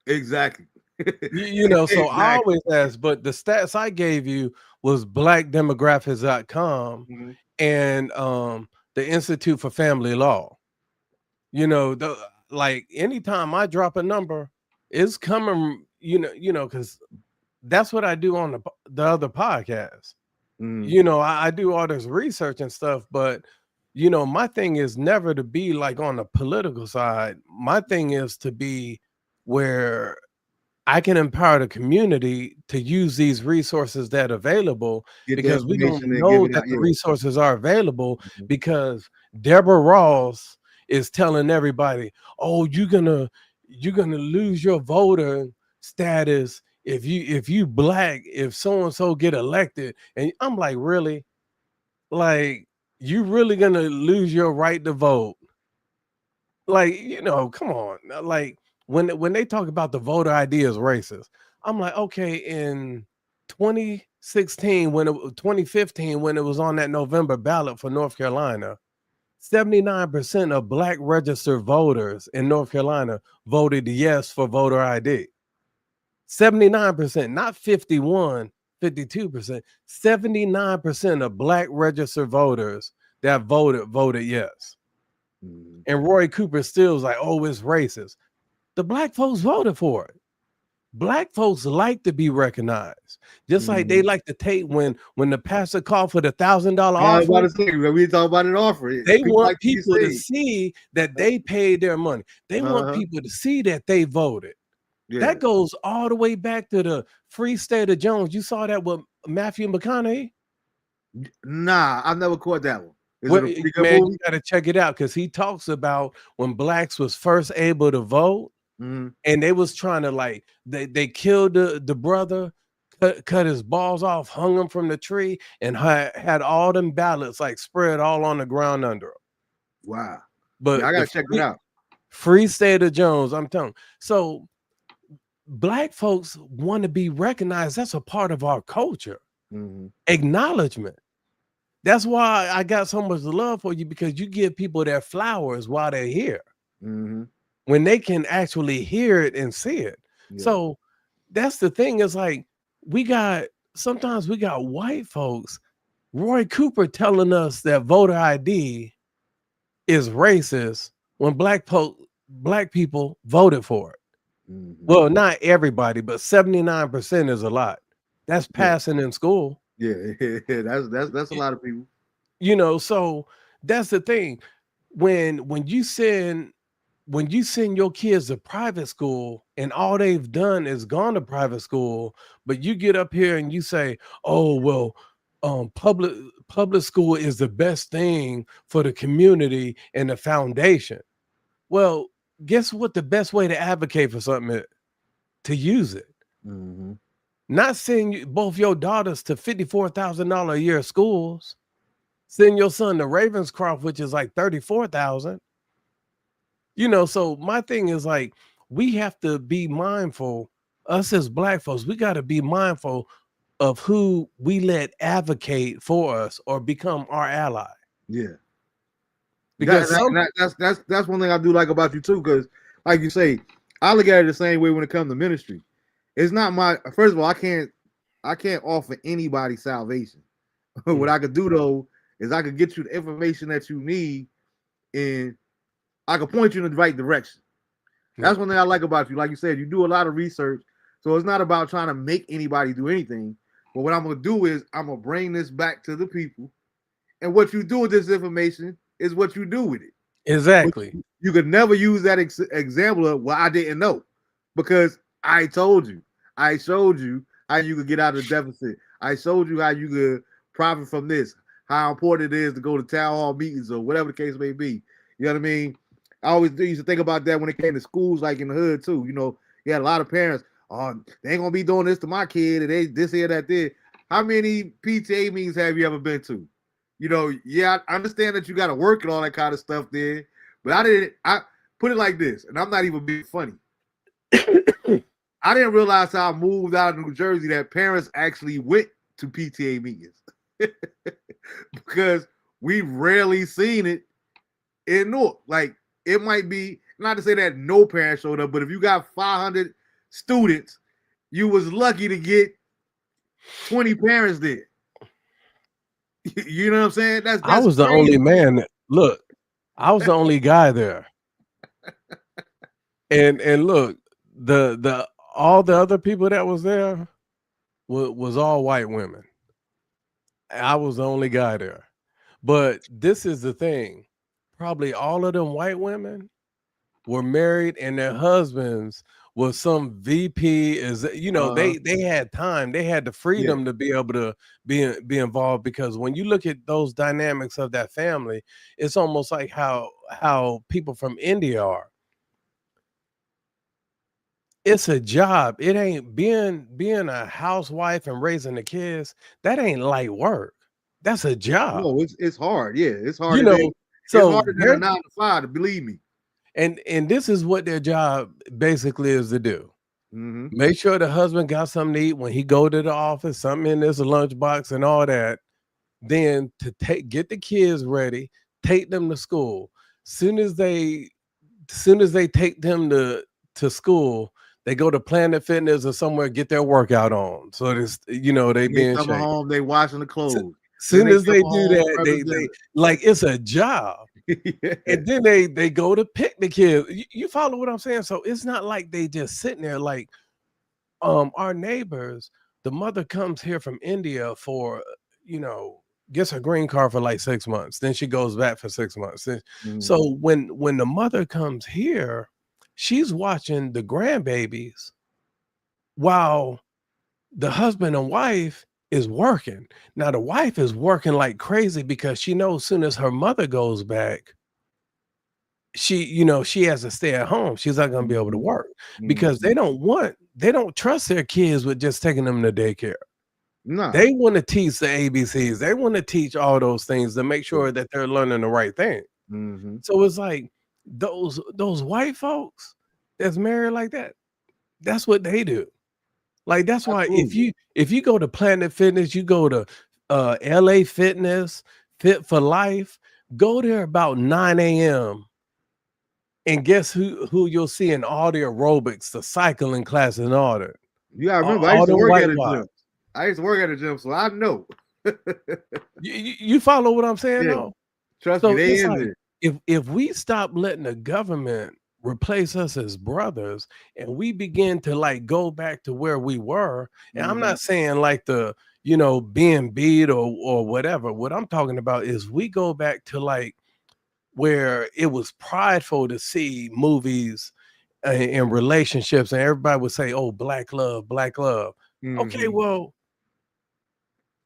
exactly. So I Exactly. always ask, but the stats I gave you was blackdemographics.com Mhm. and the Institute for Family Law. Like anytime I drop a number, it's coming, because that's what I do on the other podcast. Mhm. I do all this research and stuff, but my thing is never to be like on the political side. My thing is to be where I can empower the community to use these resources that are available, Get the because we don't information and give know it that out. the Yeah. resources are available, Mhm. because Deborah Ross is telling everybody, "Oh, you're gonna lose your voter status if you black, if so and so get elected." And I'm like, really? Like, you really gonna lose your right to vote? Like, come on. Like, when they talk about the voter ID as racist, I'm like, okay, in 2016, 2015, when it was on that November ballot for North Carolina, 79% of black registered voters in North Carolina voted yes for voter ID. 79%, not 51, 52%. 79% of black registered voters that voted yes. Mhm. And Roy Cooper still was like, oh, it's racist. The black folks voted for it. Black folks like to be recognized, just like they Mhm. like to take when the pastor called for the $1,000 I was about offering. to say, we talk about an offer. They People want like to be people to saved. see that they paid their money. They want Uh-huh. people to see that they voted. Yeah. That goes all the way back to the Free State of Jones. You saw that with Matthew McConaughey? Nah, I've never caught that one. Is Well, it a pretty good man, you movie? got to check it out, because he talks about when blacks was first able to vote. Mhm. And they was trying to, like, they killed the brother, cut his balls off, hung him from the tree, and had all them ballots like spread all on the ground under him. Wow. Yeah, I But the gotta check that out. Free State of Jones, I'm telling you. So black folks want to be recognized. That's a part of our culture. Mhm. Acknowledgement. That's why I got so much love for you, because you give people their flowers while they're here, Mhm. when they can actually hear it and see it. Yeah. So that's the thing, is like, sometimes we got white folks, Roy Cooper telling us that voter ID is racist when black people voted for it. Mhm. Well, not everybody, but 79% is a lot. That's Yeah. passing in school. Yeah. That's a lot of people. So that's the thing. When you send your kids to private school and all they've done is gone to private school, but you get up here and you say, "Oh, well, public school is the best thing for the community and the foundation." Well, guess what the best way to advocate for something is? To use it. Mhm. Not send both your daughters to $54,000 a year schools. Send your son to Ravenscroft, which is like 34,000. So my thing is, like, we have to be mindful, us as black folks, we got to be mindful of who we let advocate for us or become our ally. Yeah. Because some That's one thing I do like about you too, because like you say, I look at it the same way when it comes to ministry. It's not my first of all, I can't offer anybody salvation. What I could do though is I could get you the information that you need, and I could point you in the right direction. Yeah. That's one thing I like about you. Like you said, you do a lot of research, so it's not about trying to make anybody do anything. But what I'm gonna do is I'm gonna bring this back to the people, and what you do with this information is what you do with it. But Exactly. you could never use that example of, well, I didn't know, because I told you, I showed you how you could get out of the deficit. I showed you how you could profit from this, how important it is to go to town hall meetings or whatever the case may be. You know what I mean? I always used to think about that when it came to schools, like in the hood too. You had a lot of parents, oh, they ain't gonna be doing this to my kid, and they this here, that there. How many PTA meetings have you ever been to? Yeah, I understand that you got to work and all that kind of stuff there, but I put it like this, and I'm not even being funny. I didn't realize how I moved out of New Jersey that parents actually went to PTA meetings because we rarely seen it in Newark. Like it might be not to say that no parent showed up, but if you got 500 students, you was lucky to get 20 parents there. You know what I'm saying? I That's was the crazy. only man. Look, I was the only guy there. And look, the all the other people that was there was all white women. I was the only guy there. But this is the thing. Probably all of them white women were married and their husbands was some VP. Is they had time, they had the freedom to be able to be involved, because when you look at those dynamics of that family, it's almost like how people from India are. It's a job. It ain't being a housewife and raising the kids. That ain't light work. That's a job. No, it's hard. Yeah, it's You harder than know, it's so harder than a 9 to 5, believe me. and this is what their job basically is to do. Mhm. Make sure the husband got something to eat when he go to the office, something in this lunchbox and all that. Then to get the kids ready, take them to school. Soon as they take them to school, they go to Planet Fitness or somewhere, get their workout on. So this, they They be in coming shape. home, they washing the clothes. Soon as they come do home, that, prepping they dinner. like it's a job. Yeah. And then they go to pick the kids. You follow what I'm saying? So it's not like they just sitting there. Like our neighbors, the mother comes here from India for gets her green card for like 6 months, then she goes back for 6 months. So when the mother comes here, she's watching the grandbabies while the husband and wife is working. Now the wife is working like crazy because she knows as soon as her mother goes back, she has to stay at home. She's not going to be able to work because they don't trust their kids with just taking them to daycare. No. They want to teach the ABCs. They want to teach all those things to make sure that they're learning the right thing. So it's like those white folks that's married like that, that's what they do. Like that's why if you go to Planet Fitness, you go to LA Fitness, Fit for Life, go there about 9 a.m. and guess who you'll see in all the aerobics, the cycling classes and all that. You gotta remember, All I used to them work white at a wives. gym. I used to work at a gym, so I know. You follow what I'm saying, Yeah. though? Trust So me, they it's in like there. if we stop letting the government replace us as brothers and we begin to like go back to where we were, and I'm not saying like the being beat or whatever. What I'm talking about is we go back to like where it was prideful to see movies and relationships, and everybody would say, "Oh, black love, black love." Okay, well,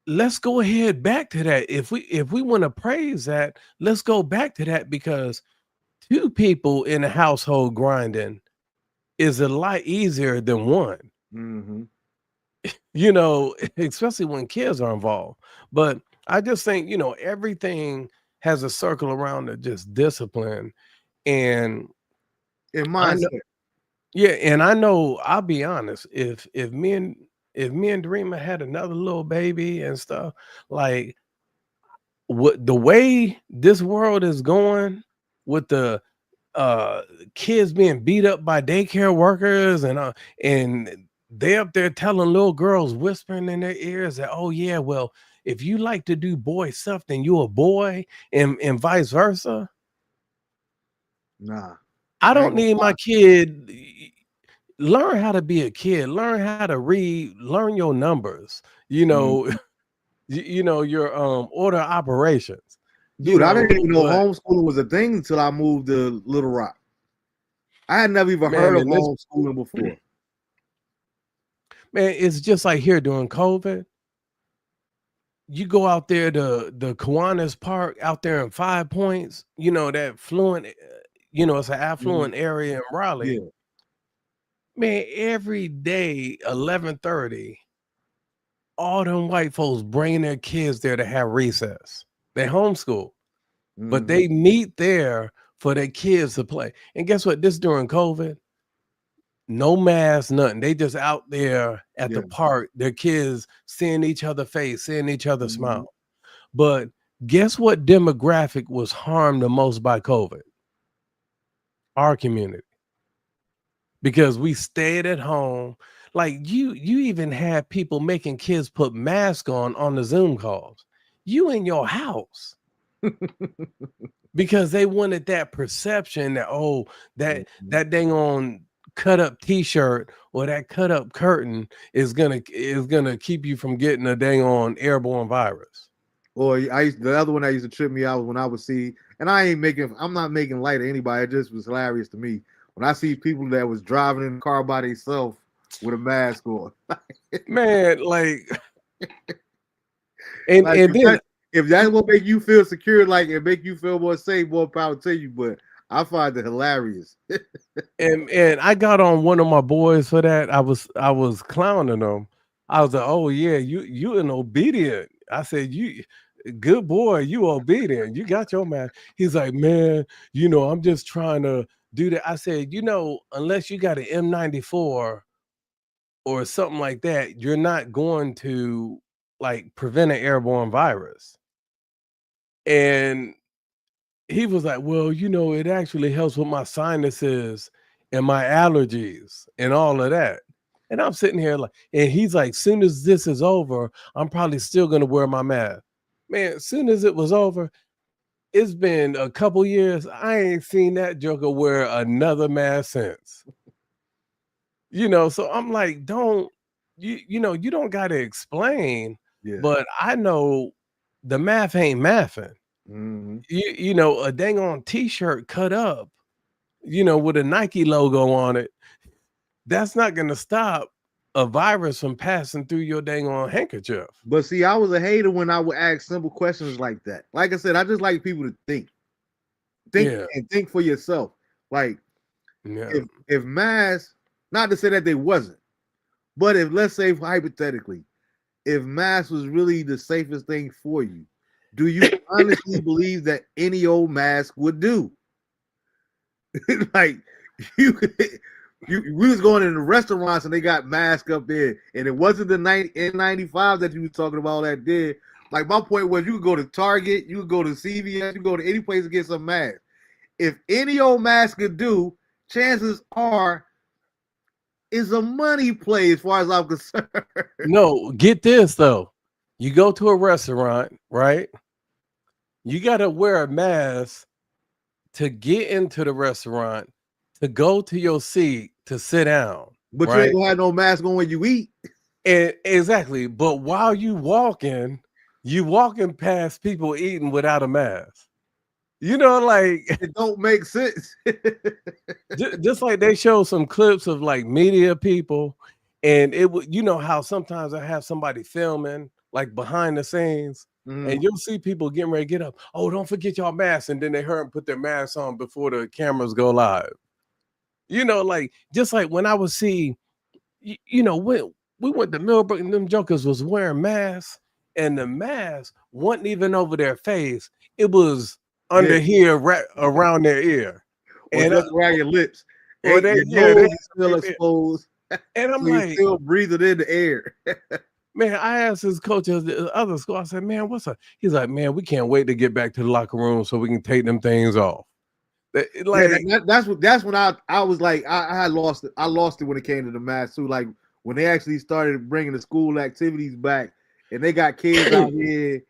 let's go ahead back to that. If we want to praise that, let's go back to that, because two people in a household grinding is a lot easier than one. Especially when kids are involved. But I just think everything has a circle around it, just discipline. And In I know, mindset. yeah, and I know, I'll be honest, if me and Dreamer had another little baby and stuff, like what the way this world is going with the kids being beat up by daycare workers and they up there telling little girls, whispering in their ears that, oh yeah, well, if you like to do boy stuff, then you a boy, and vice versa. Nah. I don't need my kid. Learn how to be a kid. Learn how to read. Learn your numbers. Your order of operations. Dude, I didn't even know homeschooling was a thing until I moved to Little Rock. I had never even heard of homeschooling before. Man, it's just like here during COVID. You go out there to the Kiwanis Park out there in 5 Points, that fluent, it's an affluent area in Raleigh. Yeah. Man, every day, 11:30, all them white folks bringing their kids there to have recess. They homeschool, but they meet there for their kids to play. And guess what? This during COVID, no mask, nothing. They just out there at the Yeah. park, their kids seeing each other face, seeing each other Mhm. smile. But guess what demographic was harmed the most by COVID? Our community. Because we stayed at home. Like you even had people making kids put masks on the Zoom calls. You in your house. Because they wanted that perception that, oh, that dang on cut up t-shirt or that cut up curtain is gonna keep you from getting a dang on airborne virus. Or the other one that used to trip me out was when I would see, and I'm not making light of anybody. It just was hilarious to me when I see people that was driving in the car by themselves with a mask on. Man, like, and Like, and then if that's what make you feel secure, like it make you feel more safe, more power to you. But I find it hilarious. and I got on one of my boys for that. I was clowning them. I was like, oh yeah, you an obedient. I said, you good boy, you obedient. You got your man. He's like, man, I'm just trying to do that. I said, unless you got an M94 or something like that, you're not going to like prevent an airborne virus. And he was like, well, it actually helps with my sinuses and my allergies and all of that. And I'm sitting here like, and he's like, soon as this is over, I'm probably still going to wear my mask. Man, as soon as it was over, it's been a couple years. I ain't seen that joker wear another mask since. So I'm like, you don't got to explain, Yeah. but I know the math ain't mathing. Mm-hmm. A dang on t-shirt cut up, with a Nike logo on it, that's not going to stop a virus from passing through your dang on handkerchief. But see, I was a hater when I would ask simple questions like that. Like I said, I just like people to think Yeah. and think for yourself. Like, Yeah. if masks, not to say that they wasn't, but if, let's say hypothetically, if masks was really the safest thing for you, do you honestly believe that any old mask would do? Like, we was going in the restaurants and they got masks up there, and it wasn't the N95 that you was talking about that did. Like, my point was, you could go to Target, you could go to CVS, you could go to any place to get some masks. If any old mask could do, chances are it's a money play as far as I'm concerned. No, get this though. You go to a restaurant, right? You got to wear a mask to get into the restaurant, to go to your seat, to sit down. But right? you ain't gonna have no mask on when you eat. And exactly. But while you walking past people eating without a mask. Like it don't make sense. just like they show some clips of like media people, and it would, how sometimes I have somebody filming like behind the scenes, and you'll see people getting ready to get up. Oh, don't forget y'all masks, and then they hurry and put their masks on before the cameras go live. Like just like when I would see, when we went to Millbrook and them jokers was wearing masks, and the mask wasn't even over their face; it was under here, around their ear, or just around your lips, or your nose is still exposed, and I'm so like, you're still breathing in the air. man, I asked his coach at the other school. I said, man, what's up? He's like, man, we can't wait to get back to the locker room so we can take them things off. That's when I was like, I had lost it. I lost it when it came to the mask too. Like when they actually started bringing the school activities back, and they got kids out here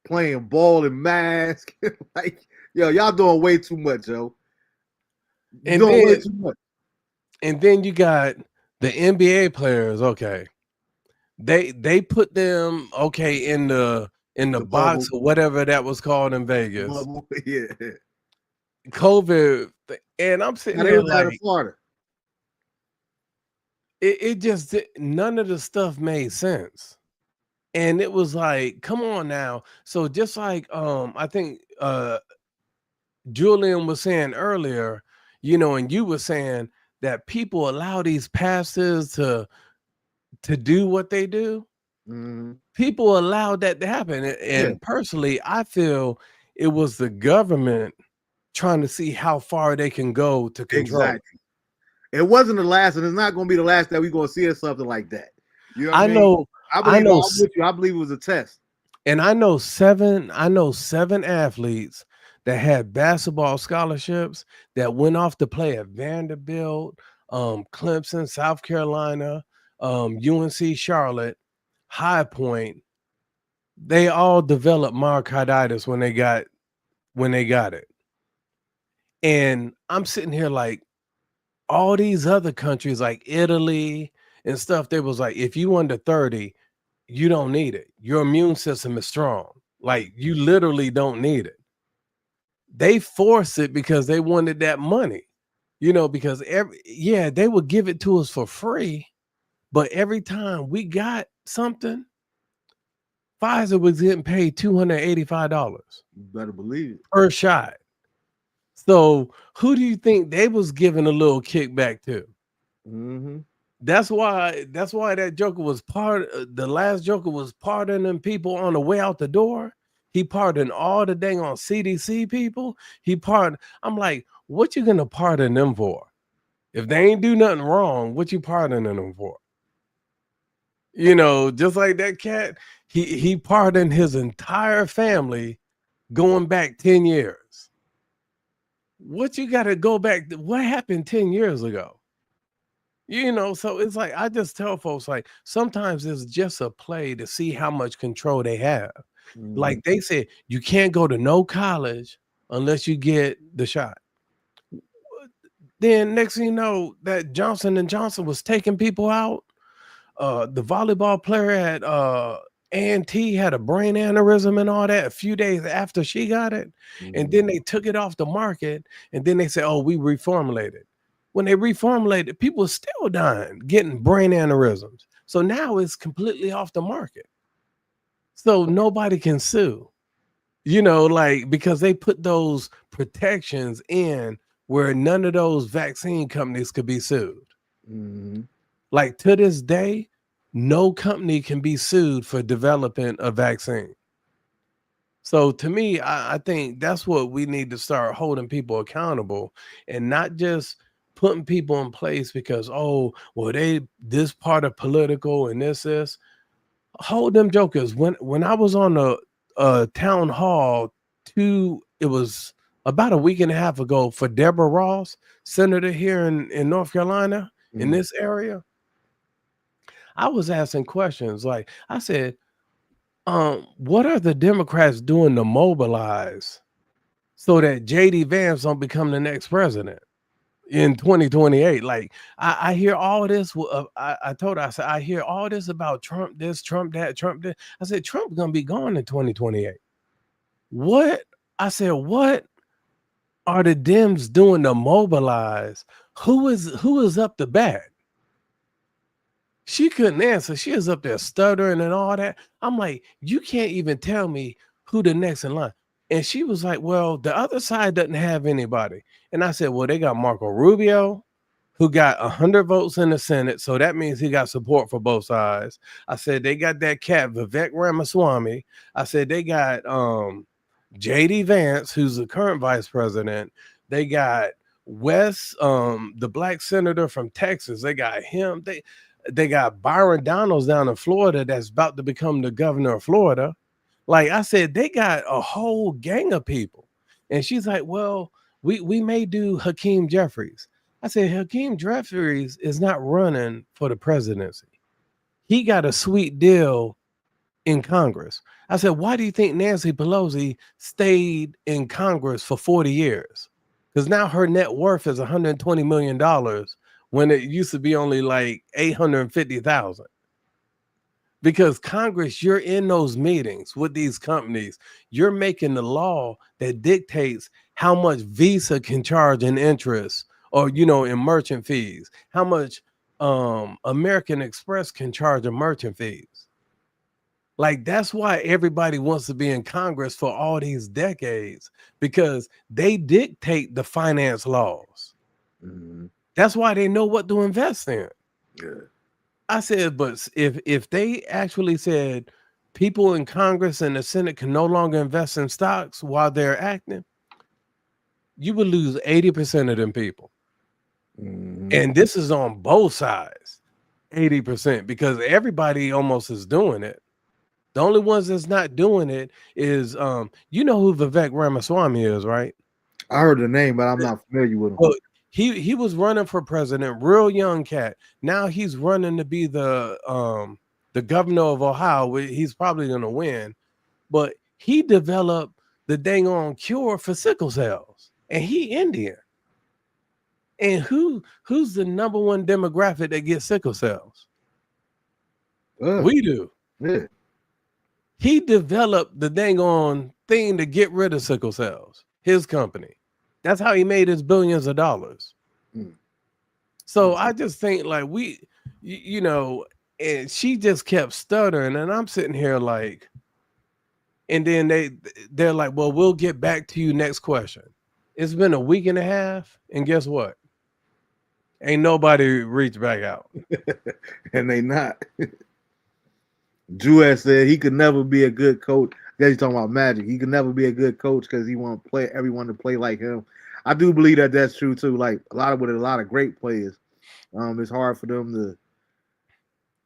playing ball in mask. Like, yo, y'all doing way too much, yo. Way too much. And then you got the NBA players. Okay, they put them in the box bubble. or whatever that was called in Vegas. Bubble. Yeah. COVID, and I'm sitting there like, Florida. It just none of the stuff made sense. And it was like, come on now. So just like I think Julian was saying earlier, and you were saying that people allow these pastors to do what they do. Mm-hmm. People allowed that to happen. And personally, I feel it was the government trying to see how far they can go to control. Exactly. It wasn't the last, and it's not going to be the last that we're going to see something like that. You know what I I mean? know, I I believe know, I'm with you. I believe it was a test. and I know seven athletes that had basketball scholarships that went off to play at Vanderbilt, Clemson, South Carolina, UNC Charlotte, High Point. They all developed myocarditis when they got it. And I'm sitting here like all these other countries like Italy and stuff, they was like, if you under 30, you don't need it. Your immune system is strong. Like you literally don't need it. They force it because they wanted that money, because they would give it to us for free, but every time we got something, Pfizer was getting paid $285 You better believe it. per shot. So who do you think they was giving a little kickback to? Mm-hmm. That's why that Joker was the last Joker was pardoning people on the way out the door. He pardoned all the dang on CDC people. I'm like, what you gonna pardon them for? If they ain't do nothing wrong, what you pardoning them for? Just like that cat, he pardoned his entire family going back 10 years. What you gotta go back to, what happened 10 years ago? So it's like I just tell folks like sometimes it's just a play to see how much control they have. Mm-hmm. Like they said, you can't go to no college unless you get the shot. Then next thing you know, that Johnson & Johnson was taking people out. The volleyball player at A&T had a brain aneurysm and all that a few days after she got it. And then they took it off the market. And then they said, oh, we reformulated. When they reformulated, people are still dying, getting brain aneurysms. So now it's completely off the market. So nobody can sue, because they put those protections in where none of those vaccine companies could be sued. Mm-hmm. Like to this day, no company can be sued for developing a vaccine. So to me, I think that's what we need to start holding people accountable and not just putting people in place because, this part of political and this. Hold them jokers. When I was on the town hall it was about a week and a half ago for Deborah Ross, senator here in North Carolina, in this area, I was asking questions. Like I said, what are the Democrats doing to mobilize so that JD Vance don't become the next president in 2028? Like I hear all this. I told her, I said, I hear all this about Trump, this, Trump, that, Trump, this. I said, Trump's gonna be gone in 2028. What? I said, what are the Dems doing to mobilize? Who is up to bat? She couldn't answer. She was up there stuttering and all that. I'm like, you can't even tell me who the next in line. And she was like, well, the other side doesn't have anybody. And I said, well, they got Marco Rubio, who got 100 votes in the Senate. So that means he got support for both sides. I said, they got that cat, Vivek Ramaswamy. I said, they got JD Vance, who's the current vice president. They got Wes, the black senator from Texas. They got him. They got Byron Donalds down in Florida that's about to become the governor of Florida. Like I said, they got a whole gang of people. And she's like, well, we may do Hakeem Jeffries. I said, Hakeem Jeffries is not running for the presidency. He got a sweet deal in Congress. I said, why do you think Nancy Pelosi stayed in Congress for 40 years? Because now her net worth is $120 million when it used to be only like 850,000. Because Congress, you're in those meetings with these companies. You're making the law that dictates how much Visa can charge in interest or, in merchant fees, how much American Express can charge in merchant fees. Like, that's why everybody wants to be in Congress for all these decades, because they dictate the finance laws. Mm-hmm. That's why they know what to invest in. Yeah. I said, but if they actually said people in Congress and the Senate can no longer invest in stocks while they're acting, you would lose 80% of them people. And this is on both sides, 80%, because everybody almost is doing it. The only ones that's not doing it is, you know who Vivek Ramaswamy is, right? I heard the name, but I'm not familiar with him. Well, he was running for president, real young cat. Now he's running to be the governor of Ohio. He's probably going to win, but he developed the dang on cure for sickle cells, and he Indian. And who's the number one demographic that gets sickle cells? We do. Yeah. He developed the dang on thing to get rid of sickle cells. His company. That's how he made his billions of dollars. So I just think like you know, and she just kept stuttering, and I'm sitting here like, and then they're like, well, we'll get back to you next question. It's been a week and a half, and guess what? Ain't nobody reached back out. And they not. Drew has said he could never be a good coach. I guess he's talking about Magic. He could never be a good coach because he want to play everyone to play like him. I do believe that that's true too. Like a lot of great players, it's hard for them to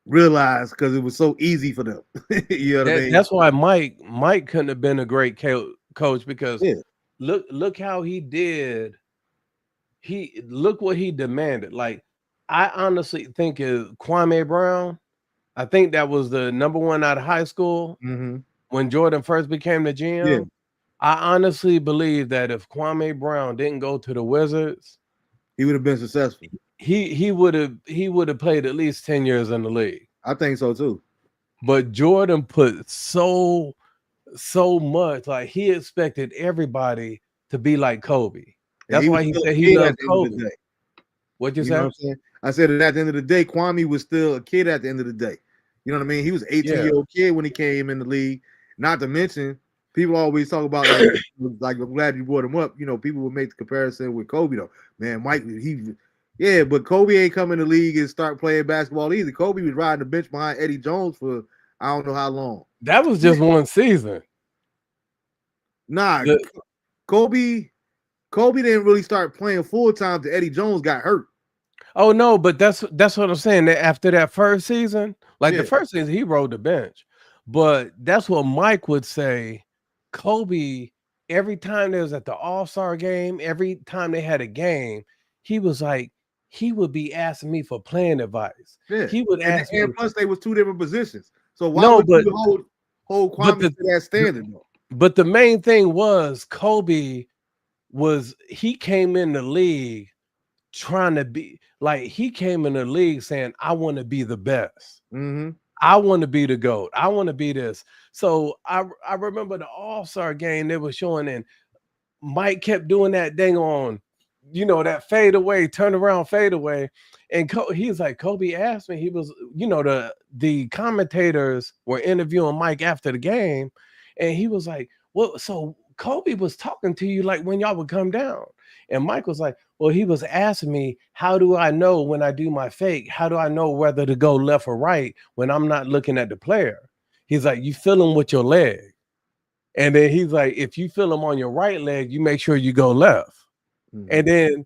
realize because it was so easy for them. You know what I mean? That's why Mike couldn't have been a great coach because look how he did. Look what he demanded. Like I honestly think is Kwame Brown. I think that was the number one out of high school when Jordan first became the GM. Yeah. I honestly believe that if Kwame Brown didn't go to the Wizards, he would have been successful. He would have played at least 10 years in the league. I think so too. But Jordan put so much, like he expected everybody to be like Kobe. That's why he said he loved Kobe. What'd you say? Know what I'm saying? I said that at the end of the day, Kwame was still a kid at the end of the day. You know what I mean? He was an 18-year-old kid when he came in the league. Not to mention, people always talk about like I'm glad you brought him up. You know, people would make the comparison with Kobe though. Man, Mike, but Kobe ain't come in the league and start playing basketball either. Kobe was riding the bench behind Eddie Jones for I don't know how long. That was just one season. Nah, Kobe didn't really start playing full time till Eddie Jones got hurt. Oh no, but that's what I'm saying. That after that first season, like the first season, he rode the bench. But that's what Mike would say. Kobe, every time they was at the All-Star game, every time they had a game, he was like, he would be asking me for playing advice. Yeah. He would ask me. And plus, they was two different positions. So why would you hold Kwame to that standard? But the main thing was Kobe he came in the league trying to be like he came in the league saying, I want to be the best. I want to be the GOAT. I want to be this. So I remember the All-Star game they were showing, and Mike kept doing that dang on, you know, that fade away, turn around, fade away. And he's like, Kobe asked me, he was, you know, the commentators were interviewing Mike after the game, and he was like, well, so Kobe was talking to you like when y'all would come down. And Mike was like, well, he was asking me, how do I know when I do my fake? How do I know whether to go left or right when I'm not looking at the player? He's like, you feel him with your leg. And then he's like, if you feel him on your right leg, you make sure you go left. And then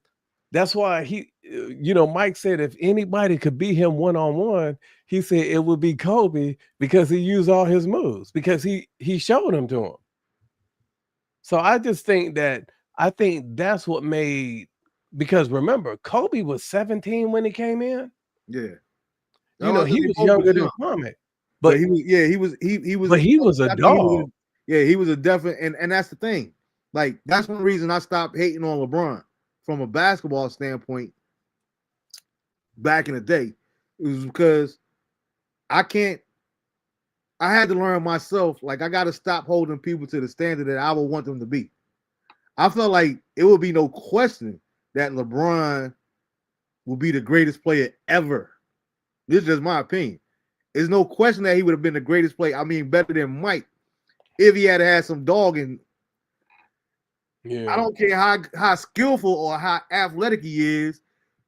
that's why you know, Mike said if anybody could beat him one-on-one, he said it would be Kobe because he used all his moves because he showed them to him. So I just think that's what made, because remember, Kobe was 17 when he came in. Yeah. You know, he was younger than Kwame. But he was But he was a dog. He was a definite, and that's the thing. Like, that's one reason I stopped hating on LeBron from a basketball standpoint back in the day. It was because I had to learn myself, like I got to stop holding people to the standard that I would want them to be. I felt like it would be no question that LeBron will be the greatest player ever. This is just my opinion. There's no question that he would have been the greatest player. I mean, better than Mike if he had some dogging. Yeah. I don't care how skillful or how athletic he is.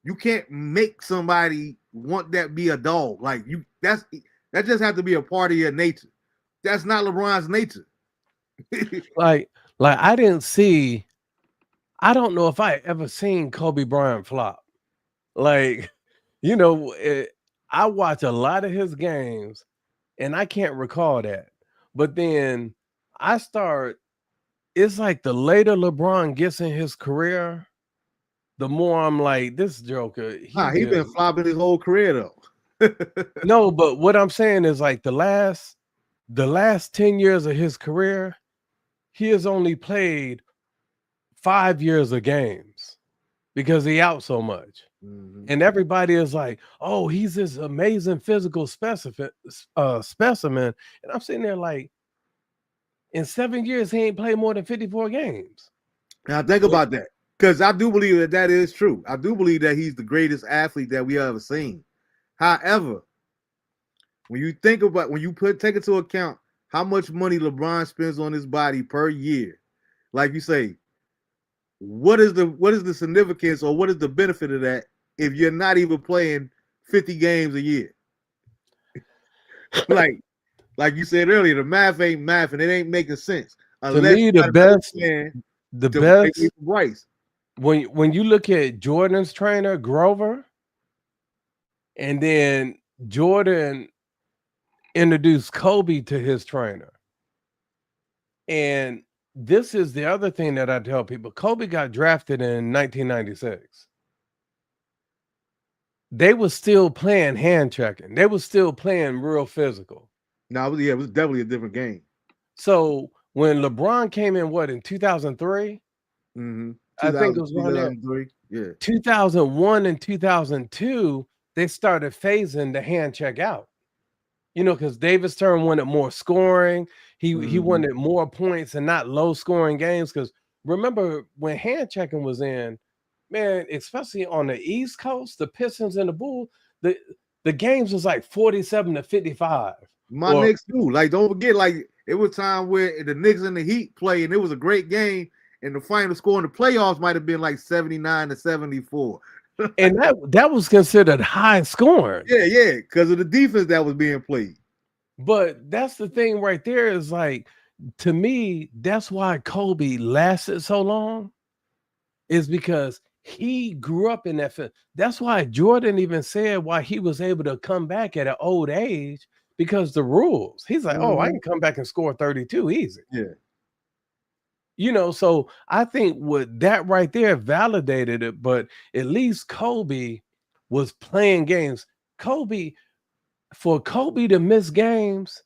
You can't make somebody want that be a dog. Like that just has to be a part of your nature. That's not LeBron's nature. like I don't know if I ever seen Kobe Bryant flop. Like, I watch a lot of his games, and I can't recall that. But then I start. It's like the later LeBron gets in his career, the more I'm like, this Joker. Nah, he been flopping his whole career though. No, but what I'm saying is like the last 10 years of his career, he has only played 5 years of games because he out so much. Mhm. And everybody is like, oh, he's this amazing physical specimen. And I'm sitting there like, in 7 years, he ain't played more than 54 games. Now think about that, because I do believe that is true. I do believe that he's the greatest athlete that we ever seen. However, when you think about take into account how much money LeBron spends on his body per year, like you say, what is the significance or what is the benefit of that if you're not even playing 50 games a year? like you said earlier, the math ain't math and it ain't making sense. To me, the best Bryce. When you look at Jordan's trainer, Grover, and then Jordan introduced Kobe to his trainer. And this is the other thing that I tell people. Kobe got drafted in 1996. They were still playing hand checking. They were still playing real physical. No, it was definitely a different game. So when LeBron came in, in 2003? Mm-hmm. I think it was around 2003. Yeah. 2001 and 2002, they started phasing the hand check out. Because David Stern wanted more scoring. He wanted more points and not low scoring games. Because remember when hand checking was in, man, especially on the East Coast, the Pistons and the Bulls, the games was like 47-55. My Knicks too. Like, don't forget, like it was time where the Knicks and the Heat played, and it was a great game. And the final score in the playoffs might have been like 79-74. And that was considered high scoring. Yeah, because of the defense that was being played. But that's the thing right there is like, to me, that's why Kobe lasted so long, is because he grew up in that film. That's why Jordan even said why he was able to come back at an old age, because the rules. He's like, oh, I can come back and score 32 easy. Yeah. So I think what that right there validated it, but at least Kobe was playing games. For Kobe to miss games,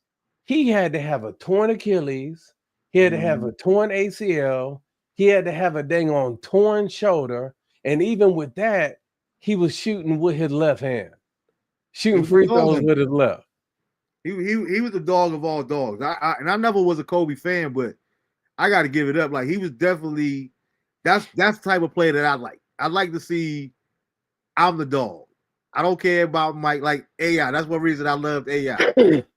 he had to have a torn Achilles. He had to have a torn ACL. He had to have a dang on torn shoulder. And even with that, he was shooting with his left hand, shooting free throws with his left. He was the dog of all dogs. I never was a Kobe fan, but I got to give it up. Like, he was definitely that's the type of player that I like. I'd like to see. I'm the dog. I don't care about Mike, like AI. That's one reason I loved AI.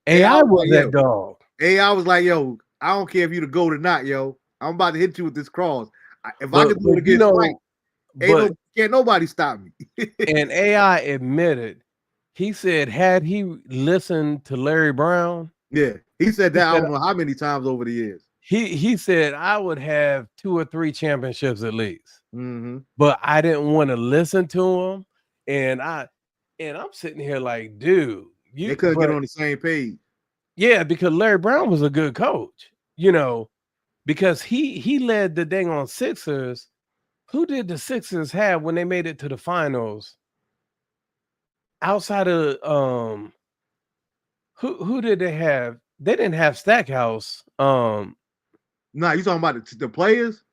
AI was that dog. AI was like, yo, I don't care if you the GOAT or not, yo. I'm about to hit you with this cross. If I can do it against Mike, can't nobody stop me. And AI admitted, he said, had he listened to Larry Brown, yeah, he said that I don't know how many times over the years. He said I would have 2 or 3 championships at least, but I didn't want to listen to him, and I'm sitting here like, dude, they couldn't get on the same page. Yeah, because Larry Brown was a good coach, because he led the dang on Sixers. Who did the Sixers have when they made it to the finals? Outside of who did they have? They didn't have Stackhouse. No, you talking about the players?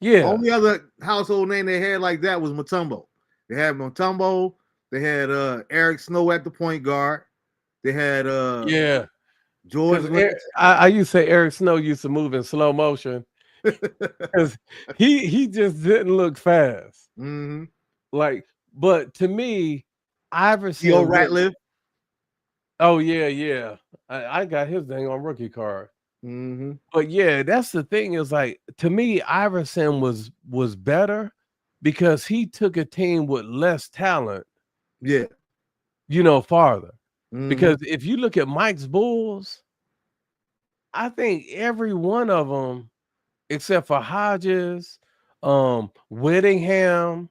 Yeah. Only other household name they had like that was Mutombo. They had Mutombo. They had Eric Snow at the point guard. They had George. I used to say Eric Snow used to move in slow motion because he just didn't look fast. Like, but to me, Iverson. Ratliff. Oh yeah. I got his thing on rookie card. But yeah, that's the thing, is like, to me, Iverson was better because he took a team with less talent. Yeah. Farther. Because if you look at Mike's Bulls, I think every one of them, except for Hodges, Whittingham,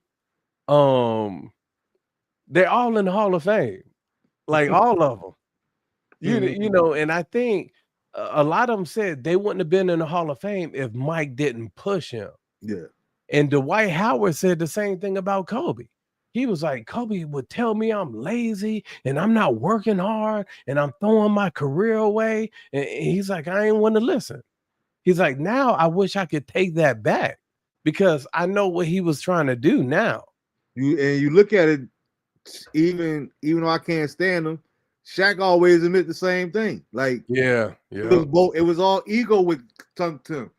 they're all in the Hall of Fame, like all of them. You know, and I think a lot of them said they wouldn't have been in the Hall of Fame if Mike didn't push him. Yeah. And Dwight Howard said the same thing about Kobe. He was like, Kobe would tell me I'm lazy and I'm not working hard and I'm throwing my career away. And he's like, I ain't want to listen. He's like, now I wish I could take that back because I know what he was trying to do now. You look at it, even though I can't stand him, Shaq always admit the same thing. Like, yeah. It was all ego with Tung Tum.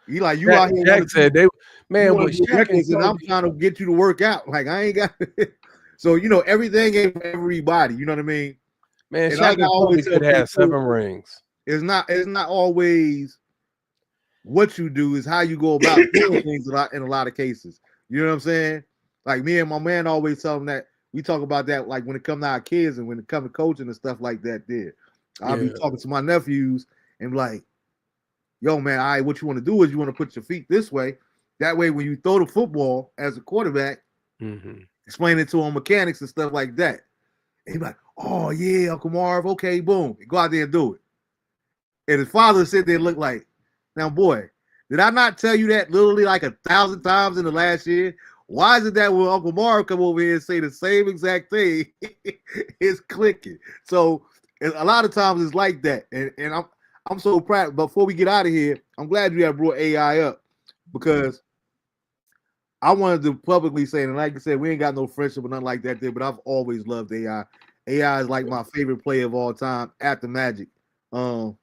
He like, you Shaq, out here. Shaq said they, man, with records, and I'm trying to get you to work out. Like, I ain't got it. So, everything ain't for everybody. You know what I mean? Man, and Shaq always could have 7 rings. It's not always what you do, is how you go about doing things in a lot of cases. You know what I'm saying? Like, me and my man always tell him that. We talk about that, like, when it comes to our kids and when it comes to coaching and stuff like that there. I'll be talking to my nephews and be like, yo, man, all right, what you want to do is you want to put your feet this way. That way, when you throw the football as a quarterback, explain it to them mechanics and stuff like that. And he's like, oh, yeah, Uncle Marv, okay, boom. Go out there and do it. And his father sit there and look like, now, boy, did I not tell you that literally like 1,000 times in the last year? Why is it that when Uncle Marv come over here and say the same exact thing, it's clicking? So a lot of times it's like that. And I'm so proud. Before we get out of here, I'm glad you have brought AI up, because I wanted to publicly say, and like I said, we ain't got no friendship or nothing like that there, but I've always loved AI. AI is like my favorite player of all time after Magic. But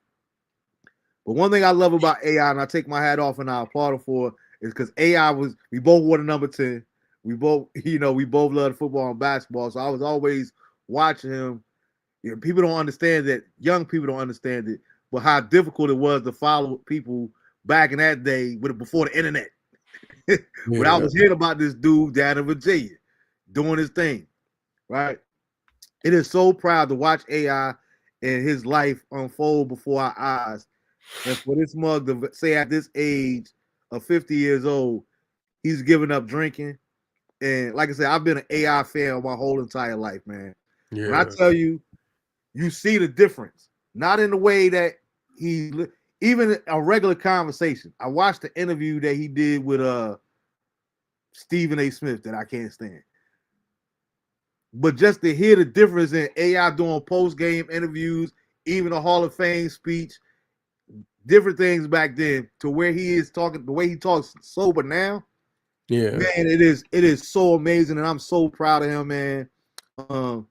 one thing I love about AI, and I take my hat off and I applaud him for, is because AI we both wore the number 10. We both love football and basketball. So I was always watching him. People don't understand that. Young people don't understand it, but how difficult it was to follow people back in that day before the internet. When I was hearing about this dude down in Virginia doing his thing, right? It is so proud to watch AI and his life unfold before our eyes. And for this mug to say at this age of 50 years old, he's giving up drinking. And like I said, I've been an AI fan my whole entire life, man. Yeah. When I tell you, you see the difference. Not in the way that even a regular conversation. I watched the interview that he did with Stephen A. Smith that I can't stand. But just to hear the difference in AI doing post-game interviews, even a Hall of Fame speech, different things back then to where he is talking, the way he talks sober now. Yeah, man, it is so amazing, and I'm so proud of him, man. And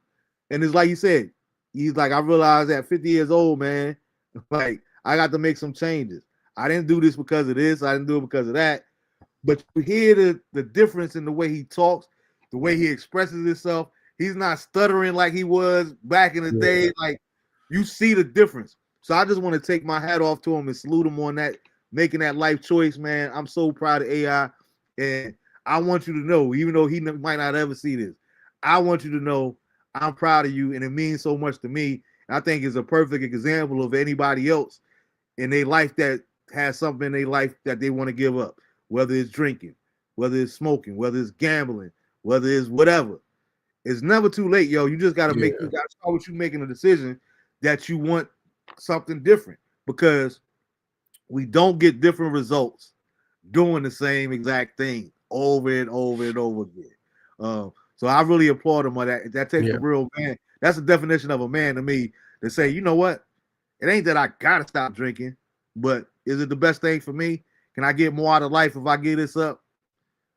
it's like you said, he's like, I realized at 50 years old, man, like I got to make some changes. I didn't do this because of this, I didn't do it because of that. But you hear the difference in the way he talks, the way he expresses himself. He's not stuttering like he was back in the day. Like, you see the difference. So I just want to take my hat off to him and salute him on that, making that life choice, man. I'm so proud of AI. And I want you to know, even though he might not ever see this, I want you to know I'm proud of you, and it means so much to me. And I think it's a perfect example of anybody else in their life that has something in their life that they want to give up, whether it's drinking, whether it's smoking, whether it's gambling, whether it's whatever. It's never too late, yo. You just got to you got to start with you making a decision that you want something different, because we don't get different results doing the same exact thing over and over and over again. So I really applaud him on that. That takes a real man. That's the definition of a man to me, to say, you know what? It ain't that I gotta stop drinking, but is it the best thing for me? Can I get more out of life if I get this up?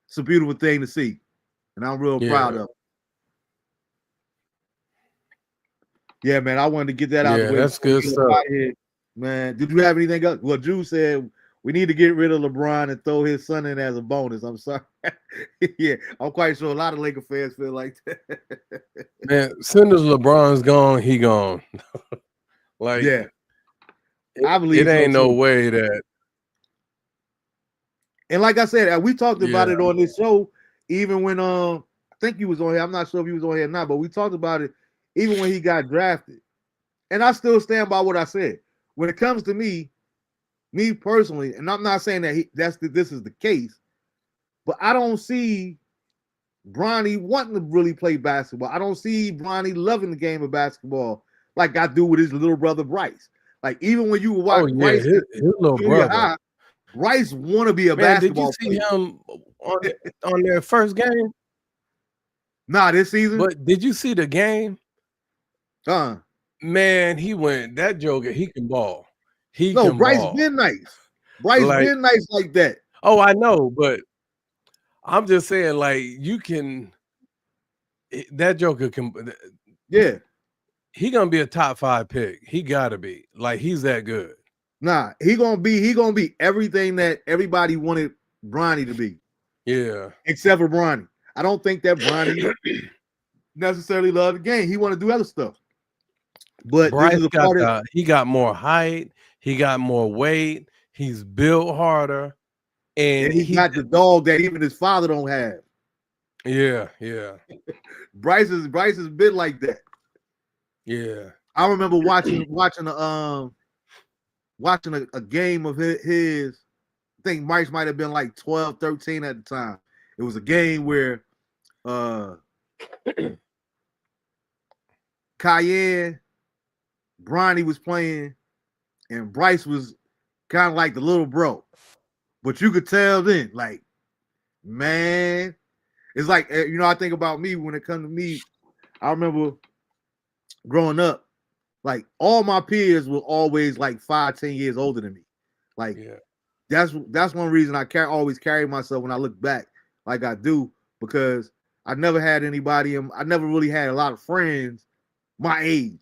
It's a beautiful thing to see, and I'm real proud of it. Yeah, man, I wanted to get that out of the way. That's good stuff. Man, did you have anything else? Well, Drew said we need to get rid of LeBron and throw his son in as a bonus. I'm sorry. Yeah, I'm quite sure a lot of Laker fans feel like that. Man, as soon as LeBron's gone, he gone. Like, yeah, I believe it ain't no way that. And like I said, we talked about it on this show, even when I think he was on here. I'm not sure if he was on here or not, but we talked about it even when he got drafted. And I still stand by what I said. When it comes to me personally, and I'm not saying that this is the case, but I don't see Bronny wanting to really play basketball. I don't see Bronny loving the game of basketball like I do with his little brother Bryce. Like even when you watch Oh yeah, Bryce in his little junior brother. high, Bryce want to be a Man, did you basketball see player. him on their first game? Nah, this season. But did you see the game? Uh Man, he went that joker. He can ball. He no, can Bryce ball. been nice. Bryce Like, been nice like that. oh, I know, but I'm just saying, like, you can. That joker can. Yeah. He gonna be a top 5 pick. He gotta be. Like, he's that good. Nah, he gonna be everything that everybody wanted Bronny to be, Yeah. except for Bronny. I don't think that Bronny necessarily loved the game. He want to do other stuff. But this Bryce is a part of he got more height. He got more weight. He's built harder, and he's he. not the dog that even his father don't have. Yeah, yeah, Bryce is been like that. yeah. I remember watching a game of his. I think Bryce might have been like 12, 13 at the time. It was a game where Cayenne, Bronny was playing, and Bryce was kind of like the little bro. But you could tell then, like, man, it's like, I think about me when it comes to me. I remember growing up, like all my peers were always like 5, 10 years older than me. Like, Yeah. that's one reason I always carry myself when I look back like I do, because I never had anybody, I never really had a lot of friends my age.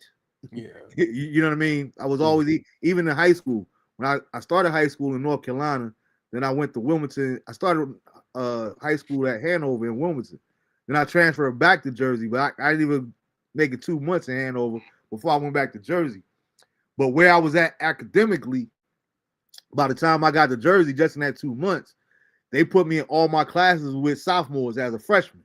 Yeah. You know what I mean? I was always, even in high school, when I started high school in North Carolina, then I went to Wilmington. I started high school at Hanover in Wilmington. Then I transferred back to Jersey, but I didn't even make it 2 months in Hanover before I went back to Jersey. But where I was at academically, by the time I got to Jersey, just in that 2 months, they put me in all my classes with sophomores as a freshman.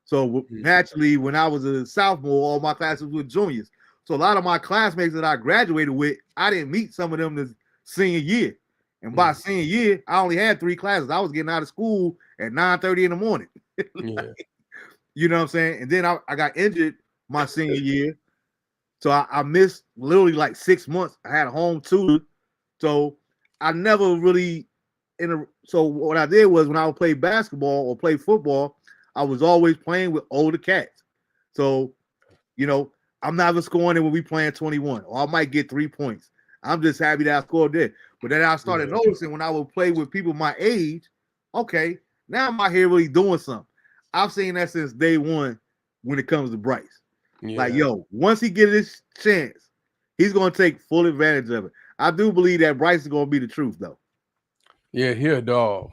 So naturally, when I was a sophomore, all my classes were juniors. So a lot of my classmates that I graduated with, I didn't meet some of them the senior year. And by senior year, I only had 3 classes. I was getting out of school at 9:30 in the morning. Yeah. You know what I'm saying? And then I got injured my senior year. So I missed literally like 6 months. I had a home tutor. So I never really so what I did was when I would play basketball or play football, I was always playing with older cats. So, I'm never scoring it when we playing 21, or I might get 3 points. I'm just happy that I scored there. But then I started noticing when I would play with people my age, okay, now I'm out here really doing something. I've seen that since day one when it comes to Bryce. Yeah. Like, yo, once he gets his chance, he's going to take full advantage of it. I do believe that Bryce is going to be the truth, though. Yeah, he a dog.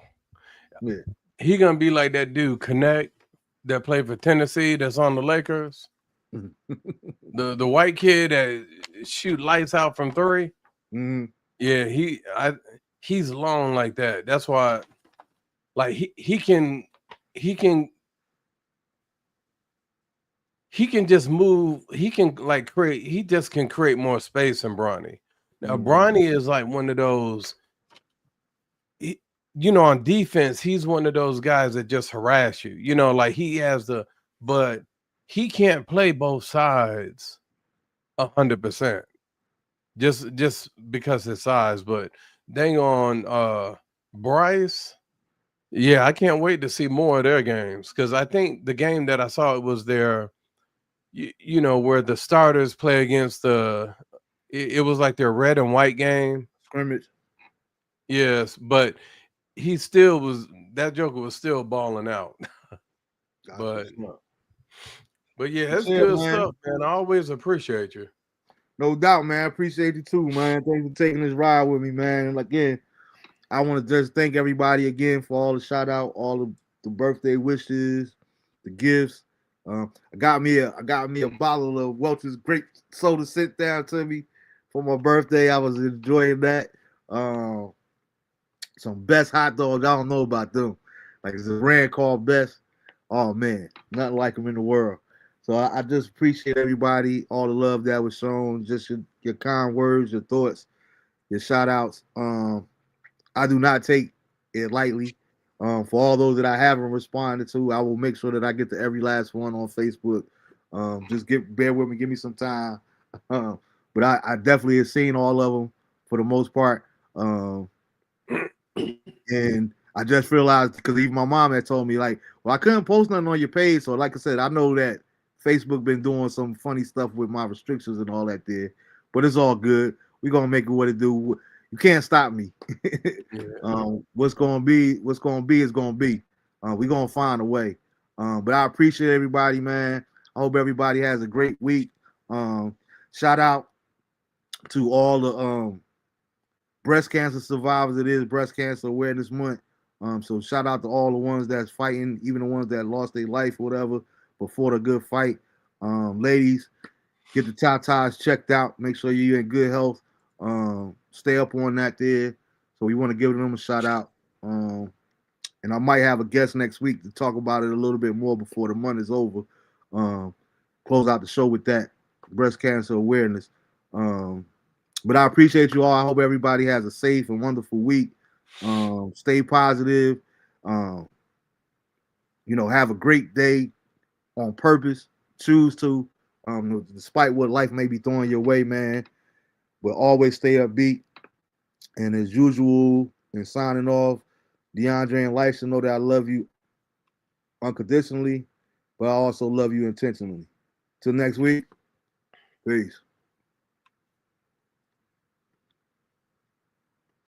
Yeah. He gonna be like that dude Connect that played for Tennessee that's on the Lakers. The white kid that shoot lights out from 3. Mm-hmm. Yeah, he's long like that. That's why, like he can just move. He can like create. He just can create more space than Bronny. Now Bronny is like one of those. On defense, he's one of those guys that just harass you. Like he has but he can't play both sides 100%. Just because his size. But dang on Bryce, yeah, I can't wait to see more of their games, because I think the game that I saw, it was their, where the starters play against it was like their red and white game Scrimmage. Yes, but that joker was still balling out. but yeah, it's good stuff, man. I always appreciate you. No doubt, man. I appreciate you too, man. Thanks for taking this ride with me, man. And again, I want to just thank everybody again for all the shout out, all the birthday wishes, the gifts. I got me a bottle of Welch's grape soda sent down to me for my birthday. I was enjoying that. Some Best hot dogs. I don't know about them. Like, it's a brand called Best. Oh man, nothing like them in the world. So I just appreciate everybody, all the love that was shown, just your kind words, your thoughts, your shout outs. I do not take it lightly. For all those that I haven't responded to, I will make sure that I get to every last one on Facebook. Just bear with me, give me some time. But I definitely have seen all of them for the most part. And I just realized, because even my mom had told me, like, well, I couldn't post nothing on your page. So like I said, I know that Facebook been doing some funny stuff with my restrictions and all that there, but it's all good. We're gonna make it what it do. You can't stop me. What's gonna be is gonna be. We're gonna find a way. But I appreciate everybody, man. I hope everybody has a great week. Shout out to all the breast cancer survivors. It is Breast Cancer Awareness Month. So shout out to all the ones that's fighting, even the ones that lost their life or whatever before the good fight. Ladies, get the tatas checked out. Make sure you're in good health. Stay up on that there. So we want to give them a shout out. And I might have a guest next week to talk about it a little bit more before the month is over. Close out the show with that breast cancer awareness. But I appreciate you all. I hope everybody has a safe and wonderful week. Stay positive. Have a great day on purpose. Choose to, despite what life may be throwing your way, man. But always stay upbeat. And as usual, in signing off, DeAndre and Life should know that I love you unconditionally, but I also love you intentionally. Till next week, peace.